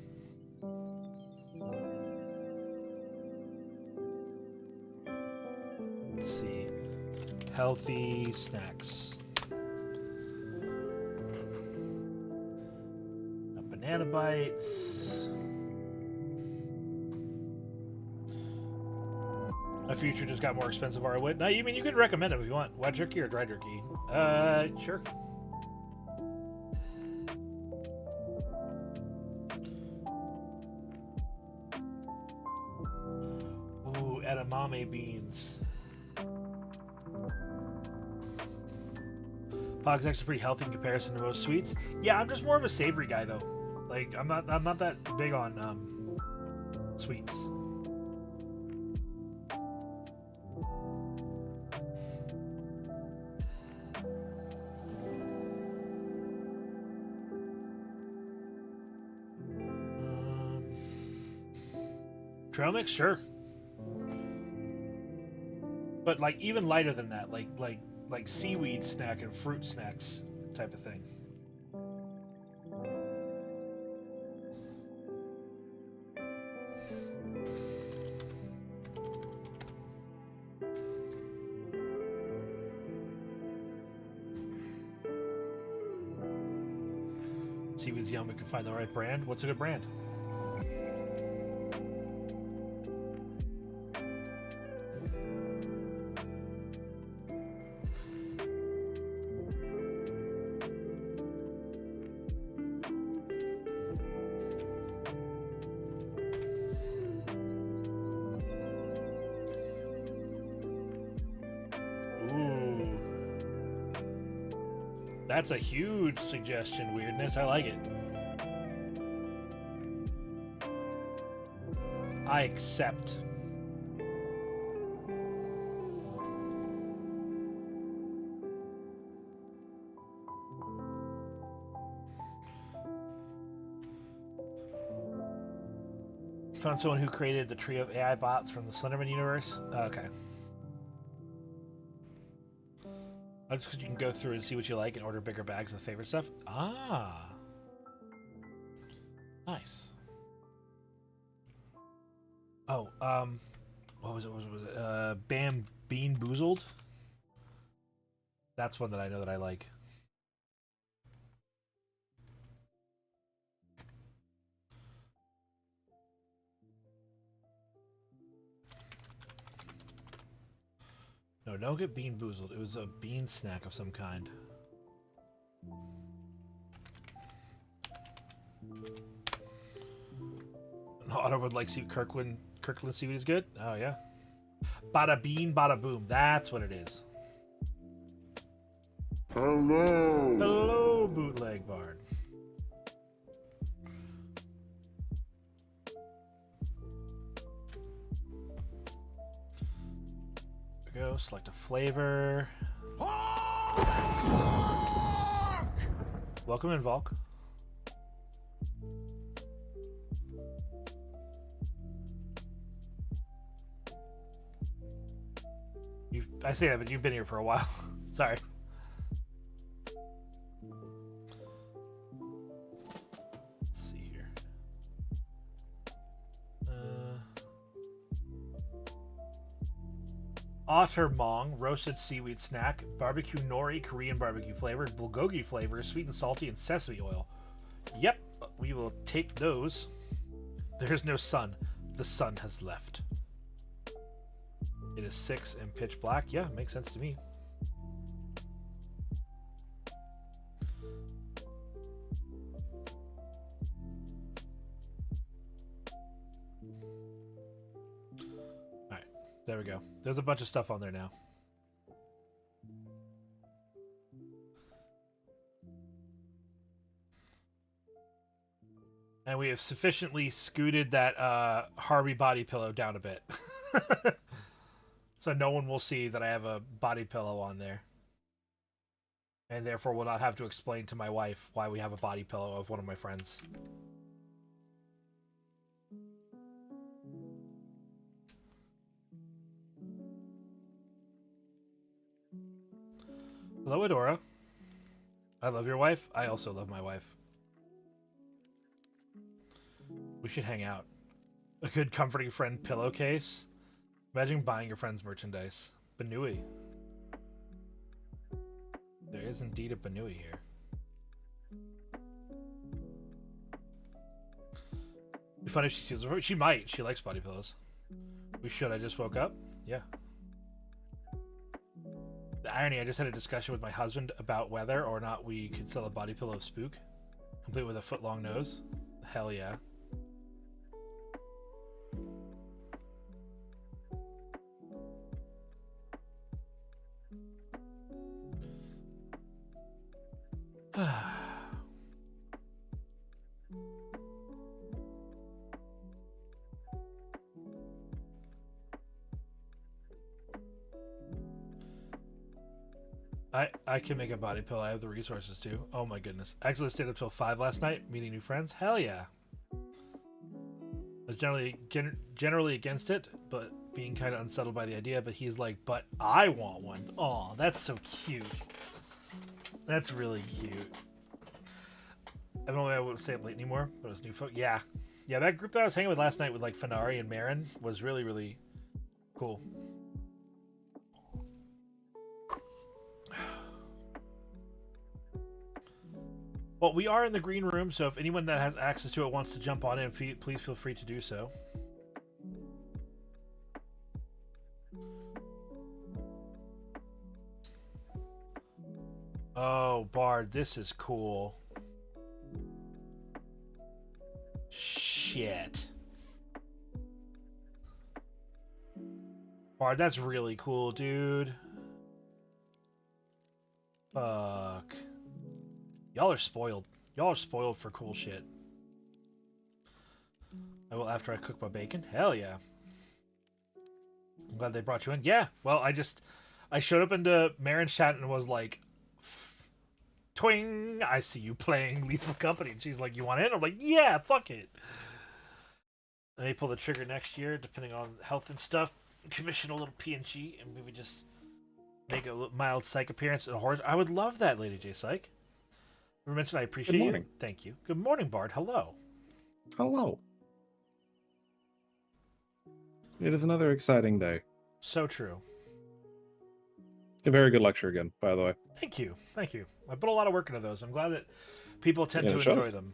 Let's see. Healthy snacks. Banana bites. A future just got more expensive, or I would. No, you mean you could recommend them if you want. Wet jerky or dry jerky? Sure. Ooh, edamame beans. Pog's actually pretty healthy in comparison to most sweets. Yeah, I'm just more of a savory guy though. Like I'm not that big on sweets. Trail mix, sure. But like even lighter than that, like seaweed snack and fruit snacks type of thing. Seaweed's yum. We can find the right brand. What's a good brand? That's a huge suggestion, weirdness. I like it. I accept. Found someone who created the trio of AI bots from the Slenderman universe. Okay. That's because you can go through and see what you like and order bigger bags of the favorite stuff. Ah. Nice. Oh, what was it? What was it? Bam Bean Boozled? That's one that I know that I like. No, don't get Bean Boozled. It was a bean snack of some kind. Otto would like Kirkland seaweed is good? Oh, yeah. Bada bean, bada boom. That's what it is. Hello. Hello, bootleg bard. There we go. Select a flavor. Welcome in, Volk. I say that, but you've been here for a while. Sorry. Let's see here. Ottermong, roasted seaweed snack, barbecue nori, Korean barbecue flavored, bulgogi flavor, sweet and salty, and sesame oil. Yep, we will take those. There's no sun. The sun has left. It is 6 and pitch black. Yeah, makes sense to me. Alright, there we go. There's a bunch of stuff on there now. And we have sufficiently scooted that Harvey body pillow down a bit. So no one will see that I have a body pillow on there. And therefore will not have to explain to my wife why we have a body pillow of one of my friends. Hello, Adora. I love your wife. I also love my wife. We should hang out. A good comforting friend pillowcase. Imagine buying your friend's merchandise. Banui. There is indeed a Banui here. Be funny if she sees her. She might. She likes body pillows. We should. I just woke up. Yeah. The irony, I just had a discussion with my husband about whether or not we could sell a body pillow of Spook, complete with a foot-long nose. Hell yeah. I can make a body pillow. I have the resources to. Oh my goodness. Actually stayed up till 5 last night, meeting new friends. Hell yeah. I was generally against it, but being kind of unsettled by the idea. But he's like, but I want one. Aw, that's so cute. That's really cute. I don't know why I wouldn't stay up late anymore, but it's new folk. Yeah. Yeah, that group that I was hanging with last night with like Fenari and Marin was really, really cool. Well, we are in the green room, so if anyone that has access to it wants to jump on in, please feel free to do so. Oh, Bard, this is cool. Shit. Bard, that's really cool, dude. Fuck. Y'all are spoiled. Y'all are spoiled for cool shit. I will after I cook my bacon. Hell yeah. I'm glad they brought you in. Yeah. Well, I showed up into Marin's chat and was like, twing, I see you playing Lethal Company. And she's like, you want in? I'm like, yeah, fuck it. I may pull the trigger next year, depending on health and stuff. Commission a little PNG and maybe just make a mild psych appearance in a horse. I would love that, Lady J Psych. You mentioned I appreciate Good morning. you. Thank you. Good morning, Bard. Hello. Hello. It is another exciting day. So true. A very good lecture again, by the way. Thank you. Thank you. I put a lot of work into those. I'm glad that people tend Yeah, to it enjoy shows. them.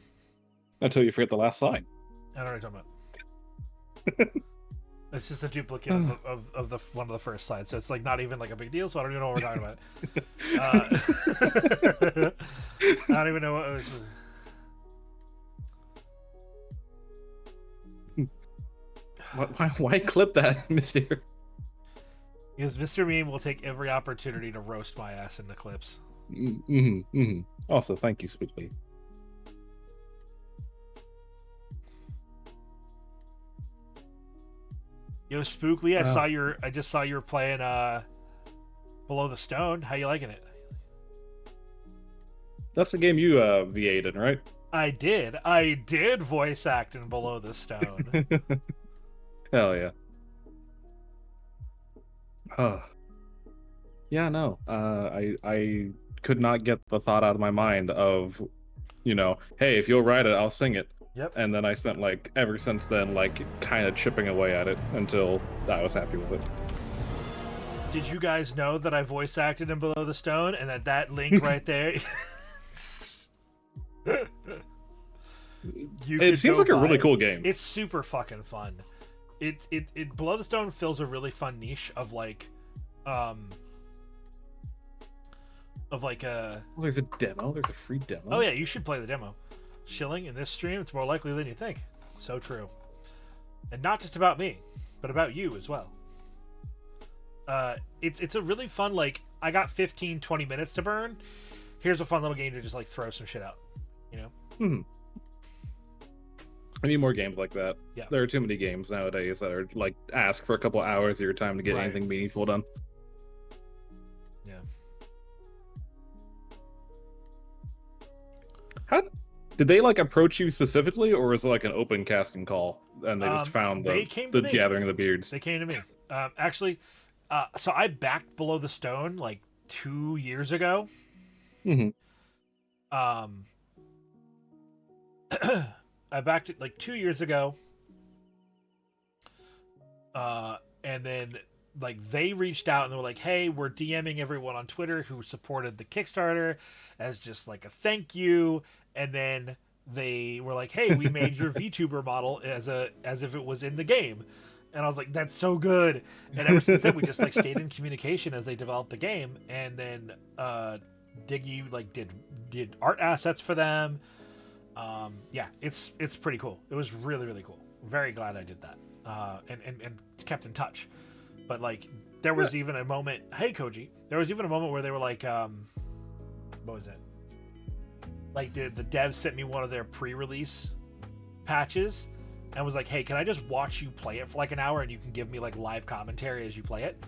Until you forget the last slide. I don't know what you're talking about. It's just a duplicate of the one of the first slides, so it's like not even like a big deal. So I don't even know what we're talking about. I don't even know what it was. Why clip that, Mister? Because Mr. Meme will take every opportunity to roast my ass in the clips. Also, thank you, Spookly. Yo, Spookly, I just saw you were playing Below the Stone. How you liking it? That's the game you VA'd in, right? I did voice act in Below the Stone. Hell yeah. Yeah, no. I could not get the thought out of my mind of, hey, if you'll write it, I'll sing it. Yep. And then I spent ever since then kind of chipping away at it until I was happy with it. Did you guys know that I voice acted in Below the Stone, and that link right there? It seems like a really cool game. It's super fucking fun. It Below the Stone fills a really fun niche of like a. There's a demo. There's a free demo. Oh yeah, you should play the demo. Shilling in this stream, it's more likely than you think. So true. And not just about me, but about you as well. It's a really fun, like, I got 15-20 minutes to burn. Here's a fun little game to just like throw some shit out, you know? I need more games like that. Yeah. There are too many games nowadays that are like ask for a couple hours of your time to get anything meaningful done. Yeah. How did they like approach you specifically, or was it like an open casting call and they just found the Gathering of the Beards? They came to me. Actually, so I backed Below the Stone like 2 years ago. I backed it like 2 years ago. And then like they reached out and they were like, hey, we're DMing everyone on Twitter who supported the Kickstarter as just like a thank you. And then they were like, hey, we made your VTuber model as if it was in the game. And I was like, that's so good. And ever since then, we just like stayed in communication as they developed the game. And then Diggy like did art assets for them. Yeah, it's pretty cool. It was really, really cool. Very glad I did that. And kept in touch. But like there was even a moment, hey Koji, there was even a moment where they were like, what was it? Like the devs sent me one of their pre-release patches and was like, hey, can I just watch you play it for like an hour and you can give me like live commentary as you play it?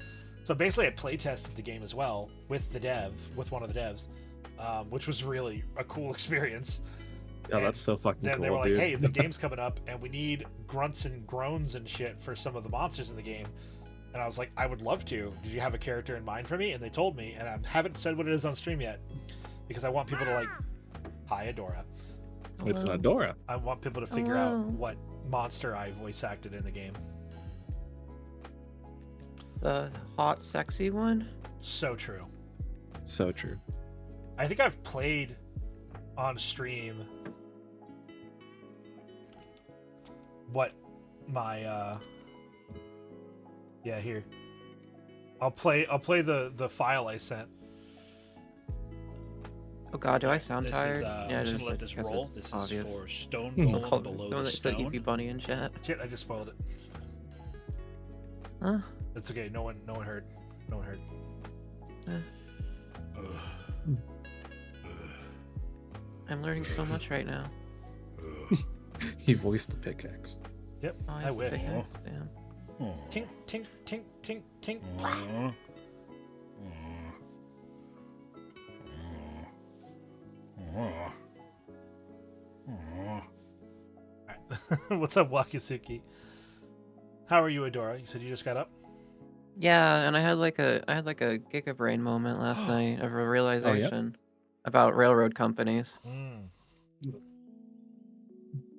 So basically I play tested the game as well with one of the devs, which was really a cool experience. Yeah, that's so fucking cool. Then they were like, dude. hey, the game's coming up and we need grunts and groans and shit for some of the monsters in the game. And I was like, I would love to. Did you have a character in mind for me? And they told me, and I haven't said what it is on stream yet because I want people to like, hi, Adora. It's an Adora. I want people to figure out what monster I voice acted in the game. The hot, sexy one? So true. So true. I think I've played on stream what my yeah, here. I'll play the file I sent. Oh god, do I sound tired? I'm Yeah, just just gonna let this roll. it's This obvious. is for Stone Golem Below Someone the that said Stone. EP Bunny in chat. Shit, I just spoiled it. Huh? It's okay. No one heard. No one heard. I'm learning so much right now. He voiced the pickaxe. Yep, Oh, I it's a wish. pickaxe, damn. Tink, tink, tink, tink, tink. Alright. What's up, Wakisuki? How are you, Adora? You said you just got up? Yeah, and I had like a Giga Brain moment last night of a realization about railroad companies.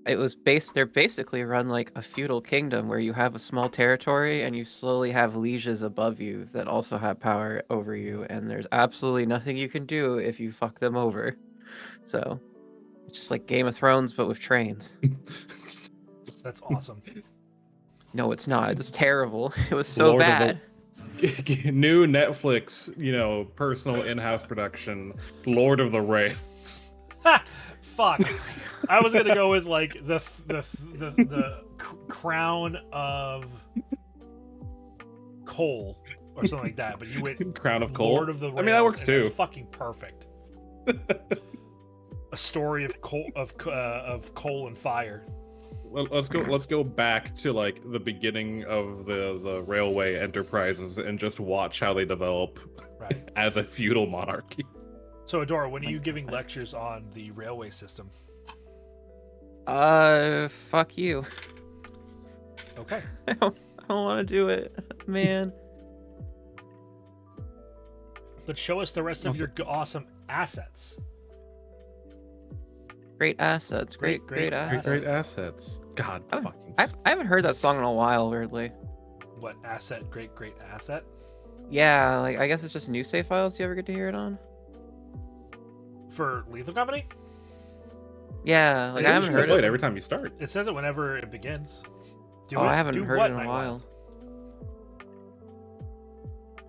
It was they're basically run like a feudal kingdom where you have a small territory and you slowly have lieges above you that also have power over you, and there's absolutely nothing you can do if you fuck them over. So it's just like Game of Thrones but with trains. That's awesome. No, it's not. It's terrible. It was so Lord of bad. New Netflix, personal in-house production, Lord of the Rails. Fuck. I was gonna go with like the crown of coal or something like that, but you went Crown of Coal. Lord of the Rails. I mean, that works too. It's fucking perfect. A story of coal and fire. Let's go back to like the beginning of the railway enterprises and just watch how they develop as a feudal monarchy. So Adora, when are you giving lectures on the railway system? Fuck you. Okay. I don't want to do it, man. But show us the rest of your awesome assets. Great assets. Great assets. Great assets. God, I haven't heard that song in a while, weirdly. What asset? Great asset? Yeah, like I guess it's just new save files. You ever get to hear it on? For Lethal Company? Yeah, like It I is haven't just heard Play it. it every time you start. It says it whenever it begins. Oh, I haven't do heard what, it in a Night while. Wild?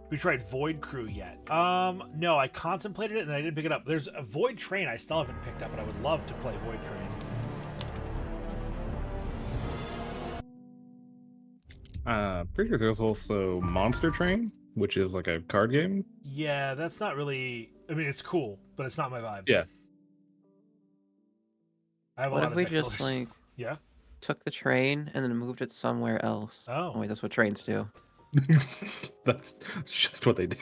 We tried Void Crew yet? No, I contemplated it and I didn't pick it up. There's a Void Train I still haven't picked up, but I would love to play Void Train. Pretty sure there's also Monster Train, which is like a card game. Yeah, that's not really. I mean, it's cool, but it's not my vibe. Yeah. I have a What lot if of we deck just builders. like Yeah. took the train and then moved it somewhere else? Oh. Wait, that's what trains do. That's just what they do.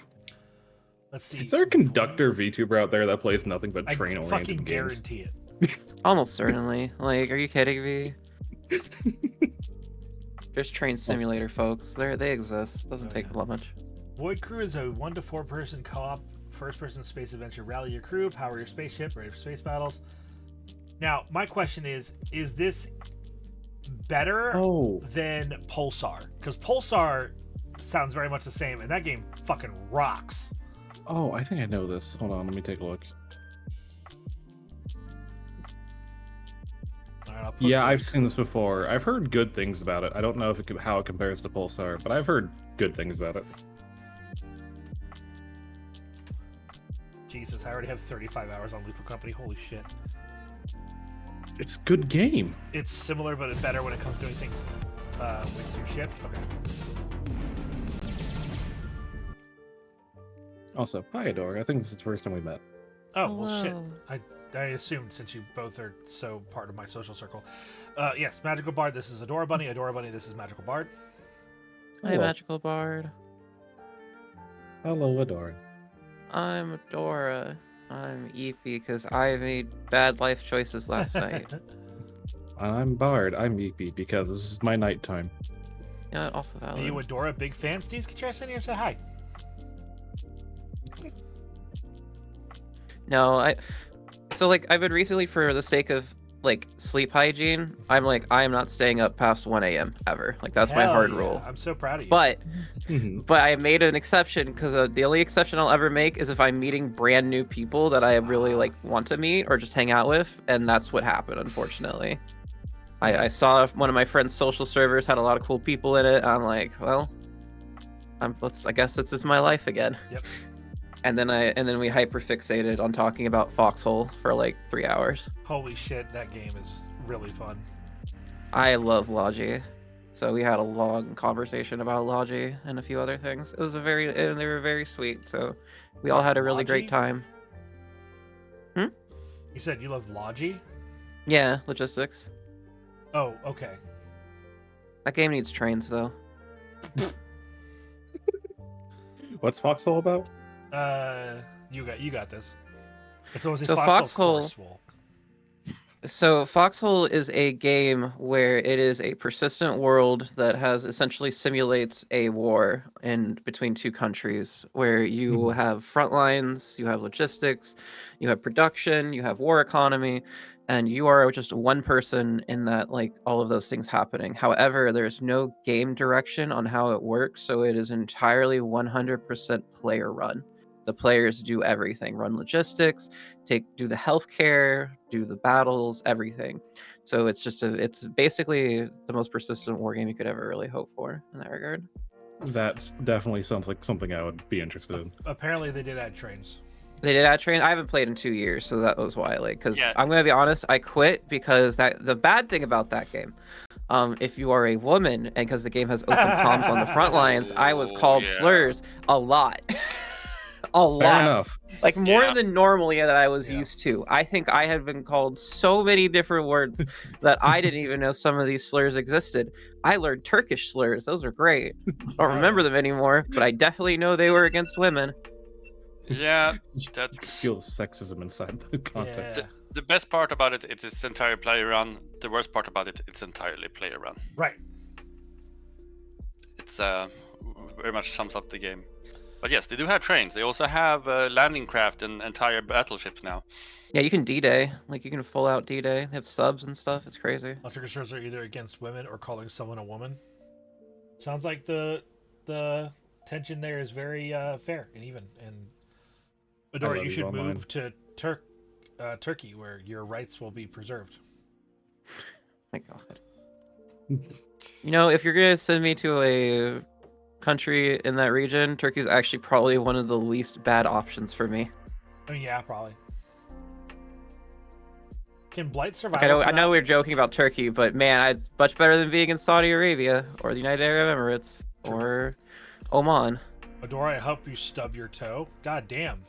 Let's see. Is there a conductor VTuber out there that plays nothing but I train-oriented fucking games? guarantee it. Almost certainly. Like, are you kidding me? There's train simulator, folks. They exist. Doesn't take much. Void Crew is a 1 to 4 person co-op first-person space adventure. Rally your crew, power your spaceship, ready for space battles. Now, my question is this better than Pulsar? Because Pulsar sounds very much the same, and that game fucking rocks. Oh, I think I know this. Hold on, let me take a look. Right, yeah, I've seen this before. I've heard good things about it. I don't know if how it compares to Pulsar, but I've heard good things about it. Jesus, I already have 35 hours on Lethal Company. Holy shit. It's a good game. It's similar, but it's better when it comes to doing things with your ship. Okay. Also, hi, Adora. I think this is the first time we met. Oh, well, shit. Hello. I assumed since you both are so part of my social circle. Yes, Magical Bard, this is Adora Bunny. Adora Bunny, this is Magical Bard. Hi, Hello. Magical Bard. Hello, Adora. I'm Dora. I'm Eepy because I made bad life choices last night. I'm Bard. I'm Eepy because this is my nighttime. Yeah, also valid. Are you Adora big fan? Steve, could you guys in here and say hi? No, so like I've been recently, for the sake of like sleep hygiene, I am not staying up past 1 a.m. ever. Like that's my Hell hard yeah. rule. I'm so proud of you. But I made an exception because the only exception I'll ever make is if I'm meeting brand new people that I really like want to meet or just hang out with, and that's what happened, unfortunately. I saw one of my friends' social servers had a lot of cool people in it. I'm like, well, I guess this is my life again. Yep. And then we hyper fixated on talking about Foxhole for like 3 hours. Holy shit, that game is really fun. I love Logi. So we had a long conversation about Logi and a few other things. It was and they were very sweet. So we all had a really great time. You said you love Logi? Yeah, logistics. Oh, okay. That game needs trains though. What's Foxhole about? You got this. It's always So Foxhole. So Foxhole is a game where it is a persistent world that has essentially simulates a war in between two countries, where you have front lines, you have logistics, you have production, you have war economy, and you are just one person in that, like, all of those things happening. However, there's no game direction on how it works, so it is entirely 100% player run. The players do everything, run logistics, do the healthcare, do the battles, everything. So it's basically the most persistent war game you could ever really hope for in that regard. That definitely sounds like something I would be interested in. Apparently they did add trains. They did add train. I haven't played in 2 years, so that was why. Because I'm gonna be honest, I quit because the bad thing about that game, if you are a woman and because the game has open comms on the front lines, I was called slurs a lot. A lot. Fair enough. Like more than normally that I was used to. I think I had been called so many different words that I didn't even know some of these slurs existed. I learned Turkish slurs. Those are great. I don't remember them anymore, but I definitely know they were against women. Yeah, You that's feel sexism inside the context. the best part about it. It's entire player run. The worst part about it, it's entirely player run. Right. It's very much sums up the game. But yes, they do have trains. They also have landing craft and entire battleships now. Yeah, you can D-Day. Like, you can full out D-Day. They have subs and stuff. It's crazy. Turkish slurs are either against women or calling someone a woman. Sounds like the tension there is very fair and even. And I Adora, love you you should online. move to Turkey, where your rights will be preserved. My God. You know, if you're gonna send me to a country in that region, Turkey's actually probably one of the least bad options for me. Oh, yeah, probably. Can Blight survive? Like, I know we're joking about Turkey, but man, it's much better than being in Saudi Arabia or the United Arab Emirates or Oman. Adora, I hope you stub your toe. God damn.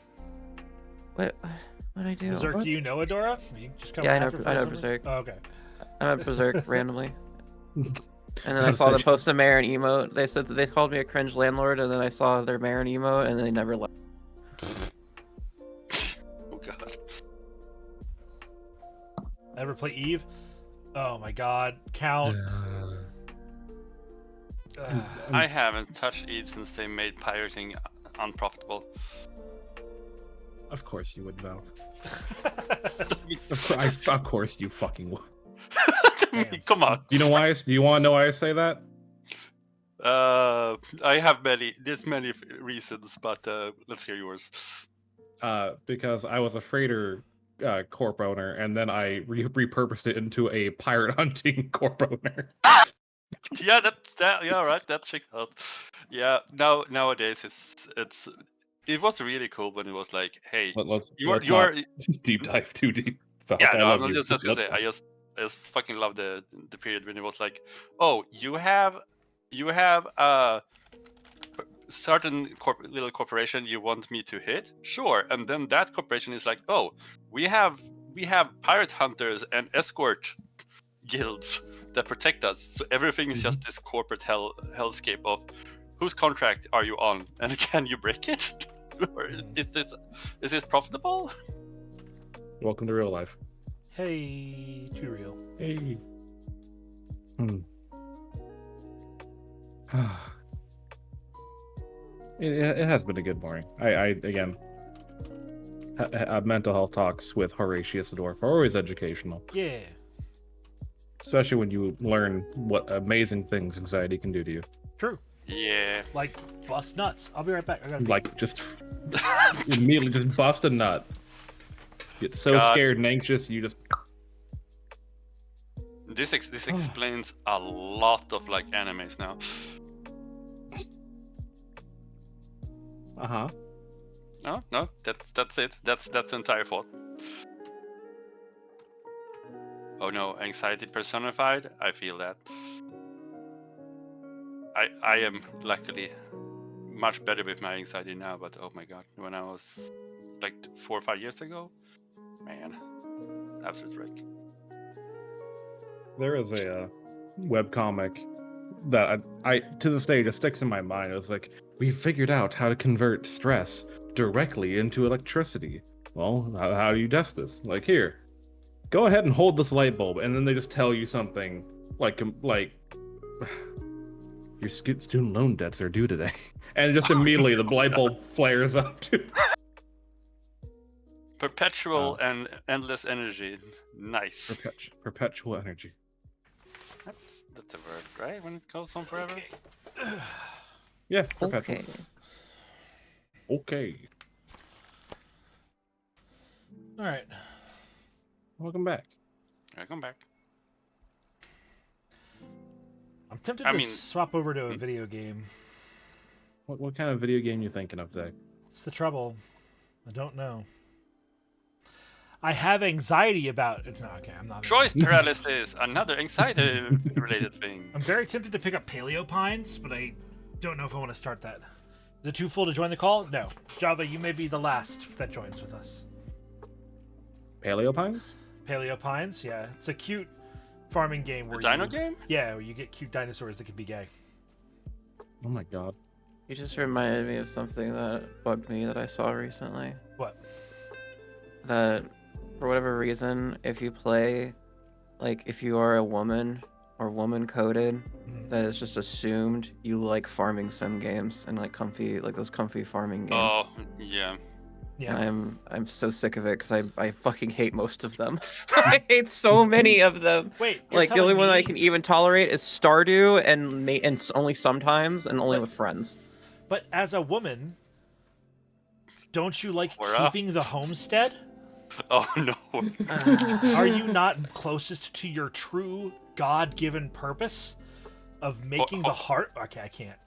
What did I do? Berserk, What? do you know Adora? You just come Yeah, I know. after I know for Berserk. Oh, okay. I'm at Berserk randomly. And then I That's saw them actually- post a Marin emote. They said that they called me a cringe landlord, and then I saw their Marin emote, and they never left. Oh god. Ever play Eve? Oh my god. Count. I haven't touched Eve since they made pirating unprofitable. Of course you would, Val. Of course you fucking would. Come on. Do you want to know why I say that? I have there's many reasons, but let's hear yours. Because I was a freighter corp owner, and then I repurposed it into a pirate hunting corp owner. Yeah, yeah, right. That checks out. Yeah, nowadays it was really cool when it was like, hey, Let's you're not deep dive too deep. Val, yeah, I no, love I'm you. just gonna say, I just fucking love the period when it was like, oh, you have a certain little corporation you want me to hit, sure, and then that corporation is like, oh, we have pirate hunters and escort guilds that protect us, so everything is just this corporate hellscape of whose contract are you on and can you break it? Or is this profitable? Welcome to real life. Hey, too real. Hey. It has been a good morning. I again, mental health talks with Horatius Dwarf are always educational. Yeah. Especially when you learn what amazing things anxiety can do to you. True. Yeah. Like bust nuts. I'll be right back. I gotta Like just immediately just bust a nut. Get so scared and anxious, you just. This explains a lot of like animes now. No, that's it. That's the entire thought. Oh no, anxiety personified. I feel that. I am luckily much better with my anxiety now, but oh my god, when I was like 4 or 5 years ago, man, absolute wreck. There is a webcomic that I to this day just sticks in my mind. It was like, we figured out how to convert stress directly into electricity. Well, how do you test this? Like, here, go ahead and hold this light bulb, and then they just tell you something like your student loan debts are due today, and just immediately the light bulb flares up. Perpetual and endless energy. Nice. Perpetual energy. That's a word, right? When it goes on forever. Okay. Yeah, perpetual. Okay. All right. Welcome back. Welcome back. I'm tempted to swap over to a video game. What kind of video game you thinking of today? It's the trouble. I don't know. I have anxiety about it. No, okay, I'm not. Choice paralysis, another anxiety-related thing. I'm very tempted to pick up Paleo Pines, but I don't know if I want to start that. Is it too full to join the call? No. Java, you may be the last that joins with us. Paleo Pines? Paleo Pines, yeah. It's a cute farming game where Dino game? Yeah, where you get cute dinosaurs that can be gay. Oh my god. You just reminded me of something that bugged me that I saw recently. What? That, for whatever reason, if you play, like, if you are a woman or woman coded, that it's just assumed you like farming sim games and like those comfy farming games. Oh, yeah. Yeah. And I'm so sick of it because I fucking hate most of them. I hate so many of them. Wait, like the only one I can even tolerate is Stardew and only sometimes and only with friends. But as a woman, don't you like Or keeping the homestead? Oh no. Are you not closest to your true God-given purpose of making the heart? Okay, I can't.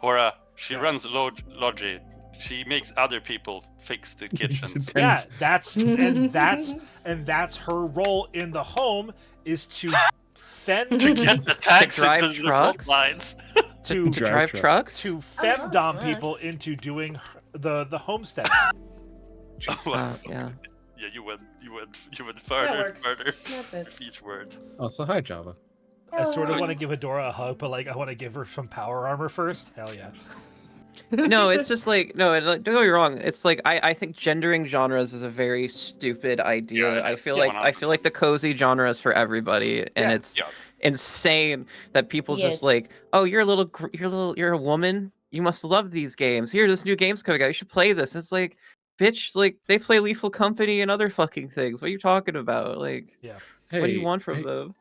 Hora, she runs Logi. She makes other people fix the kitchens. Yeah, that's her role in the home is to fend To get the tanks drive into the trucks? front lines. to Drive trucks? to femdom people into doing the homestead. Yeah. Yeah, you went further, works. further. That fits. Each word. Oh, so hi, Java. I sort of want to give Adora a hug, but like I want to give her some power armor first. Hell yeah. No, it's just like don't get me wrong. It's like I think gendering genres is a very stupid idea. Yeah, I feel yeah, like the cozy genre is for everybody, and Yeah. it's insane that people Yes. just like, oh, you're a woman. You must love these games. Here, this new game's coming out. You should play this. It's like, bitch, like they play Lethal Company and other fucking things. What are you talking about? Like, Hey, what do you want from them?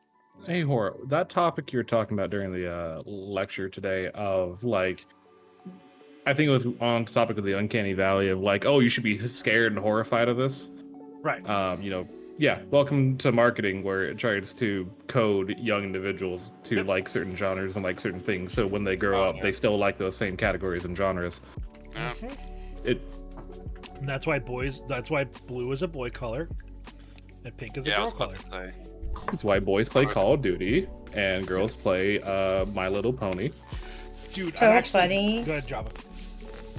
Hey, Hora, that topic you were talking about during the lecture today of like, I think it was on the topic of the uncanny valley of like, oh, you should be scared and horrified of this. Right. Yeah, welcome to marketing where it tries to code young individuals to like certain genres and like certain things. So when they grow up, they still like those same categories and genres. Yeah. And that's why blue is a boy color and pink is a Yeah, I girl was about color. to say. It's why boys play Call of Duty and girls play My Little Pony. Dude, So I'm actually, funny. Go ahead, Java.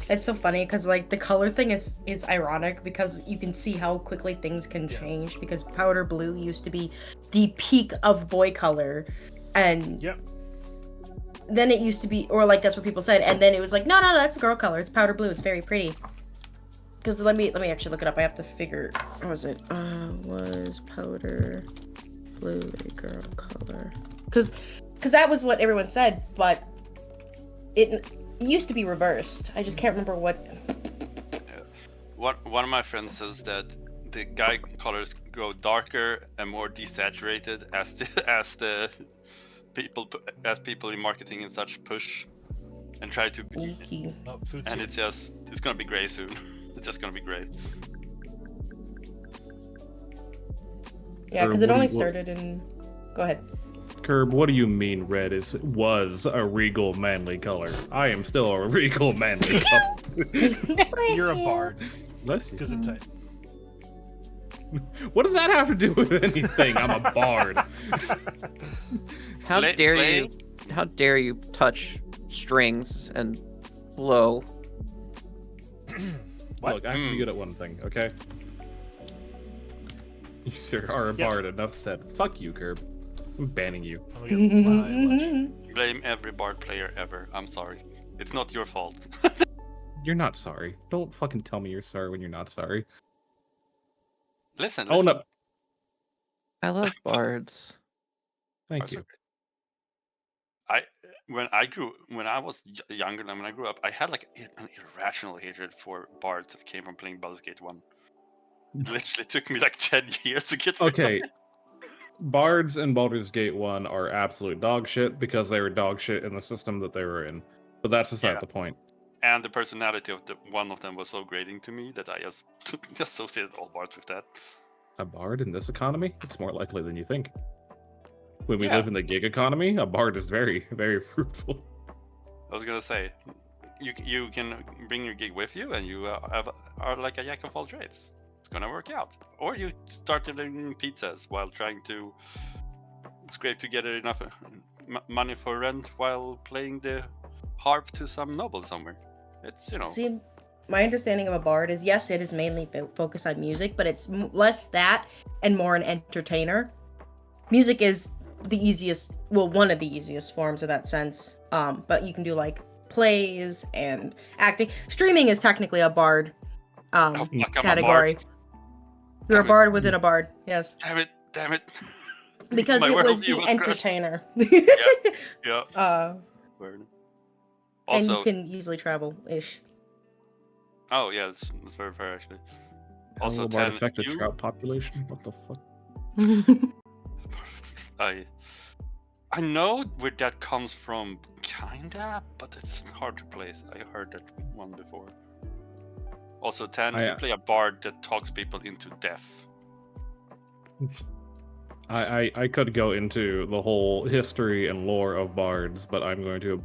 It's so funny because like the color thing is ironic because you can see how quickly things can change because powder blue used to be the peak of boy color, and Yep. then it used to be, or like that's what people said, and then it was like no, that's girl color. It's powder blue. It's very pretty. Because let me actually look it up. I have to figure. What was it? Was powder blue a girl color? Because that was what everyone said, but it used to be reversed. I just can't remember what. One of my friends says that the guy colors grow darker and more desaturated as the people in marketing and such push and try to Eeky. Oh, food and soup. it's gonna be gray soon. It's just gonna be gray. Yeah, Or because what it do only you- started in. Go ahead. Curb, what do you mean red was a regal manly color? I am still a regal manly color. You're a bard Bless you. because it type. What does that have to do with anything? I'm a bard. How Play- dare play- you? How dare you touch strings and blow? What? Look, I have to be good at one thing, okay? You sir are a Yep. bard. Enough said. Fuck you, Curb. I'm banning you. I'm gonna get my lunch. Blame every bard player ever. I'm sorry. It's not your fault. You're not sorry. Don't fucking tell me you're sorry when you're not sorry. Listen. Own listen. up. I love bards. Thank Bards are you. great. When I was younger than when I grew up, I had like an irrational hatred for bards that came from playing Baldur's Gate 1. It literally took me like 10 years to get rid Okay. of it. Bards in Baldur's Gate 1 are absolute dog shit because they were dog shit in the system that they were in. But that's beside Yeah. the point. And the personality of one of them was so grating to me that I just associated all bards with that. A bard in this economy? It's more likely than you think. When we Yeah. live in the gig economy, a bard is very, very fruitful. I was gonna say, you can bring your gig with you, and you are like a jack of all trades. It's gonna work out. Or you start delivering pizzas while trying to scrape together enough money for rent while playing the harp to some noble somewhere. It's See, my understanding of a bard is yes, it is mainly focused on music, but it's less that and more an entertainer. Music is the easiest, well, one of the easiest forms of that sense. But you can do like plays and acting. Streaming is technically a bard fuck, I'm a category. bard. You're a Damn it. bard within a bard, yes, Damn it. because My it world was view the was crushed. entertainer. Yeah. Word. And Also, you can easily travel ish. oh yeah, it's very fair actually. How Also, will bard 10, affect the you- trout population? What the fuck? I know where that comes from, kinda, but it's hard to place. I heard that one before. Also, Tan, you play a bard that talks people into death. I could go into the whole history and lore of bards, but I'm going to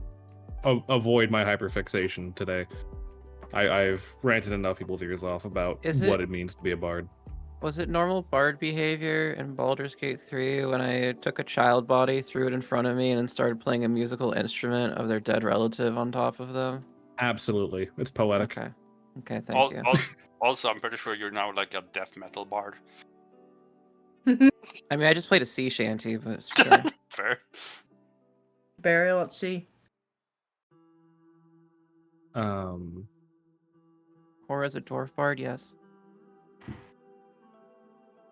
avoid my hyperfixation today. I've ranted enough people's ears off about what it means to be a bard. Was it normal bard behavior in Baldur's Gate 3 when I took a child body, threw it in front of me, and then started playing a musical instrument of their dead relative on top of them? Absolutely. It's poetic. Okay. Okay, thank you. Also, I'm pretty sure you're now like a death metal bard. I mean, I just played a sea shanty, but sure. Fair. Burial at sea. Or as a dwarf bard, yes.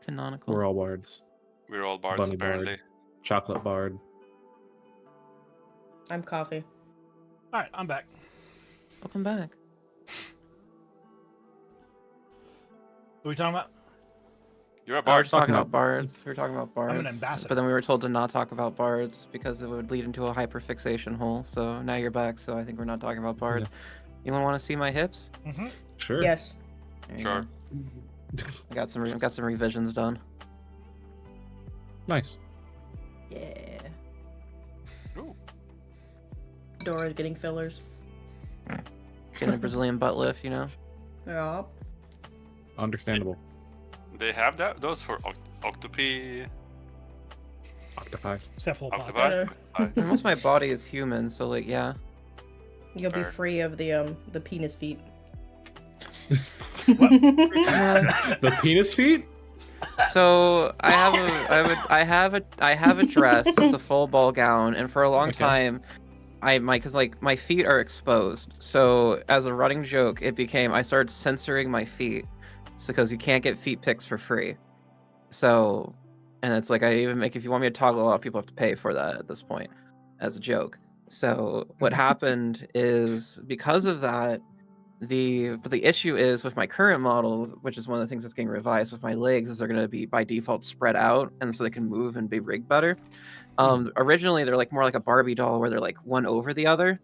Canonical. We're all bards. We're all bards, Bunny apparently. bard, chocolate bard. I'm coffee. All right, I'm back. Welcome back. What are we talking about? You're a We were bard. just talking about bards. We were talking about bards. I'm an ambassador. But then we were told to not talk about bards because it would lead into a hyperfixation hole. So now you're back, so I think we're not talking about bards. Anyone want to see my hips? Mm-hmm. Sure. Yes. There you Sure. go. I got some revisions done. Nice. Yeah. Ooh. Dora's getting fillers. Getting a Brazilian butt lift, you know? Yeah. Understandable. They have those for octopi. Octopi. Cephalopod. Octopi. And most of my body is human, so like, yeah. You'll be Fair. free of the penis feet. The penis feet? So I have a dress that's a full ball gown, and for a long time, because my feet are exposed. So as a running joke, it became I started censoring my feet, because you can't get feet pics for free. So, and it's like I even make if you want me to toggle off, people have to pay for that at this point, as a joke. So what happened is because of that. But the issue is with my current model, which is one of the things that's getting revised with my legs, is they're going to be by default spread out, and so they can move and be rigged better. Originally, they're like more like a Barbie doll, where they're like one over the other,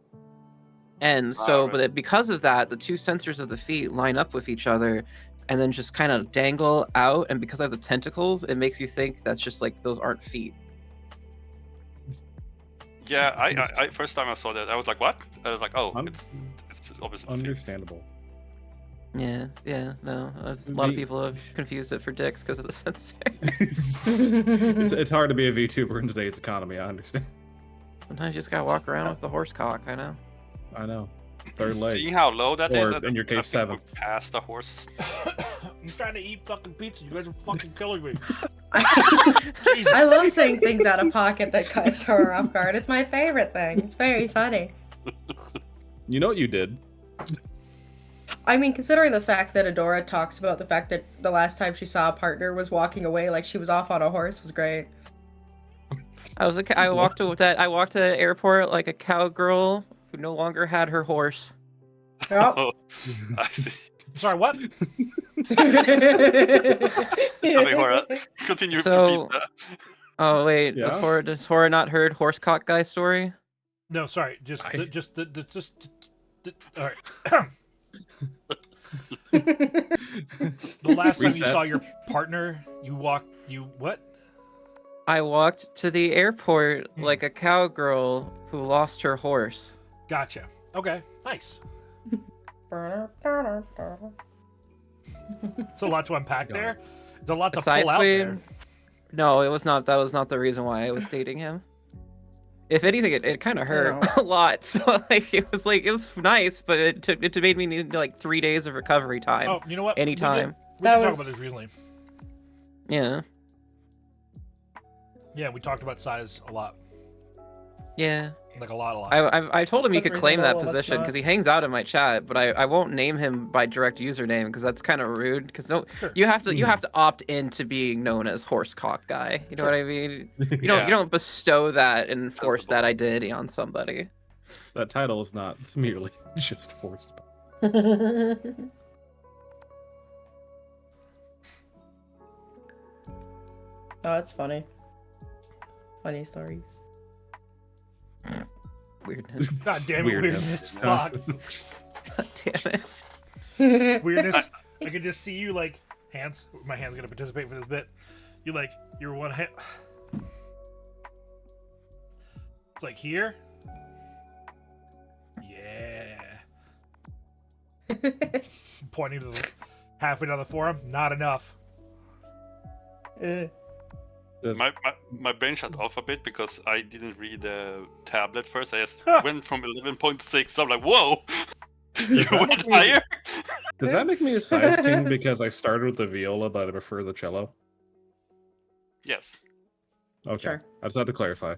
and so because of that, the two sensors of the feet line up with each other, and then just kind of dangle out. And because I have the tentacles, it makes you think that's just like those aren't feet. Yeah, I first time I saw that, I was like, what? I was like, oh, it's obviously understandable. Yeah, no. A lot of people have confused it for dicks because of the sensor. It's hard to be a VTuber in today's economy, I understand. Sometimes you just gotta walk around with the horse cock, I know. I know. Third leg. Seeing how low that is, or in your case, seventh. Past the horse. I'm trying to eat fucking pizza. You guys are fucking killing me. I love saying things out of pocket that catch her off guard. It's my favorite thing. It's very funny. You know what you did? I mean, considering the fact that Adora talks about the fact that the last time she saw a partner was walking away like she was off on a horse was great. I walked to the airport like a cowgirl who no longer had her horse. Yep. Oh, I see. Sorry, what? Hora, continue to repeat that. Oh wait, Yeah? does Hora not heard horse cock guy story? No, sorry. All right. The last time you Reset. saw your partner, you what? I walked to the airport like a cowgirl who lost her horse. Gotcha. Okay, nice. It's a lot to unpack there. It's a lot to pull out there. No, it was not. That was not the reason why I was dating him. If anything, it kind of hurt a lot. So it was nice, but it made me need like 3 days of recovery time. Oh, you know what? Anytime. We did talk about this recently. Yeah. Yeah, we talked about size a lot. Yeah. Like a lot. I told him he could claim that reasonable, let's position not. because he hangs out in my chat, but I won't name him by direct username because that's kind of rude. Because you have to opt into being known as horse cock guy. You know what I mean? You don't bestow that and force that identity on somebody. That title is not merely just forced. Oh, it's funny. Funny stories. Weirdness. God damn it, weirdness. Fuck. God damn it. Weirdness. I can just see you like hands. My hand's gonna participate for this bit. You like your one hand. It's like here. Yeah. Pointing to the halfway down the forearm. Not enough. My brain shut off a bit because I didn't read the tablet first. I just went from 11.6. So I'm like, whoa, you went higher. Does that make me a size king because I started with the viola, but I prefer the cello? Yes. Okay. Sure. I just had to clarify.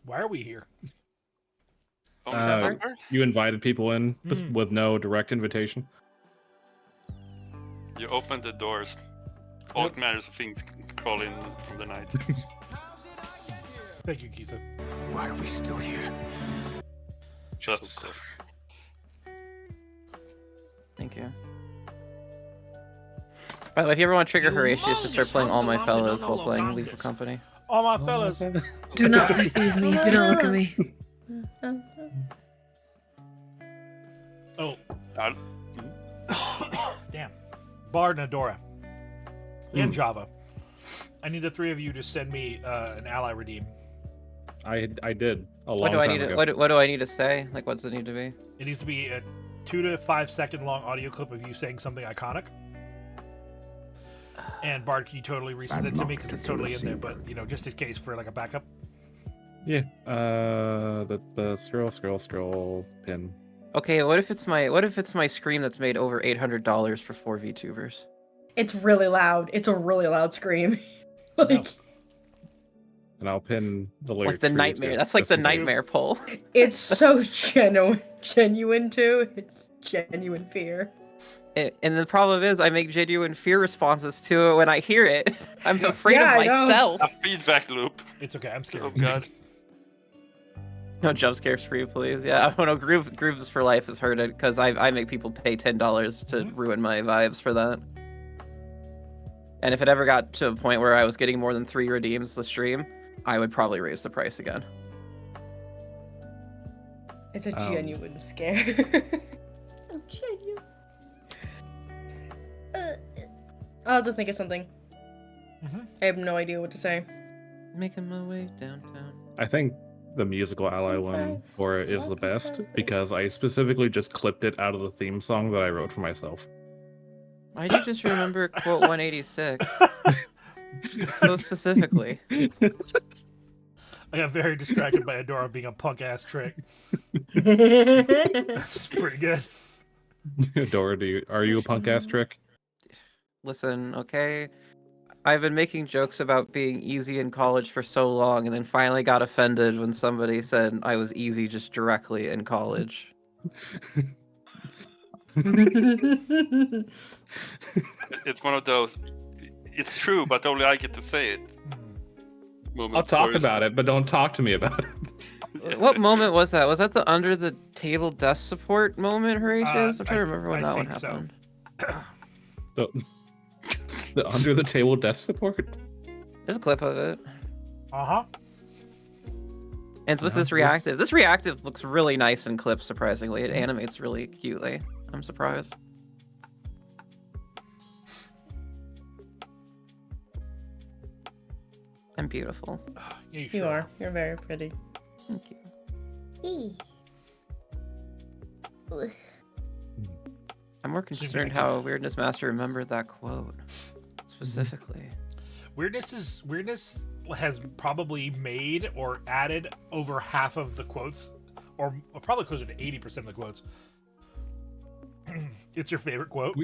Why are we here? You invited people in just with no direct invitation. You opened the doors. All matters of things crawl in from the night. Thank you, Kisa. Why are we still here? Just Thank you. By the way, if you ever want to trigger Horatius to start playing All My Fellows while playing Lethal Company. All my fellas. Do not perceive me. Do not look at me. Oh. Damn. Bard and Adora. And Java. I need the three of you to send me an ally redeem. I did a long What do I time need? ago. What do I need to say? Like, what's it need to be? It needs to be a 2 to 5 second long audio clip of you saying something iconic. And Bard, can you totally resend it to me because it's totally in there, but you know, just in case for like a backup. Yeah. The scroll pin. Okay, what if it's my scream that's made over $800 for 4 VTubers? It's really loud. It's a really loud scream. Like, And I'll pin the lyrics. Like the for you, nightmare. too, That's like just the in case. nightmare poll. it's so genuine too. It's genuine fear. And the problem is, I make genuine fear responses to it when I hear it. I'm afraid of I know. myself. a feedback loop. It's okay, I'm scared. Oh god. No jump scares for you, please. Yeah, oh no, Grooves for Life is hurted because I make people pay $10 to ruin my vibes for that. And if it ever got to a point where I was getting more than 3 redeems the stream, I would probably raise the price again. It's a genuine scare. Genuine. I'll have to think of something. I have no idea what to say. Making my way downtown. I think the musical ally one for it is the best because I specifically just clipped it out of the theme song that I wrote for myself. Why'd you just remember quote 186? So specifically. I got very distracted by Adora being a punk ass trick. It's pretty good. Dora, are you a punk ass trick? Listen, okay? I've been making jokes about being easy in college for so long and then finally got offended when somebody said I was easy just directly in college. It's one of those. It's true, but only I get to say it. I'll talk about it, but don't talk to me about it. Yes, What moment was that? Was that the under the table desk support moment, Horatius? I'm trying to remember when that one happened. The under the table desk support? There's a clip of it. Uh-huh. And it's with this reactive. This reactive looks really nice in clips, surprisingly. It animates really cutely. I'm surprised. I'm beautiful. Yeah, You are. You're very pretty. Thank you. I'm more concerned how Weirdness Master remembered that quote specifically. Weirdness has probably made or added over half of the quotes, or probably closer to 80% of the quotes. It's your favorite quote.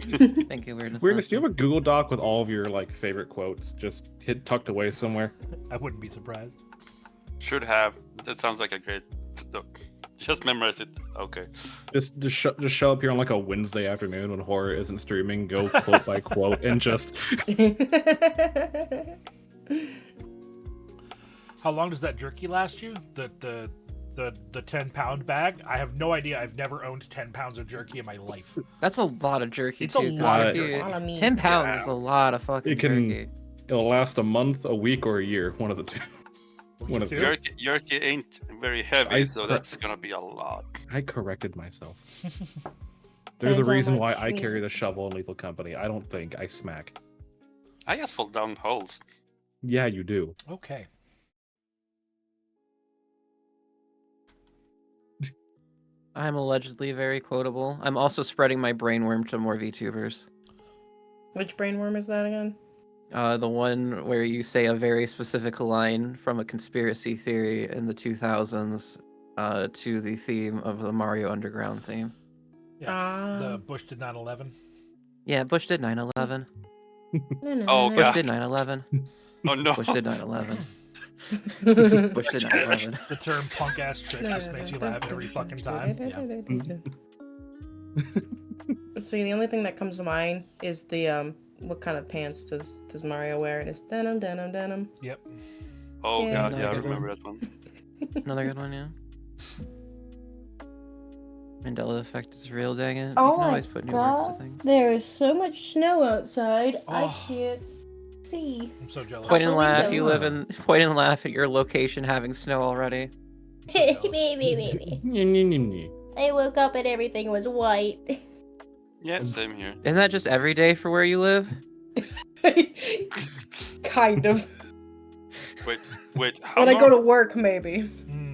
Thank you, Weirdness. Weirdness, do you have a Google Doc with all of your favorite quotes just tucked away somewhere? I wouldn't be surprised. Should have. That sounds like a great. Just memorize it. Okay. Just show up here on a Wednesday afternoon when horror isn't streaming. Go quote by quote and just. How long does that jerky last you? The 10-pound bag? I have no idea. I've never owned 10 pounds of jerky in my life. That's a lot of jerky. It's a too, lot of jerky. jerky. 10 pounds is a lot of fucking jerky. It'll last a month, a week, or a year. One of the two. One of the two. Jerky ain't very heavy, I so that's gonna be a lot. I corrected myself. There's a Depends on reason what why I you- carry the shovel in Lethal Company. I don't think I smack. I just fall down holes. Yeah, you do. Okay. I'm allegedly very quotable. I'm also spreading my brainworm to more VTubers. Which brainworm is that again? The one where you say a very specific line from a conspiracy theory in the 2000s to the theme of the Mario Underground theme. Yeah. The Bush did 9/11. Yeah, Bush did 9/11. Oh, Bush God. did 9/11. Oh, no. Bush did 9/11. Bush did 9/11. The term punk ass trick just makes you laugh every fucking time. Yeah. See, the only thing that comes to mind is the what kind of pants does Mario wear? And it's denim, denim, denim. Yep. Oh, Yeah. God, Another yeah, I good remember one. that one. Another good one, yeah. Mandela effect is real, dang it. You Oh can my always put new words to god, things. there is so much snow outside. I Oh. can't see. I'm so jealous. Point and Oh, laugh. window. You live in. Point and laugh at your location having snow already. I woke up and everything was white. Yeah, same here. Isn't that just every day for where you live? Kind of. Wait, how When I go north- to work, maybe.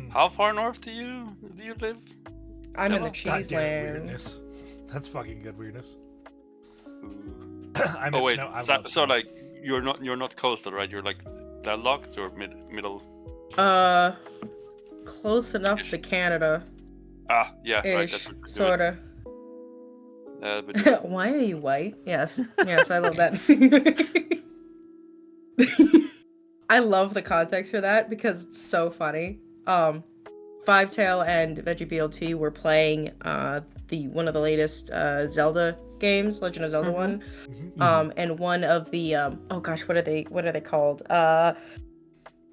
How far north do you live? I'm in the God cheese damn land. weirdness. That's fucking good weirdness. Ooh. I miss Oh wait, snow. I so, love so snow. like you're not coastal, right? You're like landlocked or middle. Close enough to Canada. Ah, yeah, right. Ish, That's what you do it. sorta. But Why are you white? Yes, yes, I love that. I love the context for that because it's so funny. Fivetail and Veggie BLT were playing the one of the latest Zelda games, Legend of Zelda one. And one of the oh gosh, what are they called?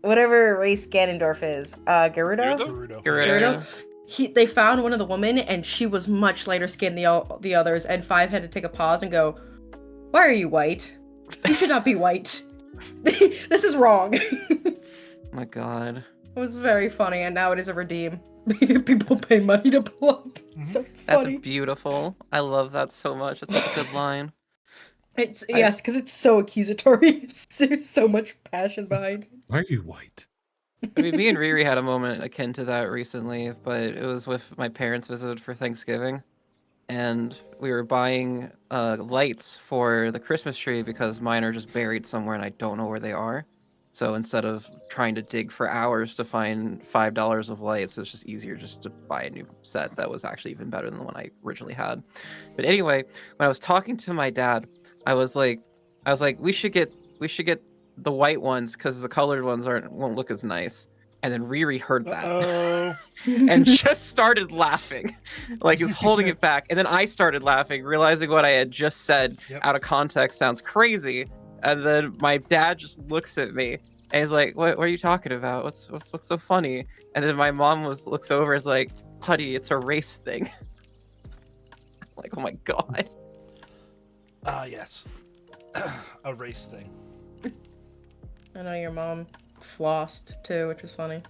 Whatever race Ganondorf is. Gerudo? Gerudo. They found one of the women and she was much lighter skinned than the others, and Five had to take a pause and go, "Why are you white? You should not be white. This is wrong." My god. It was very funny, and now it is a redeem. People pay money to plug. So That's funny. beautiful. I love that so much. It's such a good line. It's yes, because it's so accusatory. There's so much passion behind it. Why are you white? I mean, me and Riri had a moment akin to that recently, but it was with my parents visited for Thanksgiving, and we were buying lights for the Christmas tree because mine are just buried somewhere and I don't know where they are. So instead of trying to dig for hours to find $5 of lights, it's just easier just to buy a new set that was actually even better than the one I originally had. But anyway, when I was talking to my dad, I was like, we should get the white ones because the colored ones won't look as nice. And then Riri heard that and just started laughing, like he was holding it back. And then I started laughing, realizing what I had just said out of context sounds crazy. And then my dad just looks at me and he's like, "What are you talking about? What's so funny?" And then my mom looks over and is like, "Honey, it's a race thing." I'm like, oh my god. Yes. A race thing. I know your mom flossed too, which was funny.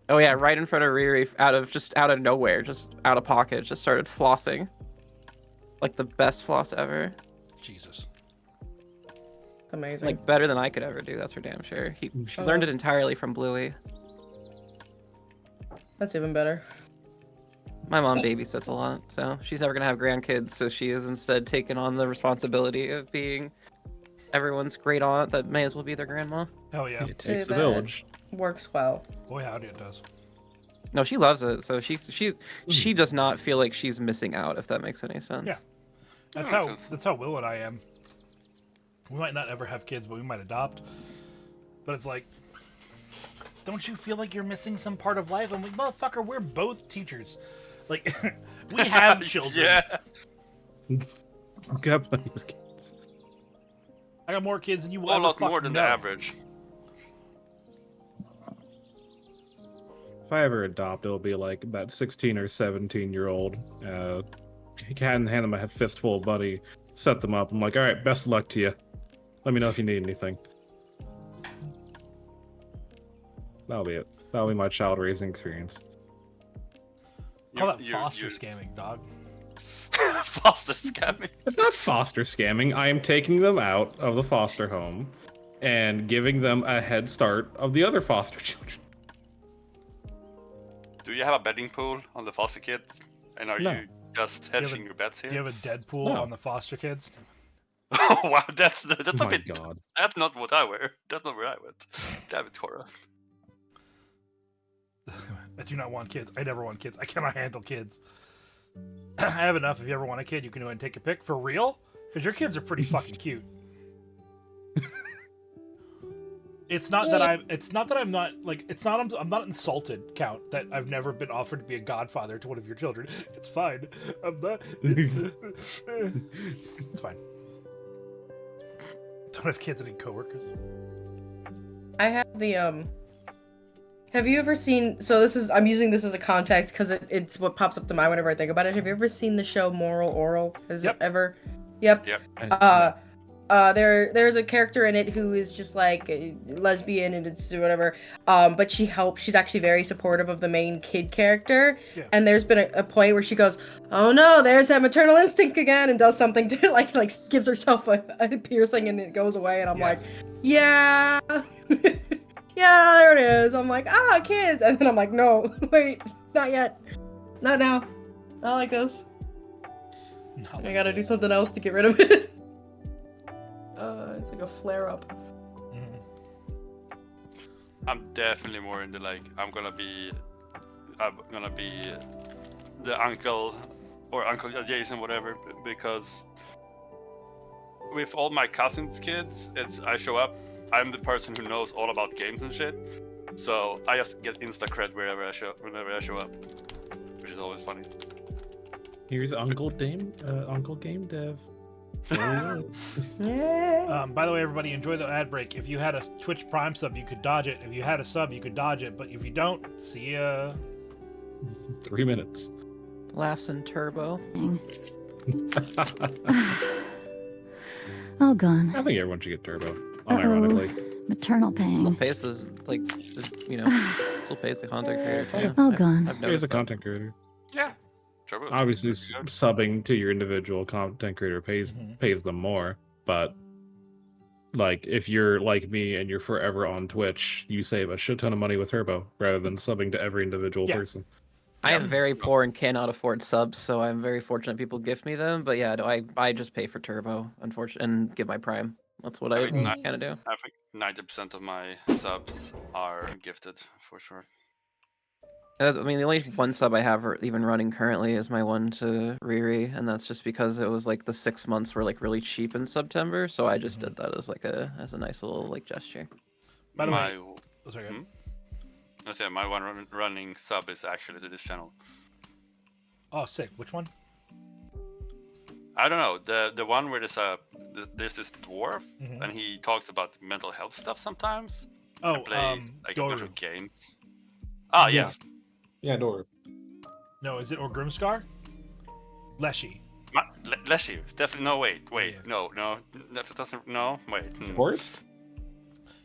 Oh yeah, right in front of Riri, out of nowhere, just out of pocket, just started flossing. Like the best floss ever. Jesus. Amazing. Like better than I could ever do, that's for damn sure. She learned it entirely from Bluey. That's even better. My mom babysits a lot, so she's never gonna have grandkids, so she is instead taking on the responsibility of being everyone's great aunt that may as well be their grandma. Hell yeah. It takes See, a that village. Works well. Boy, howdy it does. No, she loves it, so she does not feel like she's missing out, if that makes any sense. Yeah. That's That how makes sense. that's how Will and I am. We might not ever have kids, but we might adopt. But it's like, don't you feel like you're missing some part of life? I'm like, motherfucker, we're both teachers. Like, we have children. Yeah. Got plenty of kids. I got more kids than you will A ever lot more fucking than know. the average. If I ever adopt, it'll be like about 16 or 17-year-old. He can hand them a fistful of money, set them up. I'm like, all right, best of luck to you. Let me know if you need anything. That'll be it. That'll be my child raising experience. Call that foster scamming, dog. Foster scamming. It's not foster scamming. I am taking them out of the foster home and giving them a head start of the other foster children. Do you have a betting pool on the foster kids? And are you just hedging your bets here? Do you have a Deadpool on the foster kids? Oh wow, that's a my bit. God. That's not what I wear. That's not where I went. Damn it, Cora. I do not want kids. I never want kids. I cannot handle kids. I have enough. If you ever want a kid, you can go ahead and take a pic. For real? Because your kids are pretty fucking cute. It's not that I'm not like. It's not. I'm not insulted, Count, that I've never been offered to be a godfather to one of your children. It's fine. I'm not. It's fine. Don't have kids and coworkers. I have the Have you ever seen? So I'm using this as a context because it's what pops up to mind whenever I think about it. Have you ever seen the show Moral Oral? Has it ever? Yep. There's a character in it who is just like a lesbian and it's whatever. But she's actually very supportive of the main kid character. Yeah. And there's been a point where she goes, "Oh no, there's that maternal instinct again," and does something to like gives herself a piercing and it goes away. And I'm like, yeah. Yeah, there it is. I'm like, kids. And then I'm like, no, wait, not yet. Not now. Not like this. I gotta do something else to get rid of it. It's like a flare-up. I'm definitely more into like, I'm gonna be the uncle or Uncle Jason, whatever, because with all my cousins' kids, I show up, I'm the person who knows all about games and shit, so I just get insta cred whenever I show up, which is always funny. Here's Uncle Game Dev. Yeah. By the way, everybody, enjoy the ad break. If you had a Twitch Prime sub, you could dodge it. If you had a sub, you could dodge it. But if you don't, see ya. 3 minutes. Laughs in turbo. All gone. I think everyone should get turbo. Unironically. Maternal pain. Still pays the still pays the content creator. Yeah, All gone. Here's a content creator. Yeah. Turbo. Obviously, subbing to your individual content creator pays them more, but like if you're like me and you're forever on Twitch, you save a shit ton of money with turbo rather than subbing to every individual person. I am very poor and cannot afford subs, so I'm very fortunate people gift me them. But yeah, I just pay for turbo, unfortunately, and give my prime. That's what I kind of do. I think 90% of my subs are gifted for sure. I mean, the only one sub I have even running currently is my one to Riri, and that's just because it was like the 6 months were like really cheap in September, so I just did that as a nice little like gesture. By the way, my one running sub is actually to this channel. Oh, sick! Which one? I don't know, the one where there's this dwarf and he talks about mental health stuff sometimes. Oh, I play like a bunch Doru. of games. Ah, yes. Yeah, Dwarf. No, is it or Grimscar? Leshy. Leshy, definitely. No, wait, no, that doesn't. No, wait. Forest?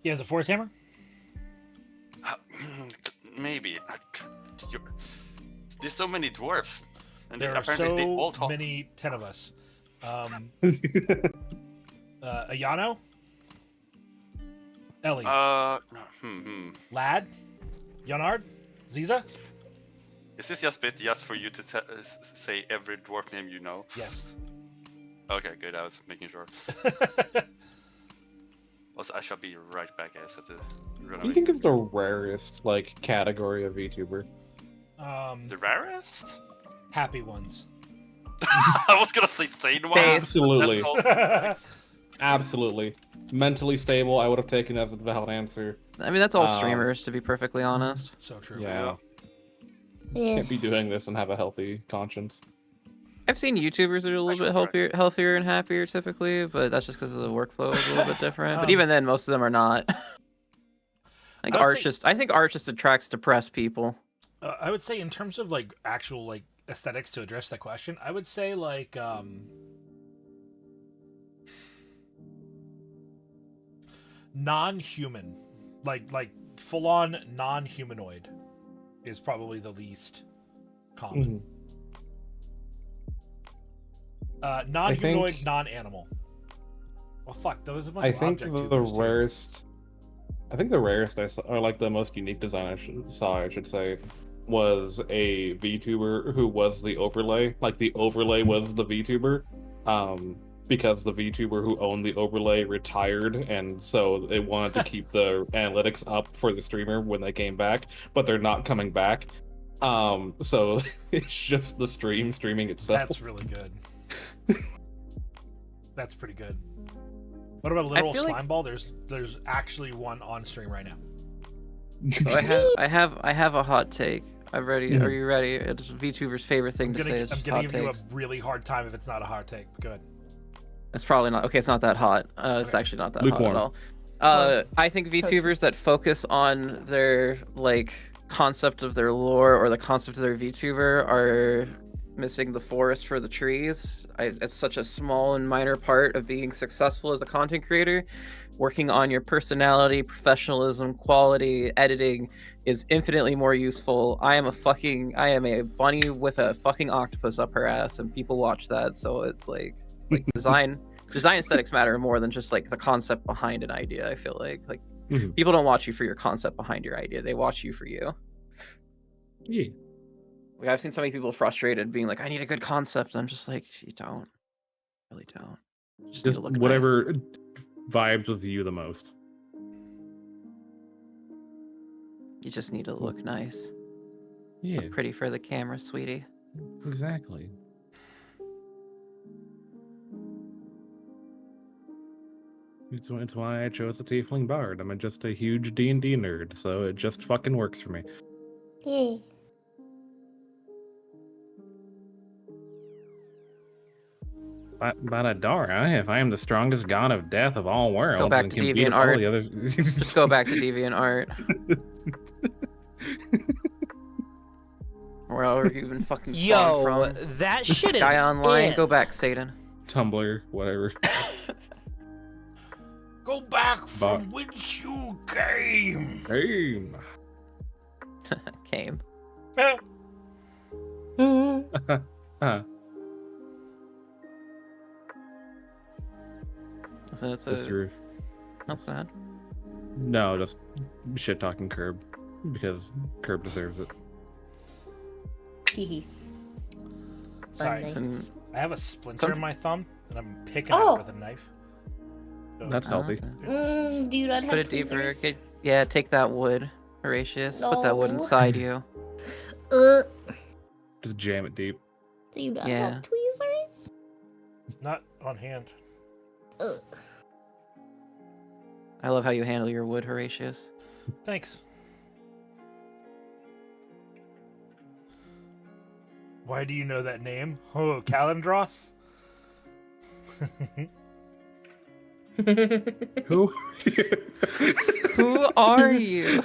Yeah, is it Forest Hammer? Maybe. There's so many dwarfs, and There are apparently they all so talk. many 10 of us. Ayano? Ellie? Lad? Yonard? Ziza? Is this just for you to say every dwarf name you know? Yes. Okay, good. I was making sure. Also, I shall be right back. I just had to run You away. think it's the rarest like category of VTuber? The rarest? Happy ones. I was gonna say sane ones. Absolutely. Absolutely. Mentally stable, I would have taken as a valid answer. I mean, that's all streamers, to be perfectly honest. So true. Yeah. You can't be doing this and have a healthy conscience. I've seen YouTubers that are a little bit healthier and happier typically, but that's just because the workflow is a little bit different. But even then, most of them are not. I think art just attracts depressed people. I would say in terms of like actual like aesthetics to address that question, I would say like non-human, like full-on non-humanoid is probably the least common. Non-humanoid, non-animal. Well, fuck. There was a bunch I of think object the tubers, too. rarest. I think the rarest I saw, or like the most unique design I should say, was a VTuber who was the overlay. Like the overlay was the VTuber, because the VTuber who owned the overlay retired, and so they wanted to keep the analytics up for the streamer when they came back, but they're not coming back. So it's just the streaming itself. That's really good. That's pretty good. What about literal feel slime like- ball? There's actually one on stream right now. So I have a hot take. I'm ready. Are you ready? It's VTuber's favorite thing to say is I'm hot gonna give you takes. a really hard time if it's not a hard take. Go ahead. It's probably not. Okay, it's not that hot. It's Okay. actually not that Lukewarm. hot at all. I think VTubers that focus on their concept of their lore or the concept of their VTuber are missing the forest for the trees. It's such a small and minor part of being successful as a content creator. Working on your personality, professionalism, quality, editing is infinitely more useful. I am a bunny with a fucking octopus up her ass, and people watch that. So it's like design aesthetics matter more than just like the concept behind an idea. I feel like people don't watch you for your concept behind your idea. They watch you for you. Yeah. Like, I've seen so many people frustrated being like, I need a good concept. I'm just like, you don't. Really don't. You just need Just to look whatever nice. vibes with you the most. You just need to look nice. Yeah, Look pretty for the camera, sweetie. exactly. It's why I chose the Tiefling Bard. I'm just a huge D&D nerd, so it just fucking works for me. Yay. But Adora, if I am the strongest god of death of all worlds, back and to can beat up DeviantArt. all the other... Just go back to DeviantArt. Wherever you've been fucking spawned Yo, from. that shit is Guy online, in. go back, Satan. Tumblr, whatever. Go back from whence you came. Hey. Came. So it's not bad. No, just shit talking Curb, because Curb deserves it. Sorry, Funny. I have a splinter in my thumb, and I'm picking Oh. at it with a knife. So- That's healthy. Do you not have Put it deeper. tweezers? Okay. Yeah, take that wood, Horatius. Put that wood No. inside you. Just jam it deep. Do you not Yeah. have tweezers? Not on hand. Ugh. I love how you handle your wood, Horatius. Thanks. Why do you know that name? Oh, Calendros? Who? Who are you?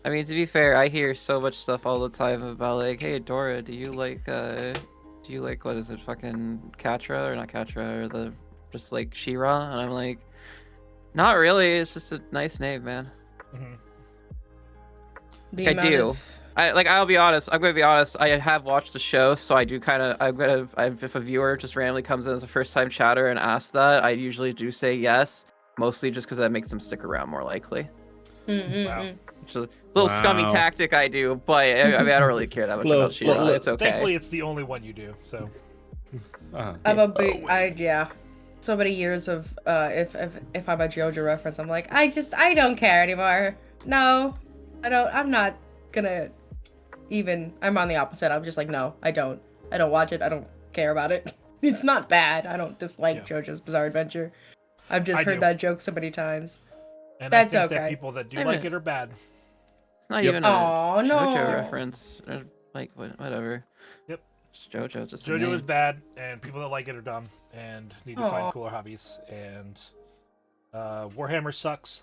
I mean, to be fair, I hear so much stuff all the time about like, hey, Dora, do you like what is it, fucking Katra or not Katra or just like She-Ra? And I'm like, not really. It's just a nice name, man. Mm-hmm. The I amount do. of- I'll be honest. I'm gonna be honest. I have watched the show, so I do kind of. If a viewer just randomly comes in as a first-time chatter and asks that, I usually do say yes, mostly just because that makes them stick around more likely. Wow. Which is a little scummy Wow. tactic I do, but I mean, I don't really care that much about She-Ra. It's okay. Thankfully, it's the only one you do, so. I'm a big, yeah. So many years of if I'm a JoJo reference, I'm like, I don't care anymore. No, I don't. I'm not gonna even. I'm on the opposite. I'm just like, no, I don't watch it. I don't care about it. It's not bad. I don't dislike JoJo's Bizarre Adventure. I've just heard that joke so many times. And That's I think okay. that people that do I like mean- it are bad. It's not Yep. even a Aw, no. JoJo reference. Or, like whatever. Yep. It's JoJo, just a JoJo name. is bad, and people that like it are dumb and need to Aw. find cooler hobbies. And Warhammer sucks.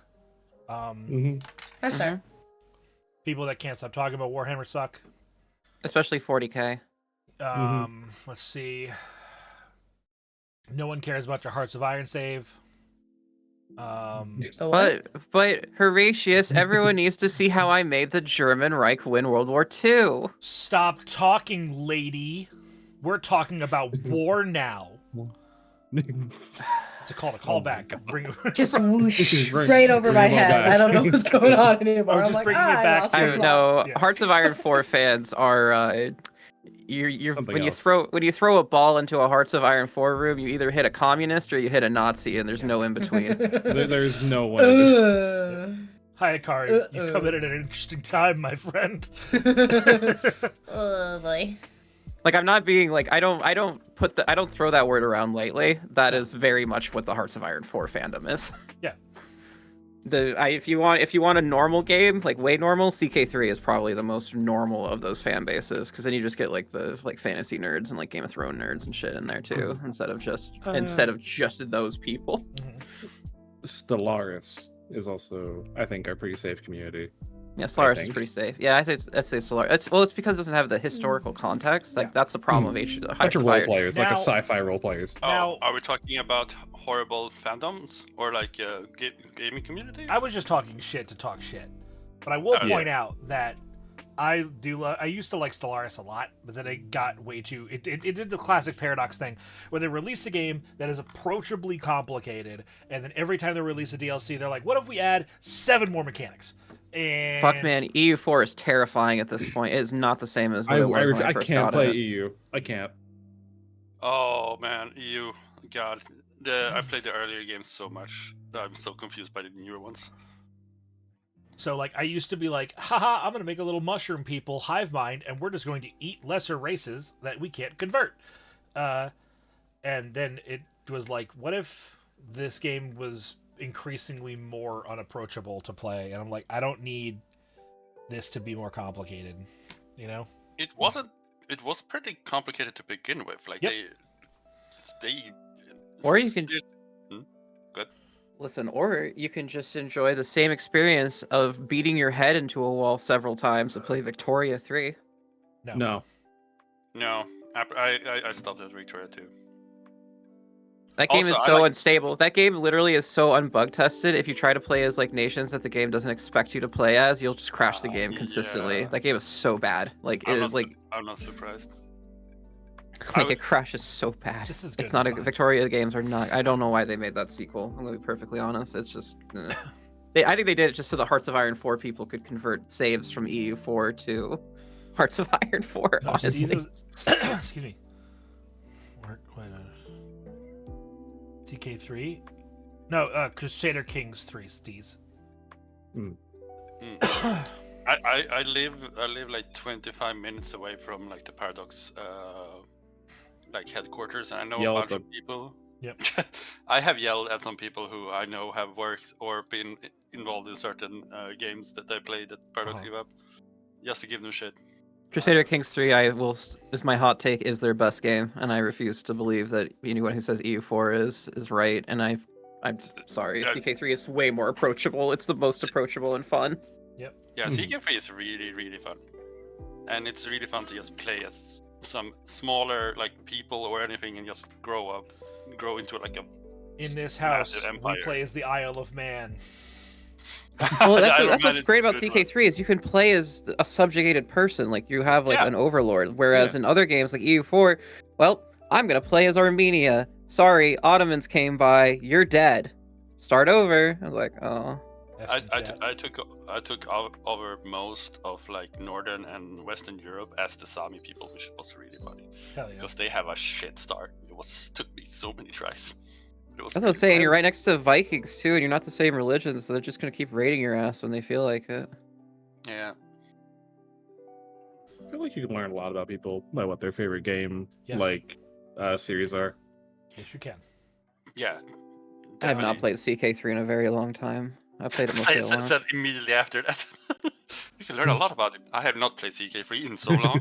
That's fair. People that can't stop talking about Warhammer suck. Especially 40k. Let's see. No one cares about your Hearts of Iron save. The what? But Horatius, everyone needs to see how I made the German Reich win World War II. Stop talking, lady. We're talking about war now. It's called a callback. Bring Just whoosh right over my head. I don't know what's going on anymore. I'm I'm just like, bringing it I back lost to- my I don't plot. know. Yeah. Hearts of Iron 4 fans are you're Something when you else. throw a ball into a Hearts of Iron 4 room, you either hit a communist or you hit a Nazi, and there's no in between. There's no one. Ugh. Hi, Akari. You've come in at an interesting time, my friend. Oh boy. Like, I'm not being like I don't throw that word around lightly. That is very much what the Hearts of Iron 4 fandom is. Yeah. If you want a normal game, like way normal, CK3 is probably the most normal of those fan bases, because then you just get like the fantasy nerds and like Game of Thrones nerds and shit in there too, instead of just those people. Stellaris is also, I think, a pretty safe community. Yeah, Stellaris is think. pretty safe. Yeah, I'd say Stellaris. It's because it doesn't have the historical context. Like that's the problem of Bunch Hearts of of role Iron. players, like a Now- sci-fi role players. Oh, Now- are we talking about horrible fandoms or like gaming communities? I was just talking shit to talk shit. But I will Oh, yeah. point out that I used to like Stellaris a lot, but then it got way too... It did the classic Paradox thing, where they release a game that is approachably complicated, and then every time they release a DLC, they're like, what if we add 7 more mechanics? And... Fuck man, EU4 is terrifying at this point. It is not the same as what it was when I first can't got play it. EU. I can't. Oh man, God, I played the earlier games so much that I'm so confused by the newer ones. So, like, I used to be like, haha, I'm going to make a little mushroom people, hive mind, and we're just going to eat lesser races that we can't convert. And then it was like, what if this game was increasingly more unapproachable to play? And I'm like, I don't need this to be more complicated, you know? It wasn't. It was pretty complicated to begin with. Like Yep. they. Or you can- Good. Listen, or you can just enjoy the same experience of beating your head into a wall several times to play Victoria 3. No. No, I stopped at Victoria too. That game Also, is I so like- unstable. That game literally is so unbug tested. If you try to play as like nations that the game doesn't expect you to play as, you'll just crash the game consistently. yeah. That game is so bad. Like it is like I'm not surprised. it crashes so bad. This is It's good not a fun. Victoria games are not. I don't know why they made that sequel. I'm gonna be perfectly honest. It's just. I think they did it just so the Hearts of Iron 4 people could convert saves from EU4 to Hearts of Iron 4. No, Honestly, Steve was- excuse me. TK3? No, Crusader Kings 3, Steez. I live like 25 minutes away from like the Paradox like headquarters, and I know Yell a at bunch of people. Yep. I have yelled at some people who I know have worked or been involved in certain games that they played that Paradox Uh-huh. gave up, just to give them shit. Crusader Kings 3, is my hot take, is their best game, and I refuse to believe that anyone who says EU4 is right. And I'm sorry, Yeah. CK3 is way more approachable. It's the most approachable and fun. Yeah, Mhm. CK3 is really, really fun. And it's really fun to just play as some smaller like people or anything and just grow into like a In this house, massive we empire. play as the Isle of Man. Well, The that's Iron what's Man is great about good one. CK3 is you can play as a subjugated person. Like you have like Yeah. an overlord. Whereas Yeah. in other games like EU4, well, I'm gonna play as Armenia. Sorry, Ottomans came by. You're dead. Start over. I was like, oh. I took over most of like northern and western Europe as the Sami people, which was really funny Hell yeah. because they have a shit start. Took me so many tries. It was That's what I'm really saying. fun. You're right next to Vikings too, and you're not the same religion, so they're just gonna keep raiding your ass when they feel like it. Yeah. I feel like you can learn a lot about people by what their favorite game Yes. series are. Yes, you can. Yeah. I have not definitely. played CK3 in a very long time. I played it mostly Said once. said immediately after that. You can learn a lot about it. I have not played CK3 in so long.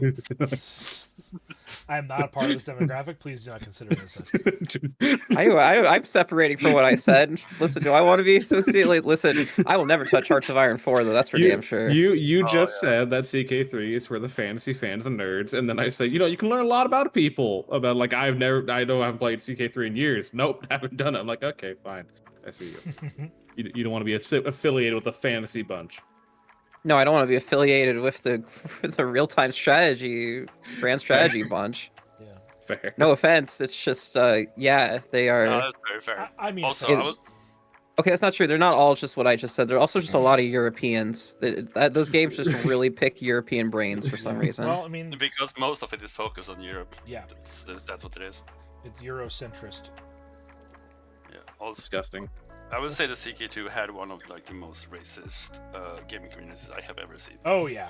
I am not a part of this demographic. Please do not consider me as such. I'm separating from what I said. Listen, do I want to be associated? Listen, I will never touch Hearts of Iron 4, though. That's for damn sure. You Oh, just yeah. said that CK3 is for the fantasy fans and nerds, and then I say, you can learn a lot about people. About like I haven't played CK3 in years. Nope, haven't done it. I'm like, okay, fine, I see you. You don't want to be affiliated with the fantasy bunch. No, I don't want to be affiliated with the real-time strategy, grand strategy bunch. Yeah. Fair. No offense, it's just yeah, they are. No, that's very fair. I mean, Also, it's- Okay, that's not true. They're not all just what I just said. They're also just a lot of Europeans. Those games just really pick European brains for some reason. well, I mean, Because most of it is focused on Europe. yeah, That's what it is. it's Eurocentrist. Yeah. Also, Disgusting. I would say the CK2 had one of like the most racist gaming communities I have ever seen. Oh yeah.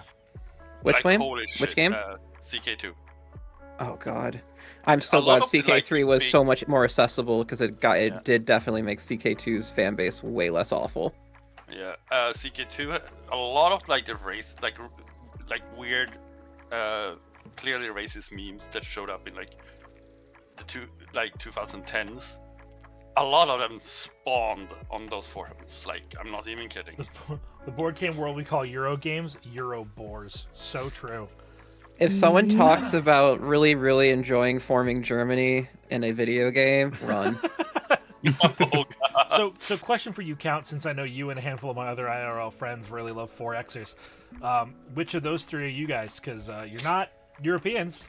Which like, game? Holy shit, Which game? CK2. Oh god, I'm so A lot glad of it, like, CK3 was being- so much more accessible because it Yeah. did definitely make CK2's fan base way less awful. Yeah, CK2 had a lot of like the race, like weird, clearly racist memes that showed up in like the 2010s. A lot of them spawned on those forums. Like, I'm not even kidding. The board game world we call Euro games, Euro bores. So true. If someone talks about really, really enjoying forming Germany in a video game, run. Oh god. So question for you, Count, since I know you and a handful of my other IRL friends really love 4Xers. Which of those three are you guys? Because you're not Europeans.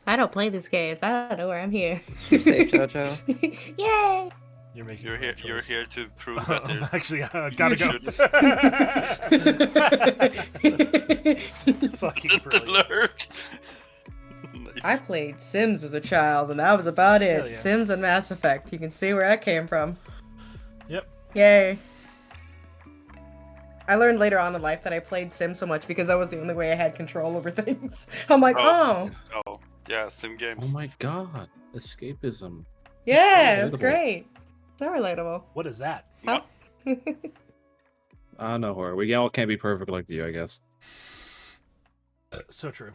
I don't play these games. I don't know where I'm here. Say, Jojo. Yay! You're making. You're the here. right You're choice. here to prove that I'm there's. actually gotta go. Fucking the brilliant. lurk. I Nice. played Sims as a child, and that was about Hell it. yeah. Sims and Mass Effect. You can see where that came from. Yep. Yay. I learned later on in life that I played Sims so much because that was the only way I had control over things. I'm like, oh, Oh, yeah, sim games. Oh my god, escapism. yeah, it's relatable. great. So relatable. What is that? Huh? I know, horror. We all can't be perfect like you, I guess. So true.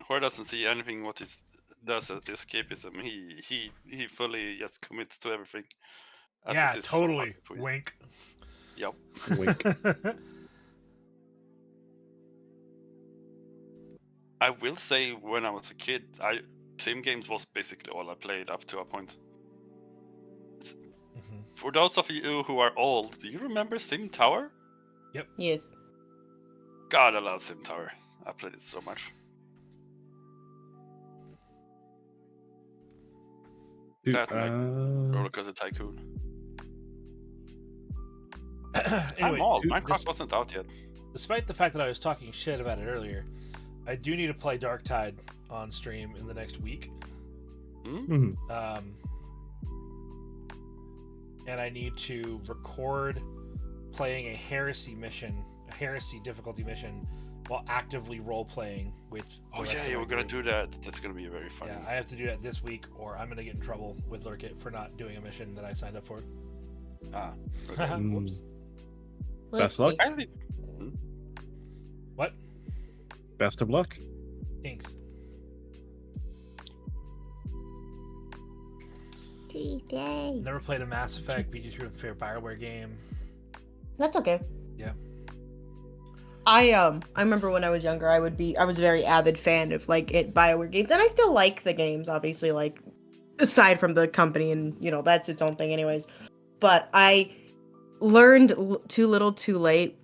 Hor doesn't see anything what it does as escapism. He fully just commits to everything. as Yeah, it is totally. for you. Wink. Yep. Wink. I will say when I was a kid, sim games was basically all I played up to a point. Mhm. For those of you who are old, do you remember Sim Tower? Yes. God, I love Sim Tower. I played it so much. Dude, That and, Roller Coaster Tycoon. Anyway, I'm old. Minecraft wasn't out yet. despite the fact that I was talking shit about it earlier, I do need to play Darktide on stream in the next week. Mhm. And I need to record playing a heresy difficulty mission, while actively role playing with. Oh the rest yeah, of yeah, my we're gonna group. do that. That's gonna be very fun. Yeah, I have to do that this week, or I'm gonna get in trouble with Lurkit for not doing a mission that I signed up for. Ah, okay. Whoops. Best luck. I think What? Best of luck. Thanks. Yay. Never played a Mass Effect, BG's favorite Bioware game. That's okay. Yeah. I remember when I was younger, I was a very avid fan of like BioWare games, and I still like the games, obviously, like aside from the company, and that's its own thing, anyways. But I learned too little, too late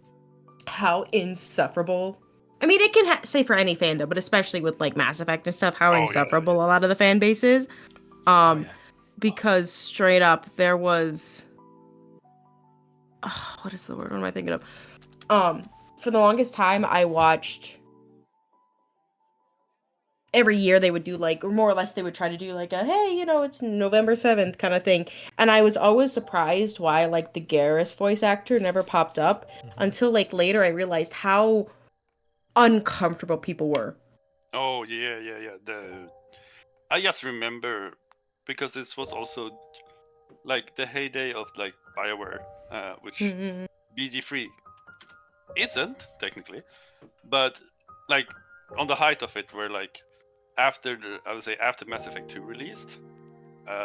how insufferable. I mean, it can say for any fandom, but especially with like Mass Effect and stuff, how insufferable a lot of the fan base is. Because straight up, there was. Oh, what is the word? What am I thinking of? For the longest time, I watched. Every year they would do like, or more or less they would try to do like a, hey, it's November 7th kind of thing. And I was always surprised why like the Garrus voice actor never popped up until like later I realized how uncomfortable people were. Oh yeah. I just remember because this was also like the heyday of like BioWare, which Mhm. BG3 isn't technically, but like on the height of it, where like after I would say after Mass Effect 2 released,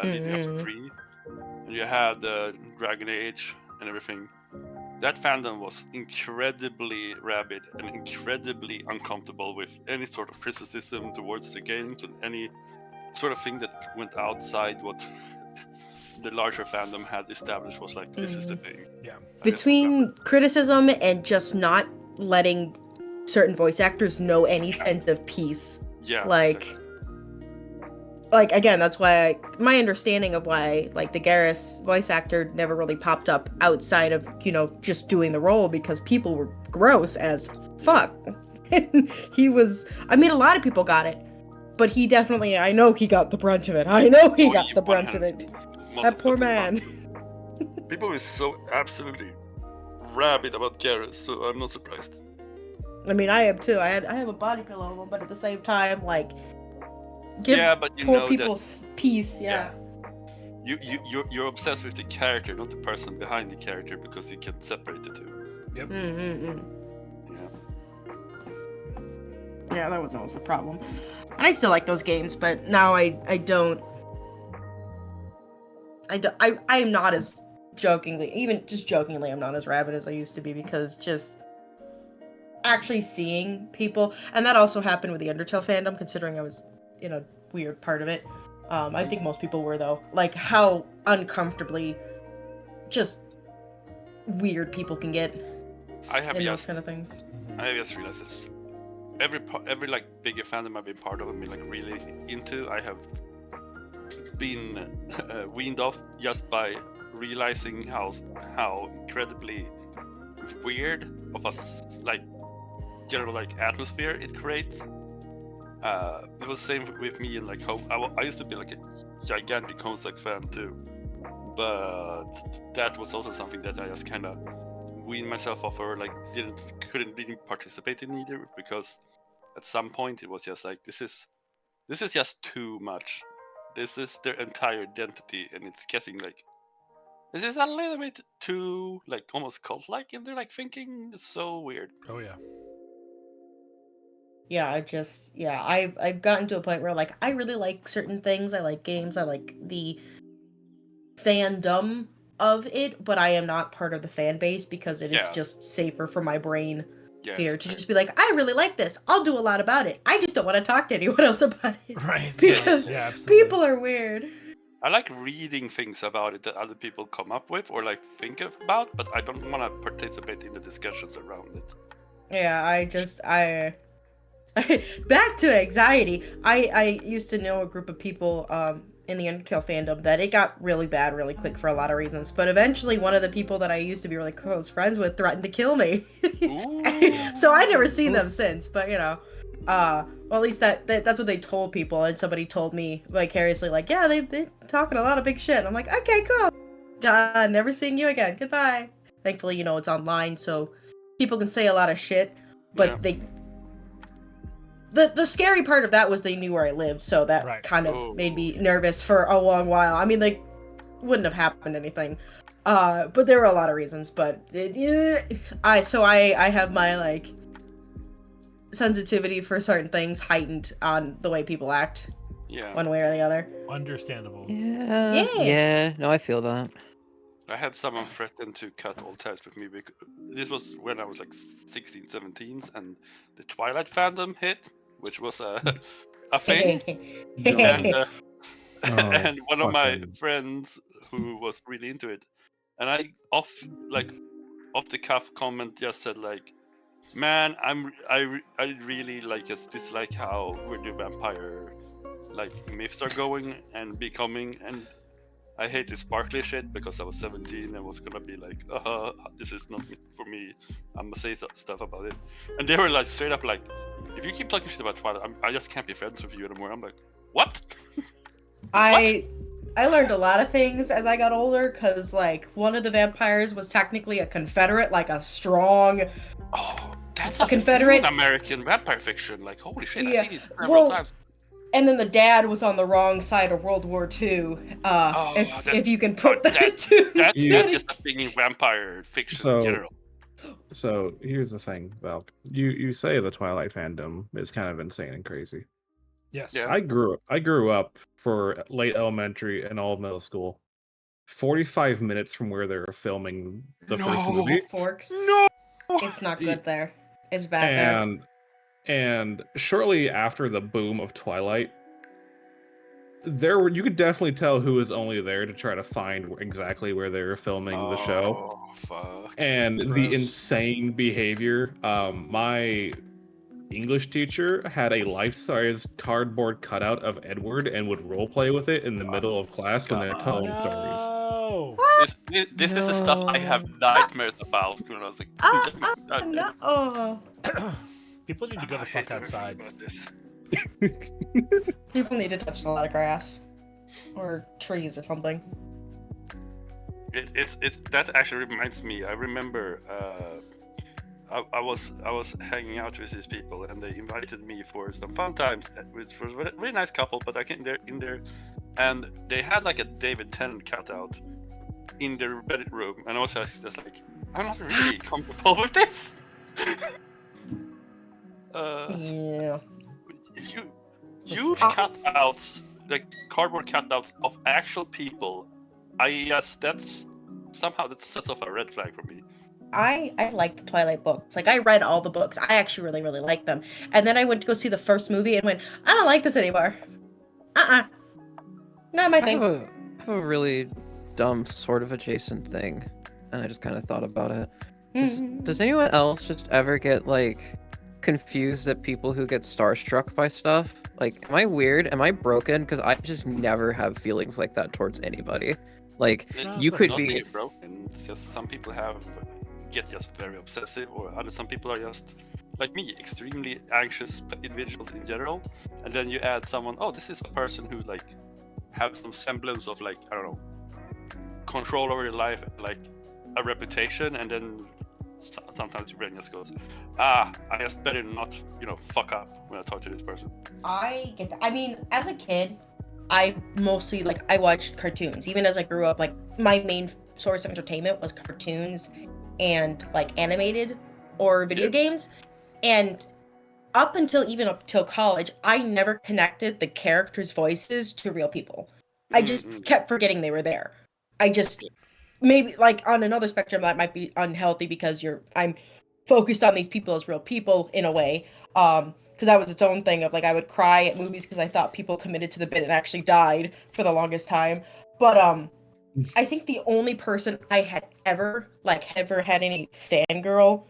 leading up to 3, and you had the Dragon Age and everything. That fandom was incredibly rabid and incredibly uncomfortable with any sort of criticism towards the games and any sort of thing that went outside what the larger fandom had established was like, this is the thing. Yeah. Between criticism and just not letting certain voice actors know any sense of peace. Yeah. Like, like again, that's why my understanding of why like the Garrus voice actor never really popped up outside of, you know, just doing the role because people were gross as fuck. He was, I mean, a lot of people got it, but he definitely, I know he got the brunt of it. I know he got the brunt of it. That poor man. People were so absolutely rabid about Garrus, so I'm not surprised. I mean, I am too. I have a body pillow of him, but at the same time, like, give but you poor know people that, peace. Yeah. You're obsessed with the character, not the person behind the character, because you can separate the two. Yep. Yeah, that was always the problem. And I still like those games, but now I don't. I am not as jokingly, even just jokingly, I'm not as rabid as I used to be because just actually seeing people, and that also happened with the Undertale fandom, considering I was in a weird part of it. I think most people were though, like how uncomfortably just weird people can get in those kind of things. I have just realized this. Every like bigger fandom I've been part of and been like really into, I have been weaned off just by realizing how incredibly weird of a like general like atmosphere it creates. It was the same with me, and like how I used to be like a gigantic Homestuck fan too, but that was also something that I just kind of weaned myself off, or like couldn't really participate in either, because at some point it was just like this is just too much. This is their entire identity, and it's getting like this is a little bit too like almost cult-like in their like thinking. It's so weird. Oh yeah. Yeah, I've gotten to a point where like I really like certain things. I like games. I like the fandom of it, but I am not part of the fan base because it is just safer for my brain fear to just be like, I really like this. I'll do a lot about it. I just don't want to talk to anyone else about it. Right. Because people are weird. I like reading things about it that other people come up with or like think about, but I don't want to participate in the discussions around it. Yeah, I back to Anxeity. I used to know a group of people in the Undertale fandom that it got really bad really quick for a lot of reasons, but eventually one of the people that I used to be really close friends with threatened to kill me. So I never seen them since, but you know, well, at least that's what they told people, and somebody told me vicariously like, yeah, they're talking a lot of big shit. I'm like, okay, cool. Never seeing you again. Goodbye. Thankfully, you know, it's online, so people can say a lot of shit, but The scary part of that was they knew where I lived, so that kind of made me nervous for a long while. I mean, like, wouldn't have happened anything, but there were a lot of reasons. But I have my like sensitivity for certain things heightened on the way people act, one way or the other. Understandable. Yeah. No, I feel that. I had someone threaten to cut all ties with me because this was when I was like 16, 17, and the Twilight fandom hit, which was a thing. And one of my friends who was really into it, and I off the cuff comment just said like, man, I really like dislike how weird the vampire like myths are going and becoming, and I hate this sparkly shit because I was 17 and was gonna be like, this is not for me. I'm gonna say stuff about it. And they were like straight up like, if you keep talking shit about Twilight, I just can't be friends with you anymore. I'm like, what? I learned a lot of things as I got older, because like one of the vampires was technically a Confederate, like a strong. Oh, that's a Confederate American vampire fiction. Like, holy shit, I've seen it several times. And then the dad was on the wrong side of World War II. If you can put that to that's You- just being in vampire fiction So- in general. So here's the thing, Valk. You say the Twilight fandom is kind of insane and crazy. Yes. Yeah. I grew up for late elementary and all of middle school. 45 minutes from where they were filming the first movie. Forks. No. It's not good there. It's bad there. And shortly after the boom of Twilight, you could definitely tell who was only there to try to find exactly where they were filming the show. Oh fuck. And the Gross. insane behavior. My English teacher had a life-size cardboard cutout of Edward and would roleplay with it in the middle of class when they're telling stories. No. This is the stuff I have nightmares about when I was like. No. People need to go the fuck outside. People need to touch a lot of grass. Or trees or something. It's that actually reminds me. I remember I was hanging out with these people and they invited me for some fun times, which was a really nice couple. But I came there and they had like a David Tennant cutout in their bedroom, and I was just like, I'm not really comfortable with this. Yeah. Huge cutouts, like cardboard cutouts of actual people. That's sets off a red flag for me. I like the Twilight books. Like, I read all the books. I actually really, really like them. And then I went to go see the first movie and went, I don't like this anymore. Not my thing. I have a really dumb sort of adjacent thing, and I just kind of thought about it. Does anyone else just ever get, like, confused at people who get starstruck by stuff? Like, am I weird? Am I broken? Because I just never have feelings like that towards anybody. Like, you could be broken. It's just some people get just very obsessive, or some people are just like me, extremely anxious individuals in general. And then you add someone, oh, this is a person who like have some semblance of like, I don't know, control over your life, like a reputation, and then sometimes your brain just goes, I just better not, fuck up when I talk to this person. I get that. I mean, as a kid, I mostly, I watched cartoons. Even as I grew up, my main source of entertainment was cartoons and, animated or video games. And up until college, I never connected the characters' voices to real people. I just kept forgetting they were there. I just... Maybe, on another spectrum, that might be unhealthy because I'm focused on these people as real people, in a way. Because that was its own thing of, I would cry at movies because I thought people committed to the bit and actually died for the longest time. But, I think the only person I had ever had any fangirl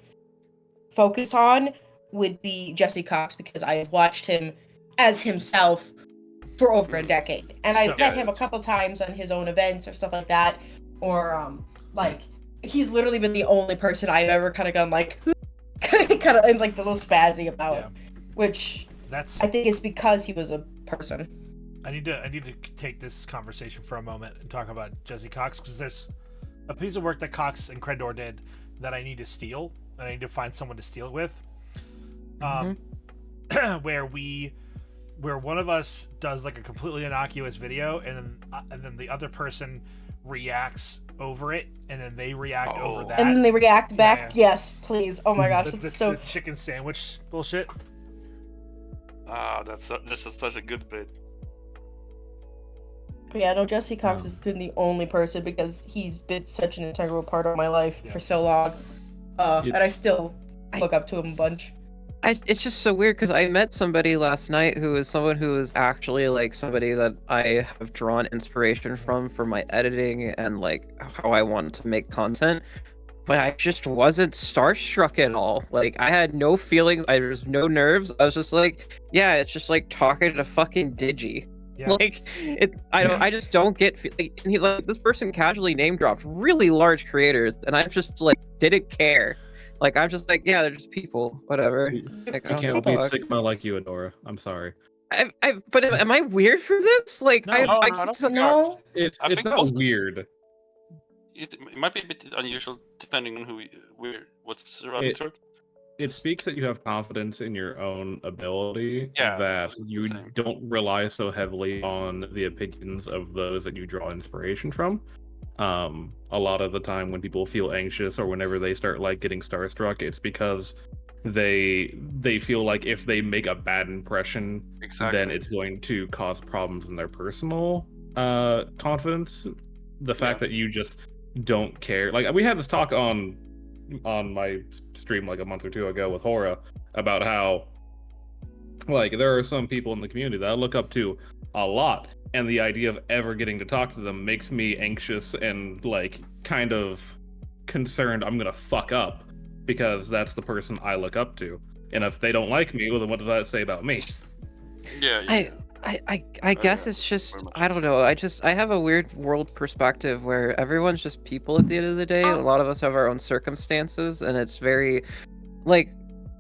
focus on would be Jesse Cox, because I watched him as himself for over a decade. And I've met him a couple times on his own events or stuff like that. Or, he's literally been the only person I've ever kind of gone, kind of, and, the little spazzy about, which I think is because he was a person. I need to take this conversation for a moment and talk about Jesse Cox, because there's a piece of work that Cox and Crendor did that I need to steal, and I need to find someone to steal it with. Where one of us does, a completely innocuous video, and then the other person reacts over it, and then they react over that, and then they react back. Yes, please. Oh my gosh, it's so the chicken sandwich bullshit. That's just such a good bit. Yeah, no, Jesse Cox has been the only person, because he's been such an integral part of my life for so long, and I still look up to him a bunch. It's just so weird, because I met somebody last night who is someone who is actually somebody that I have drawn inspiration from for my editing and how I want to make content, but I just wasn't starstruck at all. I had no feelings, there was no nerves. I was just it's just talking to fucking Digi. Yeah. I just don't get this person casually name dropped really large creators, and I just didn't care. I'm just they're just people, whatever. I can't be Sigma like you, Adora. I'm sorry. But am I weird for this? No. It's not weird. It might be a bit unusual depending on what's surrounding it. it speaks that you have confidence in your own ability, Yeah, that you same. don't rely so heavily on the opinions of those that you draw inspiration from. A lot of the time when people feel anxious or whenever they start like getting starstruck, it's because they feel like if they make a bad impression, Exactly. then it's going to cause problems in their personal confidence. The fact that you just don't care, like we had this talk on my stream like a month or two ago with Hora about how like there are some people in the community that I look up to a lot, and the idea of ever getting to talk to them makes me anxious and like kind of concerned I'm gonna fuck up, because that's the person I look up to, and if they don't like me, well then what does that say about me? Yeah. I guess it's just, I don't know. I have a weird world perspective where everyone's just people at the end of the day. A lot of us have our own circumstances, and it's very like,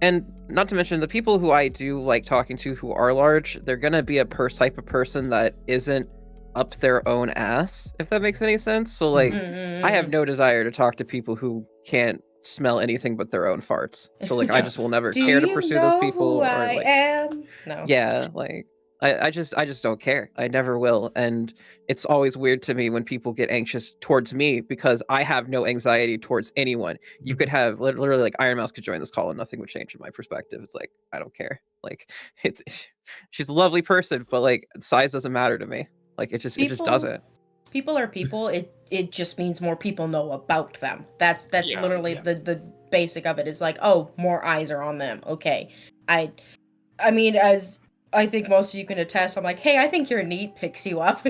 and not to mention the people who I do like talking to who are large, they're gonna be a type of person that isn't up their own ass, if that makes any sense. So like, I have no desire to talk to people who can't smell anything but their own farts. So like, I just will never care to pursue those people. Who Or I like, am? No. yeah, like I just don't care. I never will. And it's always weird to me when people get anxious towards me because I have no anxiety towards anyone. You could have literally like Iron Mouse could join this call and nothing would change in my perspective. It's like I don't care. Like it's she's a lovely person, but like size doesn't matter to me. Like it just doesn't. People are people. It just means more people know about them. That's literally the basic of it. It's like, oh, more eyes are on them. Okay. I mean, as I think most of you can attest, I'm like, hey, I think you're neat, picks you up.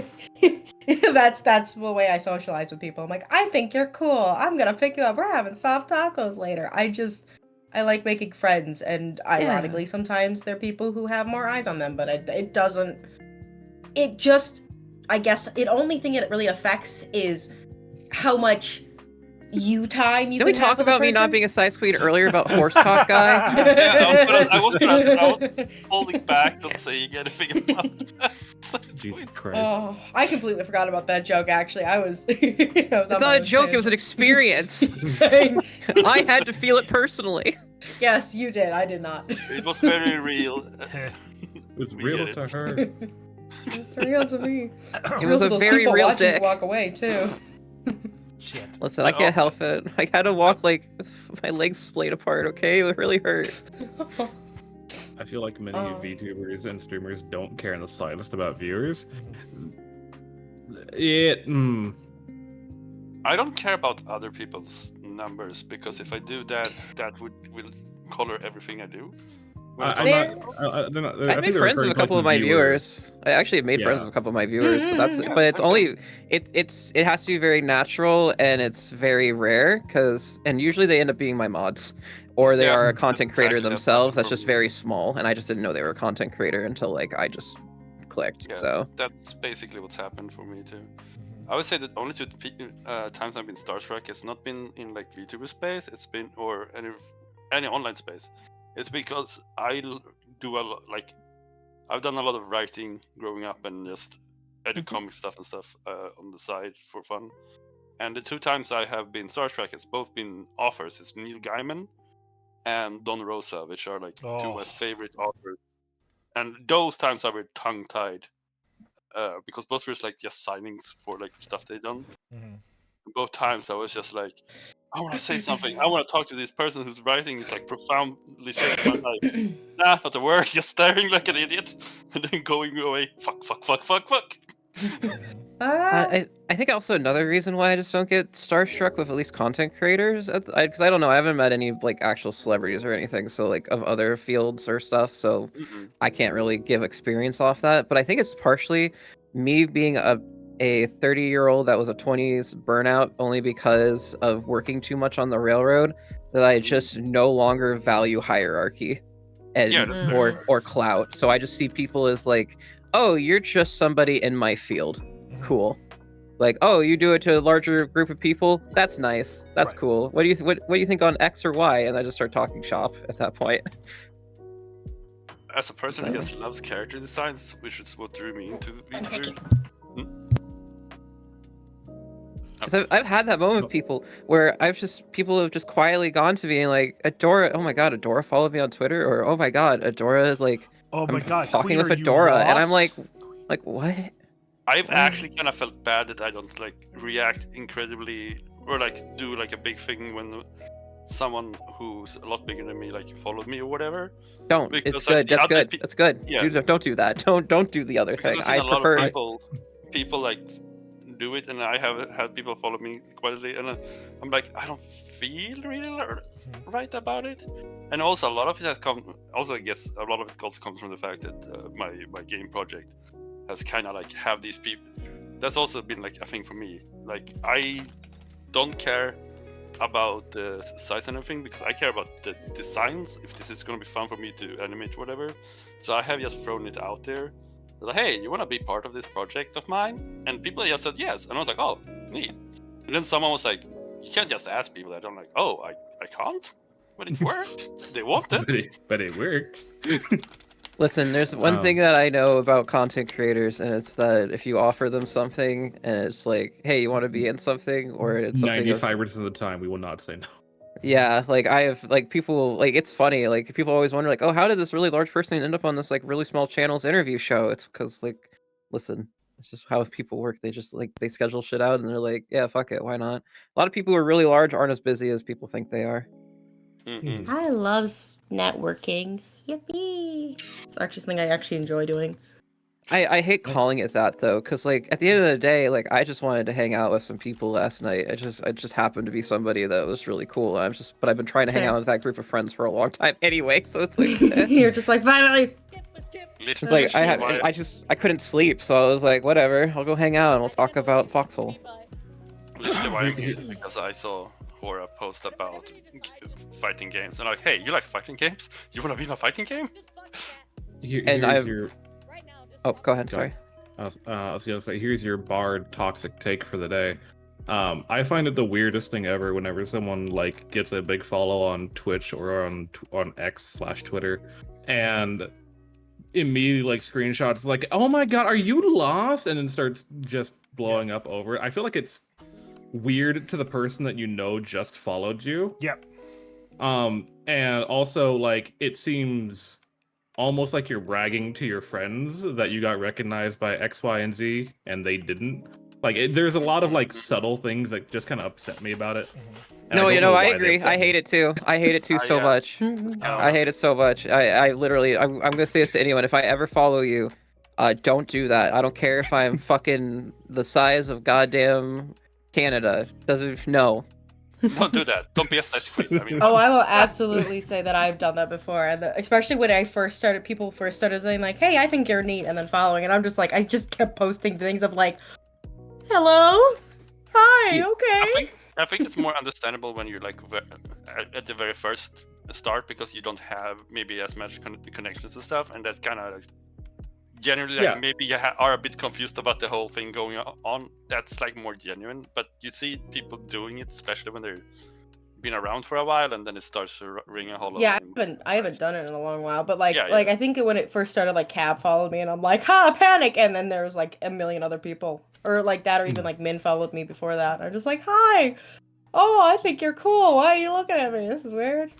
that's the way I socialize with people. I'm like, I think you're cool. I'm gonna pick you up. We're having soft tacos later. I like making friends, and ironically, sometimes there are people who have more eyes on them, but it doesn't. It just, I guess, the only thing it really affects is how much time you Did we can have talk with a about me not person. being a size queen earlier about horse talk guy? I was holding back, not saying anything about that. Jesus Christ. Oh, I completely forgot about that joke. Actually, I was. It's not a joke. It was an experience. I had to feel it personally. Yes, you did. I did not. It was very real. It was real to her. It's real to me. It was a very real dick. Walk away too. Shit. Listen, I can't help it. I had to walk like my legs splayed apart. Okay, it really hurt. I feel like many VTubers and streamers don't care in the slightest about viewers. I don't care about other people's numbers, because if I do that, that will color everything I do. I've made friends with a couple of my viewers. I actually have made friends with a couple of my viewers, but it's only it has to be very natural, and it's very rare and usually they end up being my mods, or they are a content creator themselves. That's just very small, and I just didn't know they were a content creator until like I just clicked. So that's basically what's happened for me too. I would say that only two times I've been starstruck, it's not been in like VTuber space, it's been or any online space. It's because I do a lot, like I've done a lot of writing growing up and just edit comic stuff and stuff on the side for fun. And the two times I have been starstruck, it's both been authors. It's Neil Gaiman and Don Rosa, which are like two of my favorite authors. And those times I were tongue-tied because both were like just signings for like stuff they done. Both times I was just like, I want to say something. I want to talk to this person whose writing is like profoundly shaped my life. Nah, not a word. Just staring like an idiot, and then going away. Fuck. I think also another reason why I just don't get starstruck with at least content creators, because I don't know, I haven't met any like actual celebrities or anything, so like of other fields or stuff, so I can't really give experience off that. But I think it's partially me being a 30-year-old that was a 20s burnout only because of working too much on the railroad, that I just no longer value hierarchy and or clout. So I just see people as like, oh, you're just somebody in my field. Cool. Like, oh, you do it to a larger group of people? That's nice. That's cool. What do you think on X or Y? And I just start talking shop at that point. As a person who just loves character designs, which is what drew me into VTuber. 'Cause I've had that moment with people where people have just quietly gone to me and like, Adora, oh my god, Adora followed me on Twitter, or oh my god, Adora is like, Oh my I'm god, talking Queen, with are you Adora, and I'm lost? like what? I've actually kind of felt bad that I don't like react incredibly or like do like a big thing when someone who's a lot bigger than me like followed me or whatever. Don't. Because It's I good. see That's other good. pe- That's good. Yeah. Don't do that. Don't do the other Because thing. I've seen I a lot prefer. of people like do it, and I have had people follow me quietly, and I'm like, I don't feel really right about it. And also, a lot of it has come. Also, I guess a lot of it also comes from the fact that my game project has kind of like have these people. That's also been like a thing for me. Like I don't care about the size and everything because I care about the designs. If this is going to be fun for me to animate or whatever, so I have just thrown it out there. Like, hey, you want to be part of this project of mine? And people just said yes, and I was like, oh, neat. And then someone was like, you can't just ask people that. I'm like, oh, I can't. But it worked. They wanted. but it worked. Listen, there's one thing that I know about content creators, and it's that if you offer them something, and it's like, hey, you want to be in something, or it's something 95% of the time, we will not say no. Yeah, like I have like people like it's funny like people always wonder like, oh, how did this really large person end up on this like really small channel's interview show? It's because like, listen, it's just how people work. They just like they schedule shit out and they're like, yeah, fuck it, why not? A lot of people who are really large aren't as busy as people think they are. Mm-hmm. I love networking. Yippee! It's actually something I actually enjoy doing. I hate calling it that though, because like at the end of the day, like I just wanted to hang out with some people last night. I just happened to be somebody that was really cool. But I've been trying to hang Fair. out with that group of friends for a long time anyway. So it's like You're just like finally. it's like I couldn't sleep, so I was like, whatever, I'll go hang out and we'll talk about Foxhole. Literally why I did it because I saw Hora post about fighting games, and I'm like, hey, you like fighting games? You want to be in a fighting game? Oh, go ahead. Sorry. I was gonna say, here's your Bard toxic take for the day. I find it the weirdest thing ever whenever someone like gets a big follow on Twitch or on X/Twitter, and immediately like screenshots like, "Oh my god, are you lost?" and then starts just blowing up over it. I feel like it's weird to the person that you know just followed you. Yep. And also like it seems almost like you're bragging to your friends that you got recognized by X, Y, and Z, and they didn't. Like, there's a lot of like subtle things that just kind of upset me about it. And No, I why they agree. upset I me. hate it too. I hate it too so much. I hate it so much. I literally, I'm gonna say this to anyone. If I ever follow you, don't do that. I don't care if I'm fucking the size of goddamn Canada. No. Don't do that. Don't be a size queen. I mean, Oh, I will absolutely say that I've done that before, and especially when people first started saying like, "Hey, I think you're neat," and then following, and I'm just like, I just kept posting things of like, "Hello, hi, okay." I think it's more understandable when you're like at the very first start because you don't have maybe as much connections and stuff, and that kind of like, generally like, maybe you are a bit confused about the whole thing going on. That's like more genuine, but you see people doing it, especially when they're been around for a while, and then it starts to ring a hollow. Yeah, I haven't done it in a long while, but like I think when it first started, like Cab followed me, and I'm like, "Ha, panic!" And then there was like a million other people, or like that, or even like Min followed me before that. I'm just like, "Hi, oh, I think you're cool. Why are you looking at me? This is weird."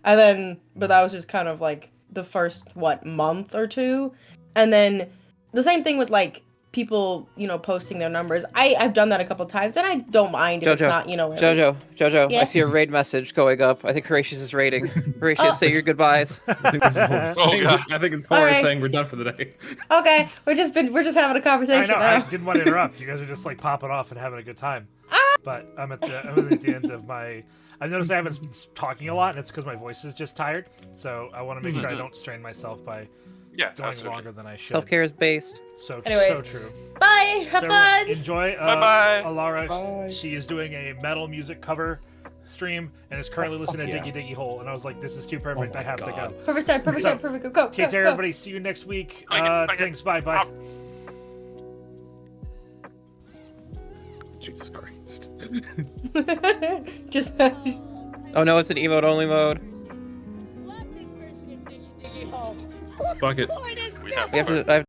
And then, but that was just kind of like the first month or two, and then the same thing with like people, posting their numbers. I've done that a couple times, and I don't mind if it's not, Jojo, Yeah? I see a raid message going up. I think Horatius is raiding. Horatius, say your goodbyes. I think it's Hora saying we're done for the day. Okay, we're just having a conversation. I know. now. I didn't want to interrupt. You guys are just like popping off and having a good time. But I'm at the end of my. I've noticed I haven't been talking a lot, and it's because my voice is just tired. So I want to make sure I don't strain myself by going longer than I should. Self-care is based. So Anyways, true. Bye. Have fun. Enjoy. Bye-bye. Alara. Bye. She is doing a metal music cover stream and is currently listening to Diggy Diggy Hole. And I was like, this is too perfect. I have to go. Perfect time. Perfect. Go. Take care, everybody. See you next week. Thanks. Bye. Jesus Christ. Just. Oh no, it's an emote only mode. Fuck it. I have